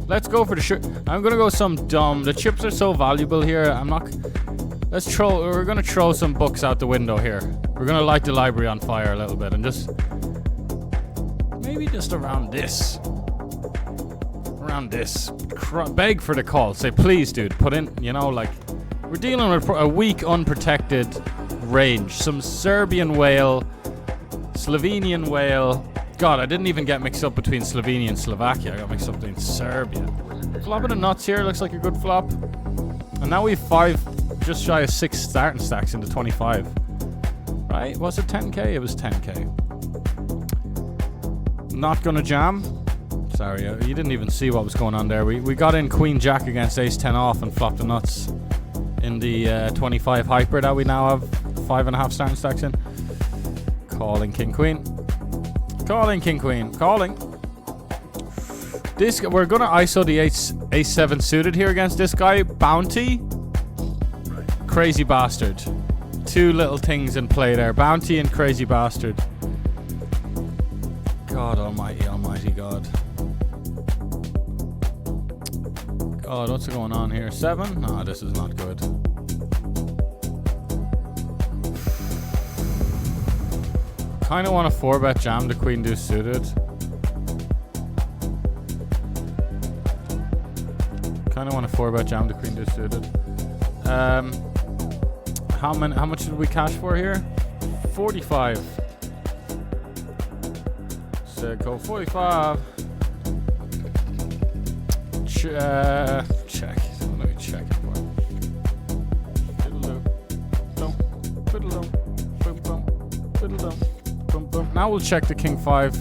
Let's go for the shirt. I'm going to go some dumb. The chips are so valuable here. We're going to throw some books out the window here. We're going to light the library on fire a little bit and just... Maybe just around this. Around this. Beg for the call. Say, please, dude, put in, you know, like... We're dealing with a weak, unprotected... range. Some Serbian whale, Slovenian whale. God, I didn't even get mixed up between Slovenia and Slovakia. I got mixed up between Serbia. Flopping the nuts here looks like a good flop. And now we have 5, just shy of 6 starting stacks into 25. Right? Was it 10k? It was 10k. Not gonna jam. Sorry, you didn't even see what was going on there. We got in Queen Jack against Ace 10 off and flopped the nuts in the 25 hyper that we now have 5.5 starting stacks in. Calling King Queen. Calling King Queen. Calling. This we're gonna ISO the ace 7 suited here against this guy. Bounty. Crazy bastard. Two little things in play there. Bounty and crazy bastard. God almighty, almighty God. God, what's going on here? 7? No, this is not good. Kind of want to 4-bet jam the queen deuce suited. Kind of want to 4-bet jam the queen deuce suited. How much did we cash for here? 45. So go 45. Check. Let me check it for him. Now we'll check the king 5.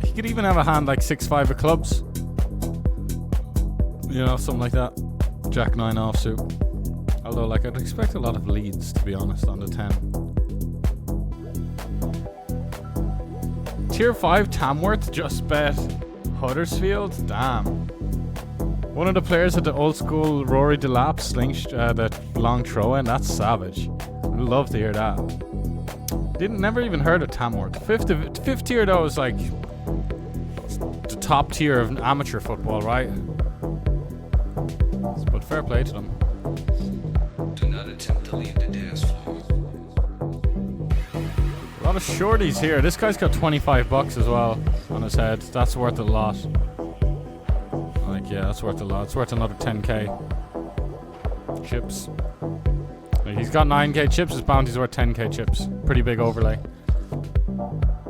He could even have a hand like 6-5 of clubs. You know, something like that. Jack 9 offsuit. Although, like, I'd expect a lot of leads, to be honest, on the 10. Tier 5 Tamworth just bet Huddersfield. Damn. One of the players at the old school Rory Delap the long throw in. That's savage. I'd love to hear that. Never even heard of Tamworth. Fifth tier though is like the top tier of amateur football, right? But fair play to them. Do not attempt to leave the dance floor. A lot of shorties here. This guy's got 25 bucks as well on his head. That's worth a lot. Like, yeah, that's worth a lot. It's worth another 10k. Chips. Like, he's got 9k chips. His bounty's worth 10k chips. Pretty big overlay.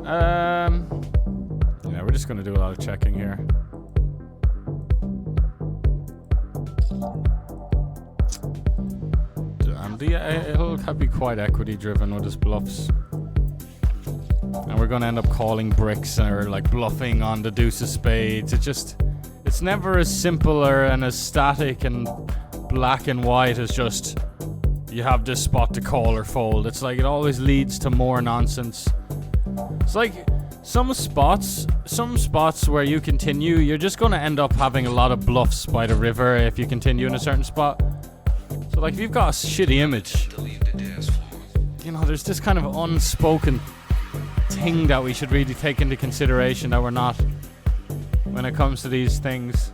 Yeah, we're just gonna do a lot of checking here. He'll be quite equity driven with his bluffs. And we're gonna end up calling bricks or like bluffing on the deuce of spades. It's never as simple and as static and black and white as just you have this spot to call or fold. It's like it always leads to more nonsense. It's like some spots where you continue, you're just gonna end up having a lot of bluffs by the river if you continue in a certain spot. So like if you've got a shitty image, you know, there's this kind of unspoken thing that we should really take into consideration that we're not when it comes to these things.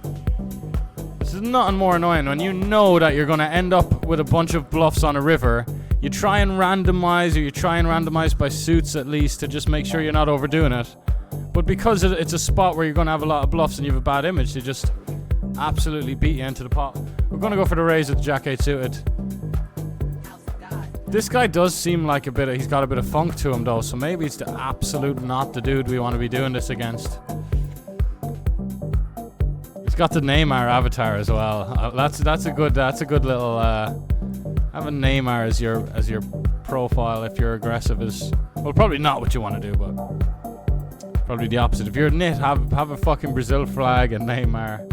This is nothing more annoying when you know that you're going to end up with a bunch of bluffs on a river. You try and randomize by suits at least to just make sure you're not overdoing it. But because it's a spot where you're going to have a lot of bluffs and you have a bad image, they just absolutely beat you into the pot. We're going to go for the raise with the Jack 8 suited. This guy does seem like he's got a bit of funk to him though, so maybe it's the absolute not the dude we want to be doing this against. He's got the Neymar avatar as well. That's a good little have a Neymar as your profile if you're aggressive is well, probably not what you want to do, but probably the opposite. If you're knit, have a fucking Brazil flag and Neymar.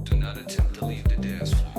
Do not attempt to leave the dance floor.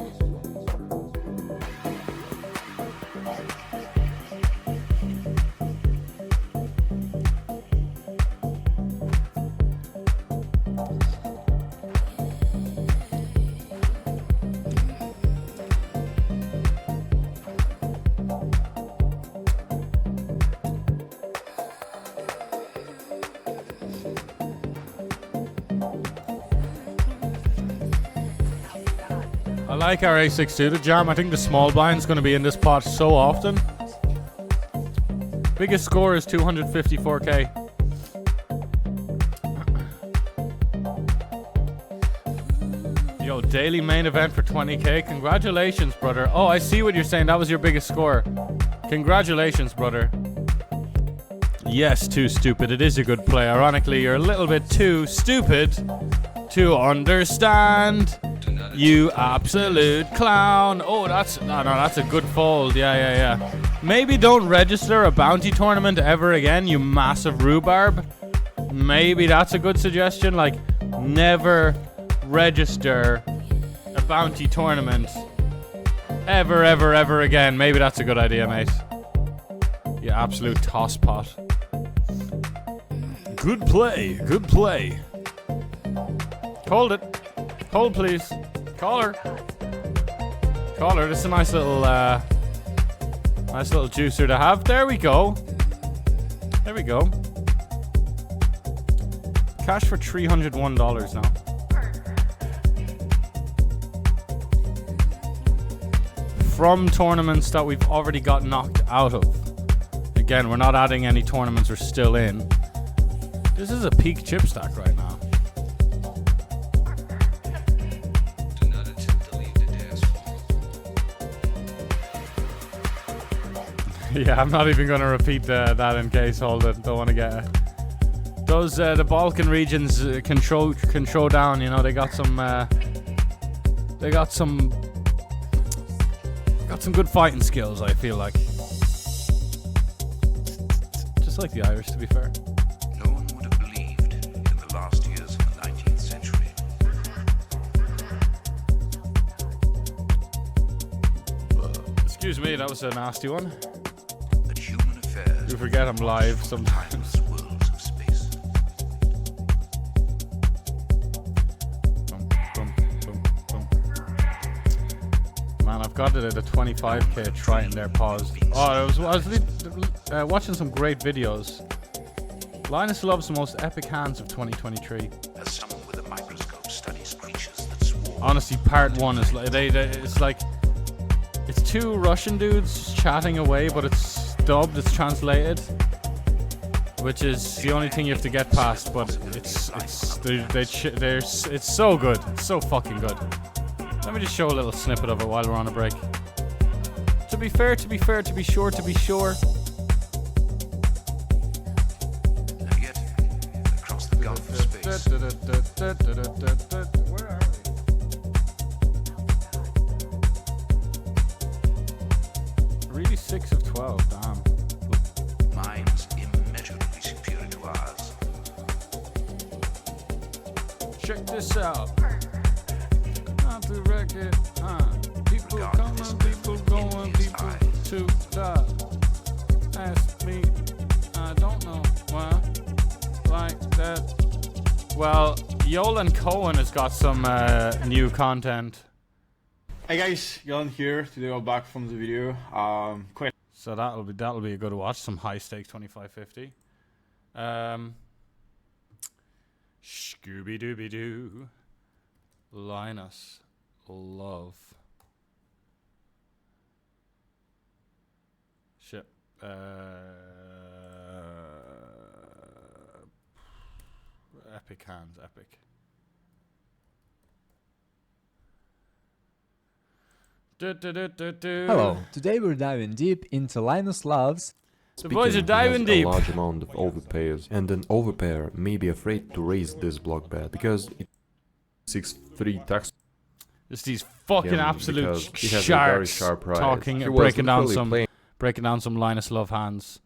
I like our A6 suited jam. I think the small blind's going to be in this pot so often. Biggest score is 254k. Yo, daily main event for 20k. Congratulations, brother. Oh, I see what you're saying. That was your biggest score. Congratulations, brother. Yes, too stupid. It is a good play. Ironically, you're a little bit too stupid to understand. You absolute clown. Oh, that's a good fold. Yeah. Maybe don't register a bounty tournament ever again, you massive rhubarb. Maybe that's a good suggestion. Like, never register a bounty tournament ever again. Maybe that's a good idea, mate. You absolute tosspot. Good play, good play. Hold it. Hold, please. Call her. Call her. This is a nice little juicer to have. There we go. There we go. Cash for $301 now. From tournaments that we've already got knocked out of. Again, we're not adding any tournaments we're still in. This is a peak chip stack right now. Do not attempt to leave the dance floor. Yeah, I'm not even going to repeat that in case. Hold it. Don't want to get those the Balkan regions can throw down. You know, they got some good fighting skills. I feel like, just like the Irish, to be fair. No one would have believed in the last years of the 19th century. Excuse me, that was a nasty one. That human affairs You forget I'm live sometimes. worlds of space. Bum, bum, bum, bum. Man, I've got it at a 25k Triton there, paused. Oh, I was watching some great videos. Linus loves the most epic hands of 2023. As someone with a microscope studies creatures that swarm. Honestly, part one is like it's like it's two Russian dudes chatting away, but it's dubbed, it's translated, which is the only thing you have to get past. But it's so good, it's so fucking good. Let me just show a little snippet of it while we're on a break. To be fair, to be sure. And yet, across the gulf of space, Where are we? Really 6 of 12, damn. minds immeasurably superior to ours. Check this out. Not the record, people coming, people going, people to die. Ask me, I don't know why, like that. Well, 𝐒𝐸 has got some new content. Hey guys, Jan here. Today I'm back from the video. So that'll be a good watch. Some high stakes 2550. Scooby Dooby Doo. Linus Love. Shit. Epic hands, epic. Hello, today we're diving deep into Linus Love's. The boys are diving deep. A large amount of overpayers, and an overpayer may be afraid to raise this block bet because it 6-3 tax. Just these fucking absolute sharks talking, breaking down some Linus Love hands.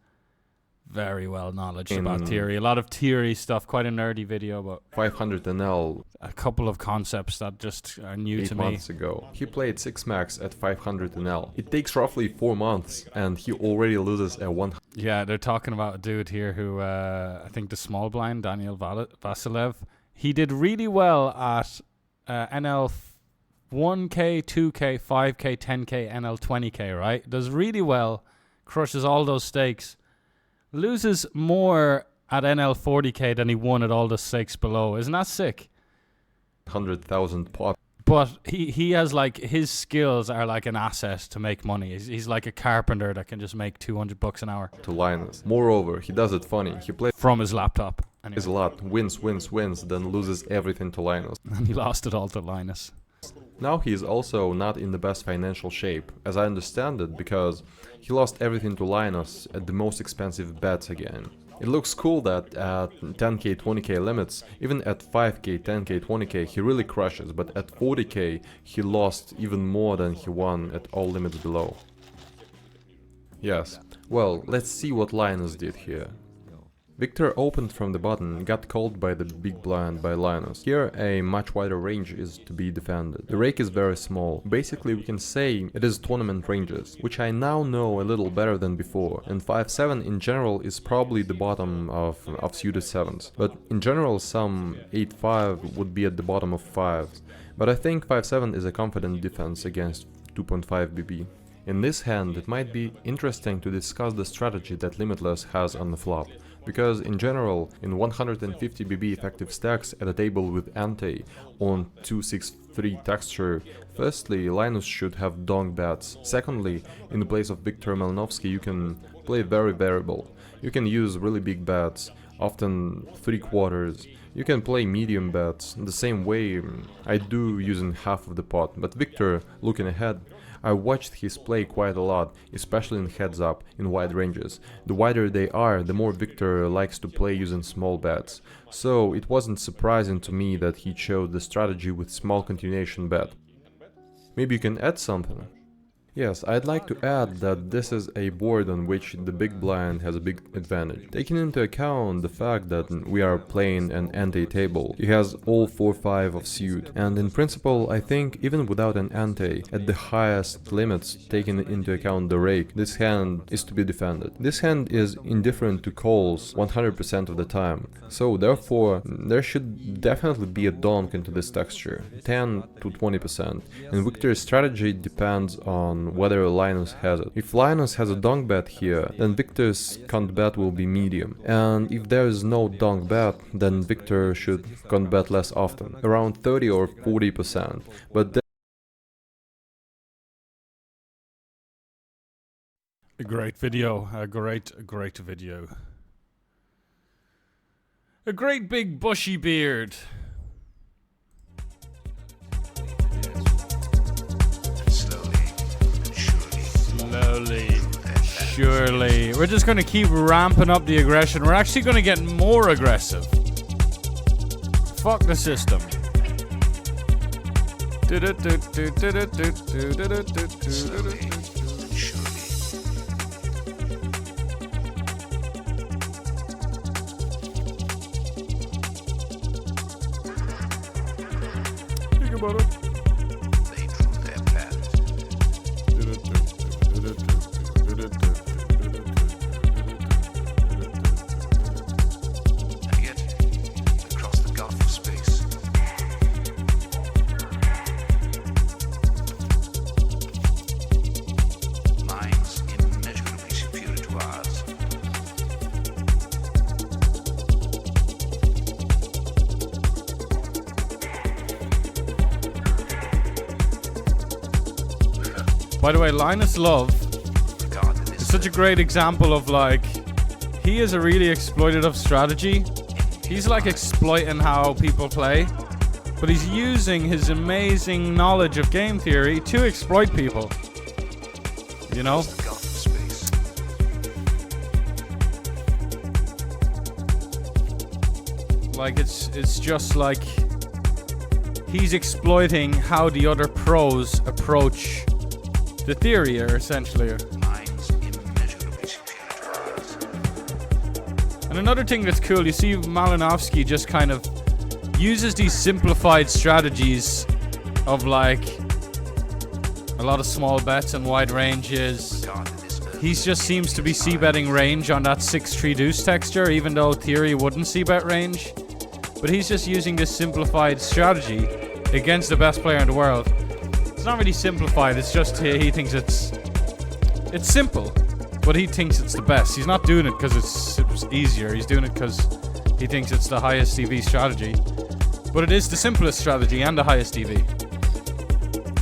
Very well knowledge about theory. A lot of theory stuff. Quite a nerdy video, but 500 NL. A couple of concepts that just are new to me. 8 months ago, he played 6 max at 500 NL. It takes roughly 4 months, and he already loses a 1. Yeah, they're talking about a dude here who I think the small blind Daniel Vasilev. He did really well at NL 1K, 2K, 5K, 10K, NL 20K. Right, does really well, crushes all those stakes. Loses more at NL 40K than he won at all the stakes below. Isn't that sick? 100,000 pot. But he has like, his skills are like an asset to make money. He's like a carpenter that can just make $200 an hour. To Linus. Moreover, he does it funny. He plays from his laptop. Anyway. A lot. Wins, then loses everything to Linus. And he lost it all to Linus. Now he is also not in the best financial shape, as I understand it, because he lost everything to Linus at the most expensive bets again. It looks cool that at 10k, 20k limits, even at 5k, 10k, 20k, he really crushes, but at 40k, he lost even more than he won at all limits below. Yes. Well, let's see what Linus did here. Victor opened from the button, got called by the big blind by Linus. Here a much wider range is to be defended. The rake is very small. Basically we can say it is tournament ranges, which I now know a little better than before, and 5-7 in general is probably the bottom of suited 7s, but in general some 8-5 would be at the bottom of 5s, but I think 5-7 is a confident defense against 2.5 BB. In this hand it might be interesting to discuss the strategy that Limitless has on the flop. Because in general, in 150 BB effective stacks at a table with ante on 263 texture, firstly, Linus should have donk bets. Secondly, in the place of Viktor Malinovsky you can play very variable. You can use really big bets, often 3/4. You can play medium bets, the same way I do using half of the pot, but Viktor, looking ahead, I watched his play quite a lot, especially in heads up, in wide ranges. The wider they are, the more Viktor likes to play using small bets. So it wasn't surprising to me that he chose the strategy with small continuation bet. Maybe you can add something? Yes, I'd like to add that this is a board on which the big blind has a big advantage. Taking into account the fact that we are playing an ante table, he has all 4-5 of suit, and in principle I think even without an ante, at the highest limits taking into account the rake, this hand is to be defended. This hand is indifferent to calls 100% of the time, so therefore there should definitely be a donk into this texture, 10 to 20%, and Victor's strategy depends on whether Linus has it. If Linus has a donk bet here, then Victor's cont bet will be medium, and if there is no donk bet, then Victor should cont bet less often, around 30 or 40%, but a great video, a great video. A great big bushy beard. Slowly, surely. We're just gonna keep ramping up the aggression. We're actually gonna get more aggressive. Fuck the system. Think about it. By the way, Linus Love is such a great example of, like, he is a really exploitative strategy. He's like exploiting how people play, but he's using his amazing knowledge of game theory to exploit people. You know? Like, it's just like he's exploiting how the other pros approach the theory, essentially. And another thing that's cool, you see Malinovsky just kind of uses these simplified strategies of, like, a lot of small bets and wide ranges. He just seems to be c-betting range on that 6-3 deuce texture, even though theory wouldn't c-bet range. But he's just using this simplified strategy against the best player in the world. It's not really simplified, it's just he thinks it's simple, but he thinks it's the best. He's not doing it because it's easier, he's doing it because he thinks it's the highest EV strategy. But it is the simplest strategy and the highest EV.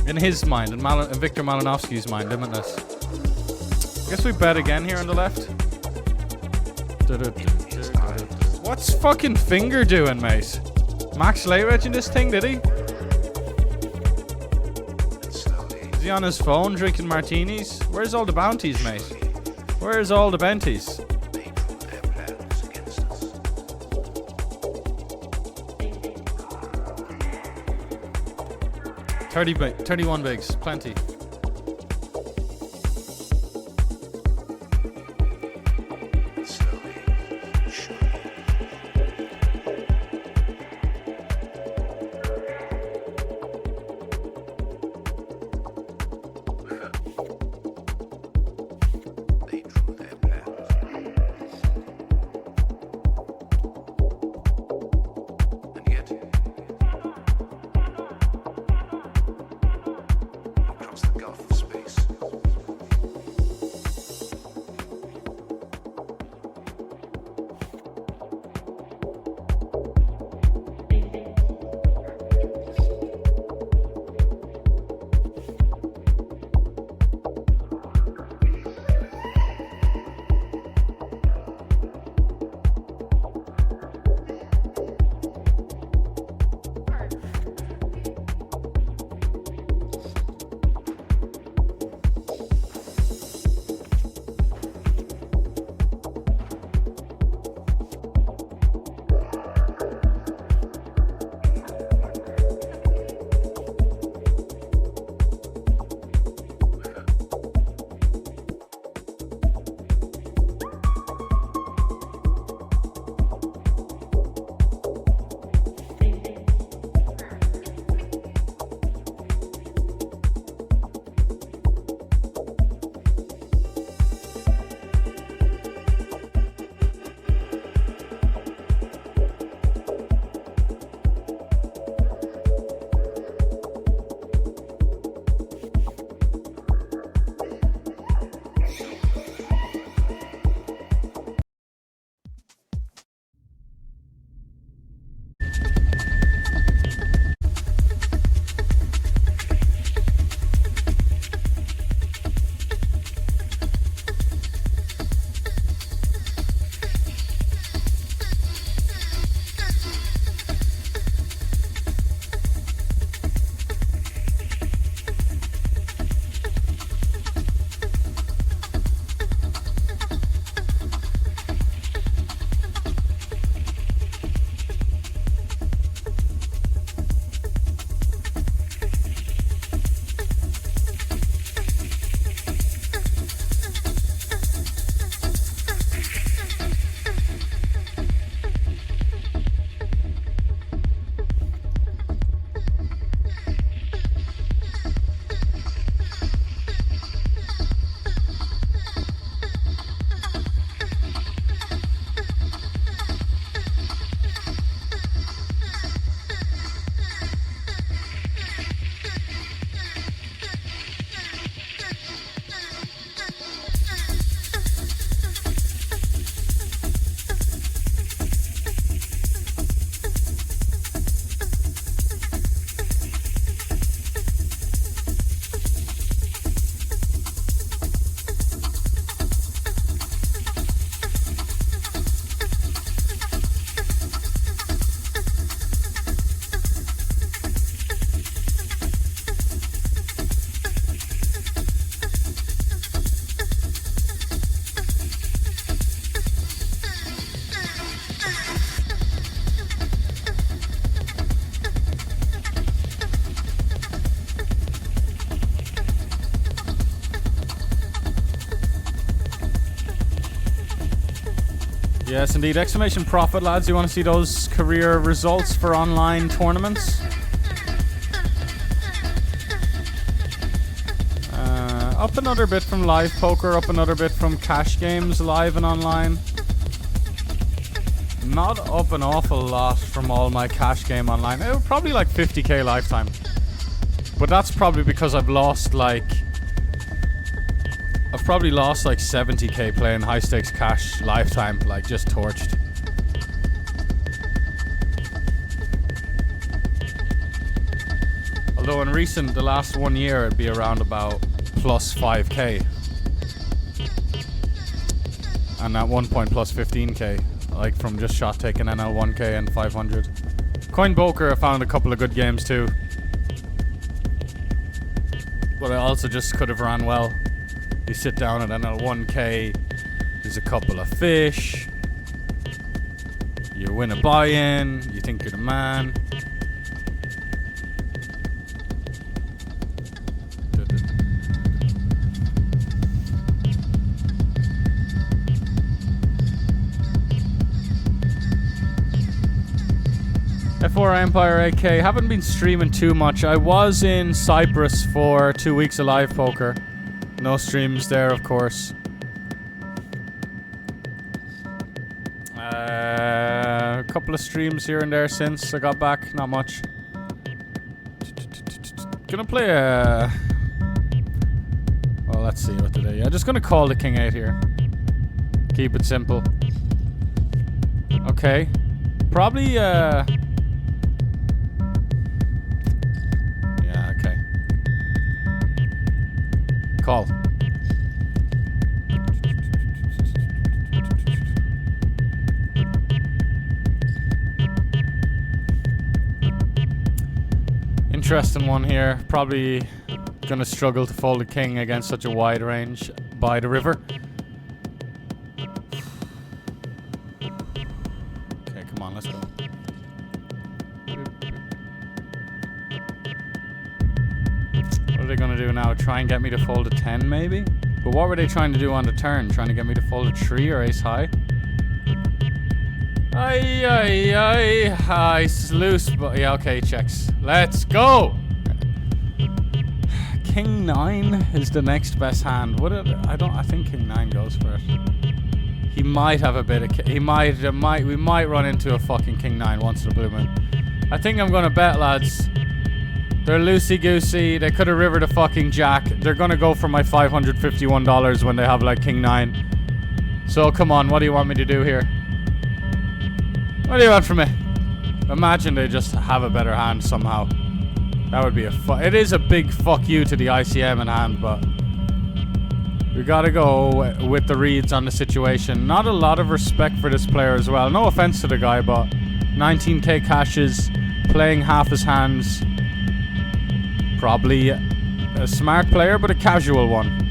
In his mind, in Viktor Malinovsky's mind, limitless. I guess we bet again here on the left. What's fucking Finger doing, mate? Max late in this thing, did he? Is he on his phone drinking martinis? Where's all the bounties, mate? Where's all the benties? 31 bigs, plenty. Yes, indeed. Exclamation profit, lads. You want to see those career results for online tournaments? Up another bit from live poker, up another bit from cash games, live and online. Not up an awful lot from all my cash game online. Probably like 50k lifetime. But that's probably because I've probably lost like 70k playing high stakes cash lifetime, like just torched. Although in the last 1 year, it'd be around about plus 5k. And at one point plus 15k, like from just shot taking NL 1k and 500. Coin Poker, I found a couple of good games too. But I also just could have ran well. You sit down at NL 1k, there's a couple of fish, you win a buy-in, you think you're the man. F4 Empire AK, haven't been streaming too much. I was in Cyprus for 2 weeks of live poker. No streams there, of course. A couple of streams here and there since I got back, not much. Gonna play a... Well, let's see what today. I'm just gonna call the King 8 here. Keep it simple. Okay. Probably, yeah, okay. Call. Interesting one here. Probably gonna struggle to fold a king against such a wide range by the river. Okay, come on, let's go. What are they gonna do now? Try and get me to fold a 10 maybe? But what were they trying to do on the turn? Trying to get me to fold a 3 or ace high? It's loose, but yeah, okay, checks. Let's go! King 9 is the next best hand. I think King 9 goes for it. He might have a bit of... we might run into a fucking King 9 once in a blue moon. I think I'm gonna bet, lads. They're loosey-goosey. They could have rivered a fucking jack. They're gonna go for my $551 when they have like King 9. So come on, what do you want me to do here? What do you want from me? Imagine they just have a better hand somehow. That would be it is a big fuck you to the ICM in hand, but we gotta go with the reads on the situation. Not a lot of respect for this player as well. No offense to the guy, but 19k cashes, playing half his hands. Probably a smart player, but a casual one.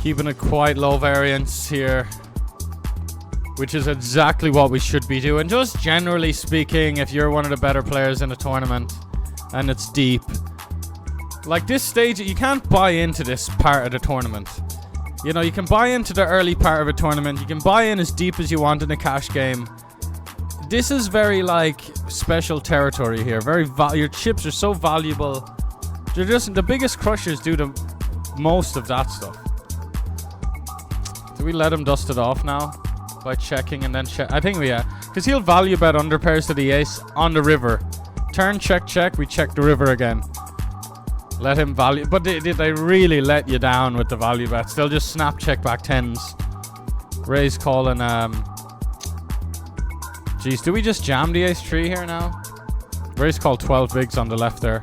Keeping it quite low variance here, which is exactly what we should be doing. Just generally speaking, if you're one of the better players in a tournament and it's deep, like this stage, you can't buy into this part of the tournament. You know, you can buy into the early part of a tournament. You can buy in as deep as you want in a cash game. This is very like special territory here. Your chips are so valuable. They're just the biggest crushers do the most of that stuff. Do we let him dust it off now by checking and then check? I think we because he'll value bet under pairs to the ace on the river. Turn check check. We check the river again. Let him value, but they really let you down with the value bets. They'll just snap check back 10s. Ray's calling, Jeez, do we just jam the ace 3 here now? Ray's called 12 bigs on the left there.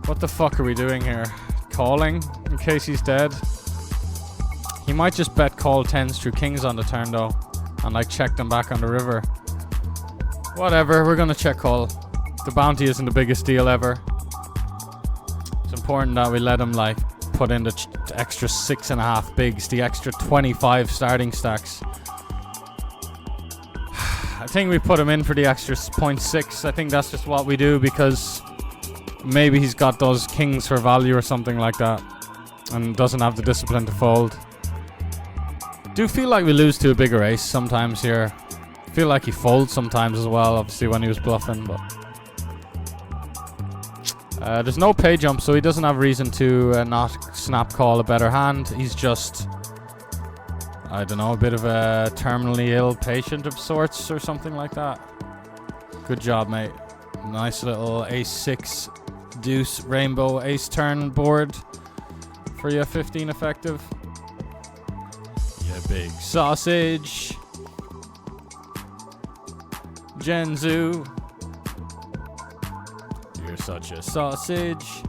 What the fuck are we doing here? Calling in case he's dead. He might just bet call 10s through kings on the turn though, and like check them back on the river. Whatever, we're gonna check call. The bounty isn't the biggest deal ever. It's important that we let him like put in the extra 6.5 bigs, the extra 25 starting stacks. I think we put him in for the extra 0.6. I think that's just what we do because maybe he's got those kings for value or something like that and doesn't have the discipline to fold. Do feel like we lose to a bigger ace sometimes here. Feel like he folds sometimes as well, obviously when he was bluffing, but there's no pay jump, so he doesn't have reason to not snap call a better hand. He's just, I don't know, a bit of a terminally ill patient of sorts or something like that. Good job, mate. Nice little ace 6 deuce rainbow ace turn board for your 15 effective. Yeah, big sausage. Genzu. You're such a sausage.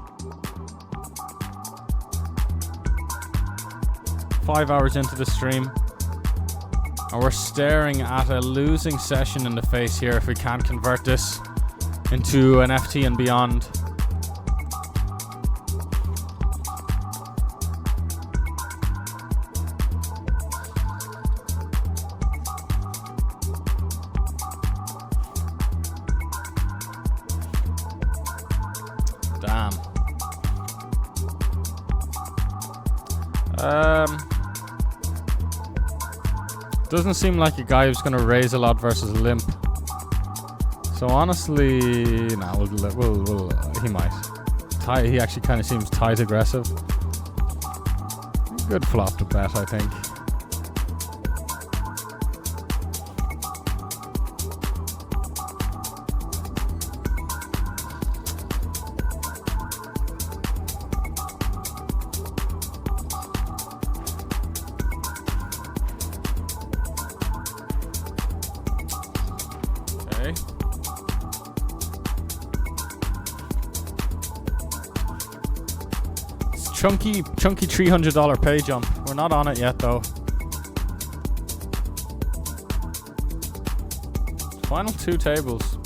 5 hours into the stream, and we're staring at a losing session in the face here if we can't convert this into an FT and beyond. Damn. Doesn't seem like a guy who's gonna raise a lot versus limp. So honestly, nah, we'll he might. He actually kind of seems tight aggressive. Good flop to bet, I think. Chunky $300 pay jump. We're not on it yet though. Final 2 tables.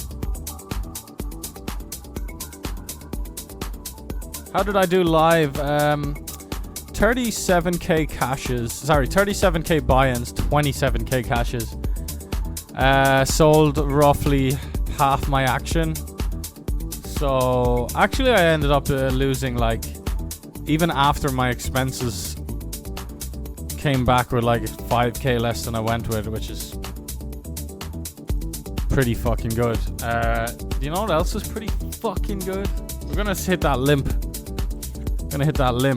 How did I do live? 37k cashes. Sorry, 37k buy-ins, 27k cashes. Sold roughly half my action. So actually I ended up losing like, even after my expenses came back with like 5k less than I went with, which is pretty fucking good. You know what else is pretty fucking good? We're gonna hit that limp.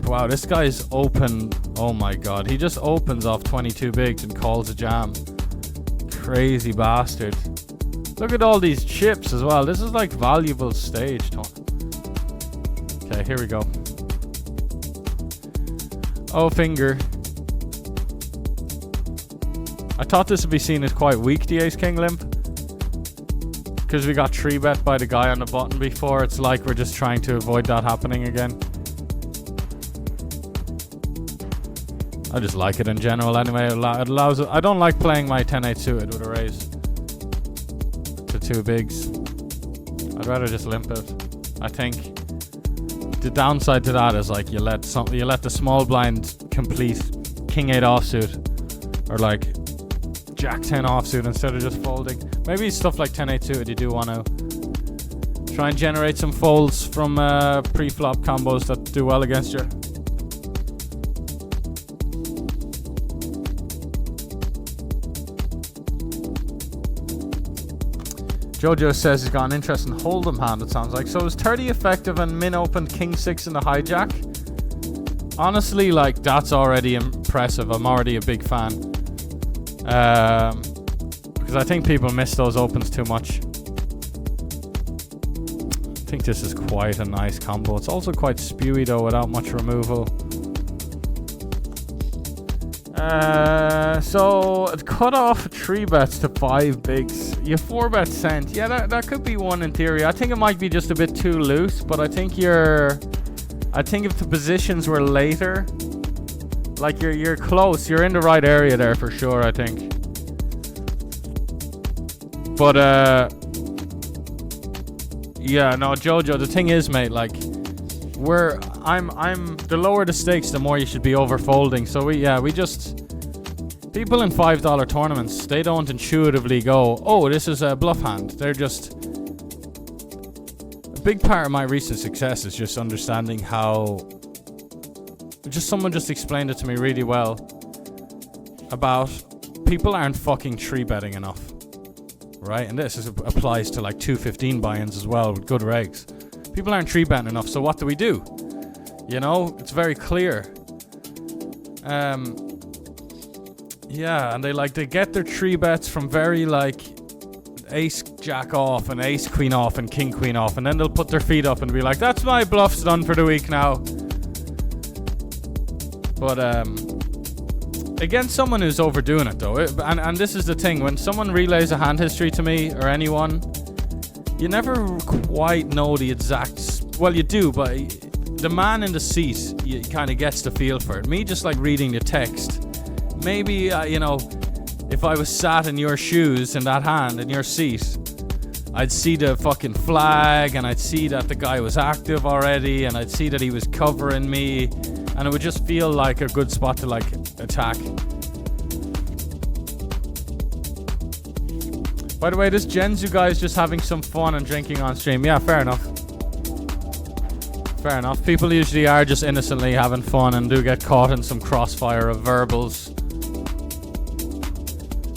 Wow, this guy's open. Oh my god, he just opens off 22 bigs and calls a jam. Crazy bastard. Look at all these chips as well. This is like valuable stage talk. Okay, here we go. Oh, finger. I thought this would be seen as quite weak, the ace king limp, because we got 3-bet by the guy on the button before. It's like we're just trying to avoid that happening again. I just like it in general anyway. It allows it. I don't like playing my 10-8 suited with a raise to 2 bigs. I'd rather just limp it, I think. The downside to that is like you let the small blind complete king 8 offsuit or like jack 10 offsuit instead of just folding. Maybe stuff like 10-8 suited you do want to try and generate some folds from pre-flop combos that do well against you. Jojo says he's got an interesting hold'em hand, it sounds like. So it was 30 effective and min opened king 6 in the hijack. Honestly, like, that's already impressive. I'm already a big fan. Because I think people miss those opens too much. think this is quite a nice combo. It's also quite spewy though, without much removal. So it cut off 3 bets to 5 bigs. You 4-bet cent. Yeah, that could be one in theory. I think it might be just a bit too loose, but I think if the positions were later, like you're close, you're in the right area there for sure, I think. But yeah, no, Jojo, the thing is, mate, like I'm the lower the stakes, the more you should be overfolding. So we just, people in $5 tournaments, they don't intuitively go, oh, this is a bluff hand. They're just, a big part of my recent success is just understanding how, just someone just explained it to me really well about people aren't fucking 3-betting enough, right? And this applies to like 215 buy-ins as well with good regs. People aren't 3-betting enough, so what do we do? You know, it's very clear. Yeah, and they get their 3-bets from very like ace jack off and ace queen off and king queen off, and then they'll put their feet up and be like, that's my bluffs done for the week now. But against someone who's overdoing it though, and this is the thing, when someone relays a hand history to me or anyone, you never quite know the exact, well you do, but the man in the seat, you kind of gets the feel for it. Me just like reading the text, maybe you know, if I was sat in your shoes in that hand in your seat, I'd see the fucking flag and I'd see that the guy was active already and I'd see that he was covering me, and it would just feel like a good spot to like attack. By the way, this Genzu guy is just having some fun and drinking on stream. Yeah, fair enough. Fair enough. People usually are just innocently having fun and do get caught in some crossfire of verbals.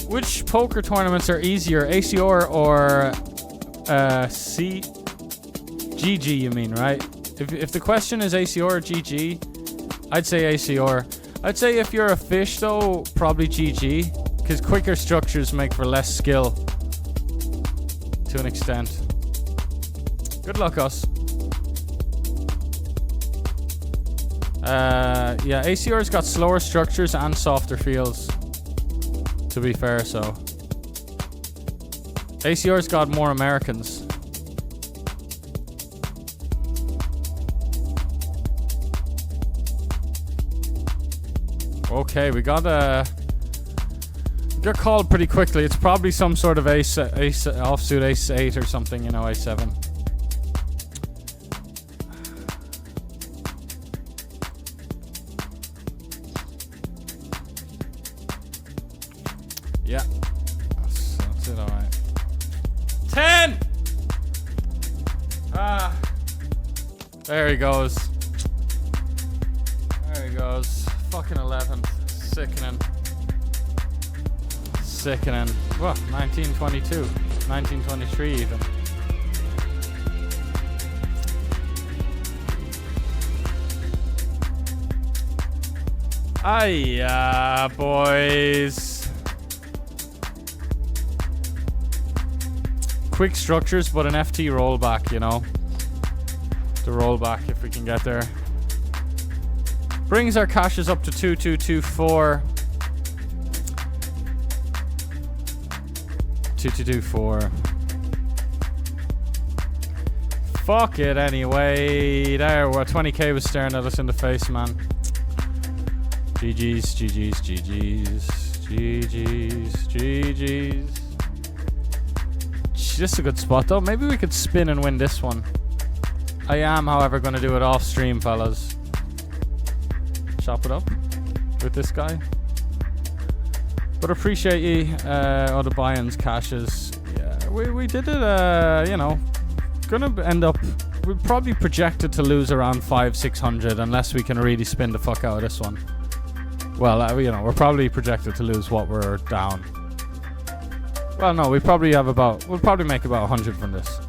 Which poker tournaments are easier, ACR or GG, you mean, right? If the question is ACR or GG, I'd say ACR. I'd say if you're a fish though, probably GG, because quicker structures make for less skill to an extent. Good luck, us. Yeah, ACR's got slower structures and softer fields, to be fair, so ACR's got more Americans. Okay, we got called pretty quickly. It's probably some sort of ace offsuit ace 8 or something, you know, ace 7. Yeah, that's it. All right. 10. There he goes. There he goes. Fucking 11. Sickening. Sickening. What? 1922. 1923 even. Aye, boys. Quick structures, but an FT rollback, you know. The rollback, if we can get there. Brings our cashes up to 2224. 2224. Fuck it anyway. There, where 20k was staring at us in the face, man. GG's, GG's, GG's, GG's, GG's. This is a good spot though. Maybe we could spin and win this one. I am, however, going to do it off stream, fellas. Chop it up with this guy. But appreciate ye, all the buy-ins, cashes. Yeah, we did it, you know. Gonna end up, we probably projected to lose around 500-600 unless we can really spin the fuck out of this one. Well, you know, we're probably projected to lose what we're down. Well, no, we probably have about, we'll probably make about 100 from this.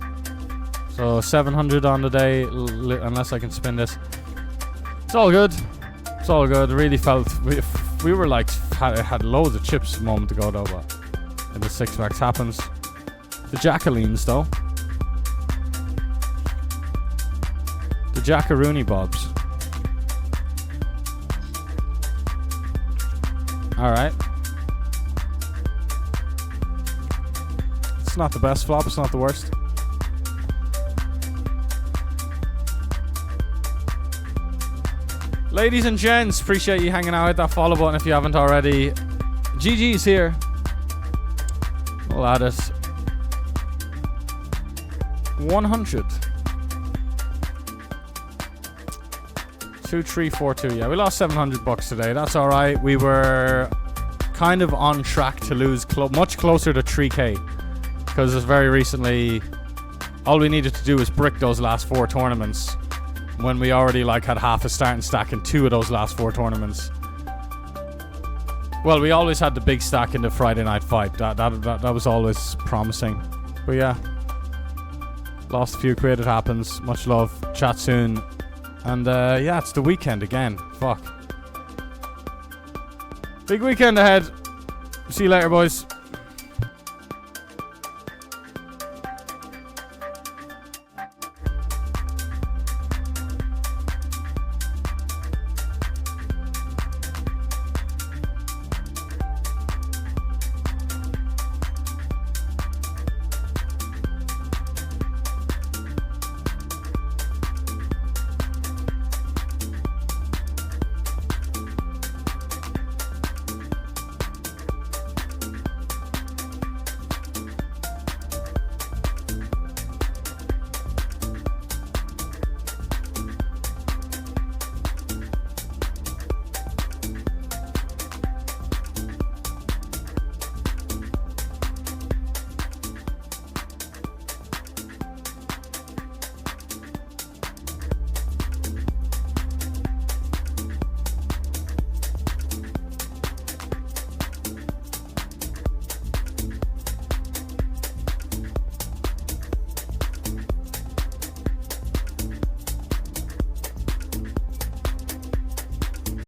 So 700 on the day, unless I can spin this. It's all good. It's all good. Really felt, we were like, had loads of chips a moment ago though, but and the 6-backs happens. The Jacquelines though. jackaroonie bobs. Alright. It's not the best flop, it's not the worst. Ladies and gents, appreciate you hanging out. Hit that follow button if you haven't already. GG's here. We'll add it. 100. 2342. Yeah, we lost $700 today. That's all right. We were kind of on track to lose much closer to 3K because very recently, all we needed to do was brick those last 4 tournaments when we already like had half a starting stack in 2 of those last 4 tournaments. Well, we always had the big stack in the Friday night fight. That was always promising. But yeah, lost a few quid. It happens. Much love. Chat soon. And yeah, it's the weekend again. Fuck. Big weekend ahead. See you later, boys.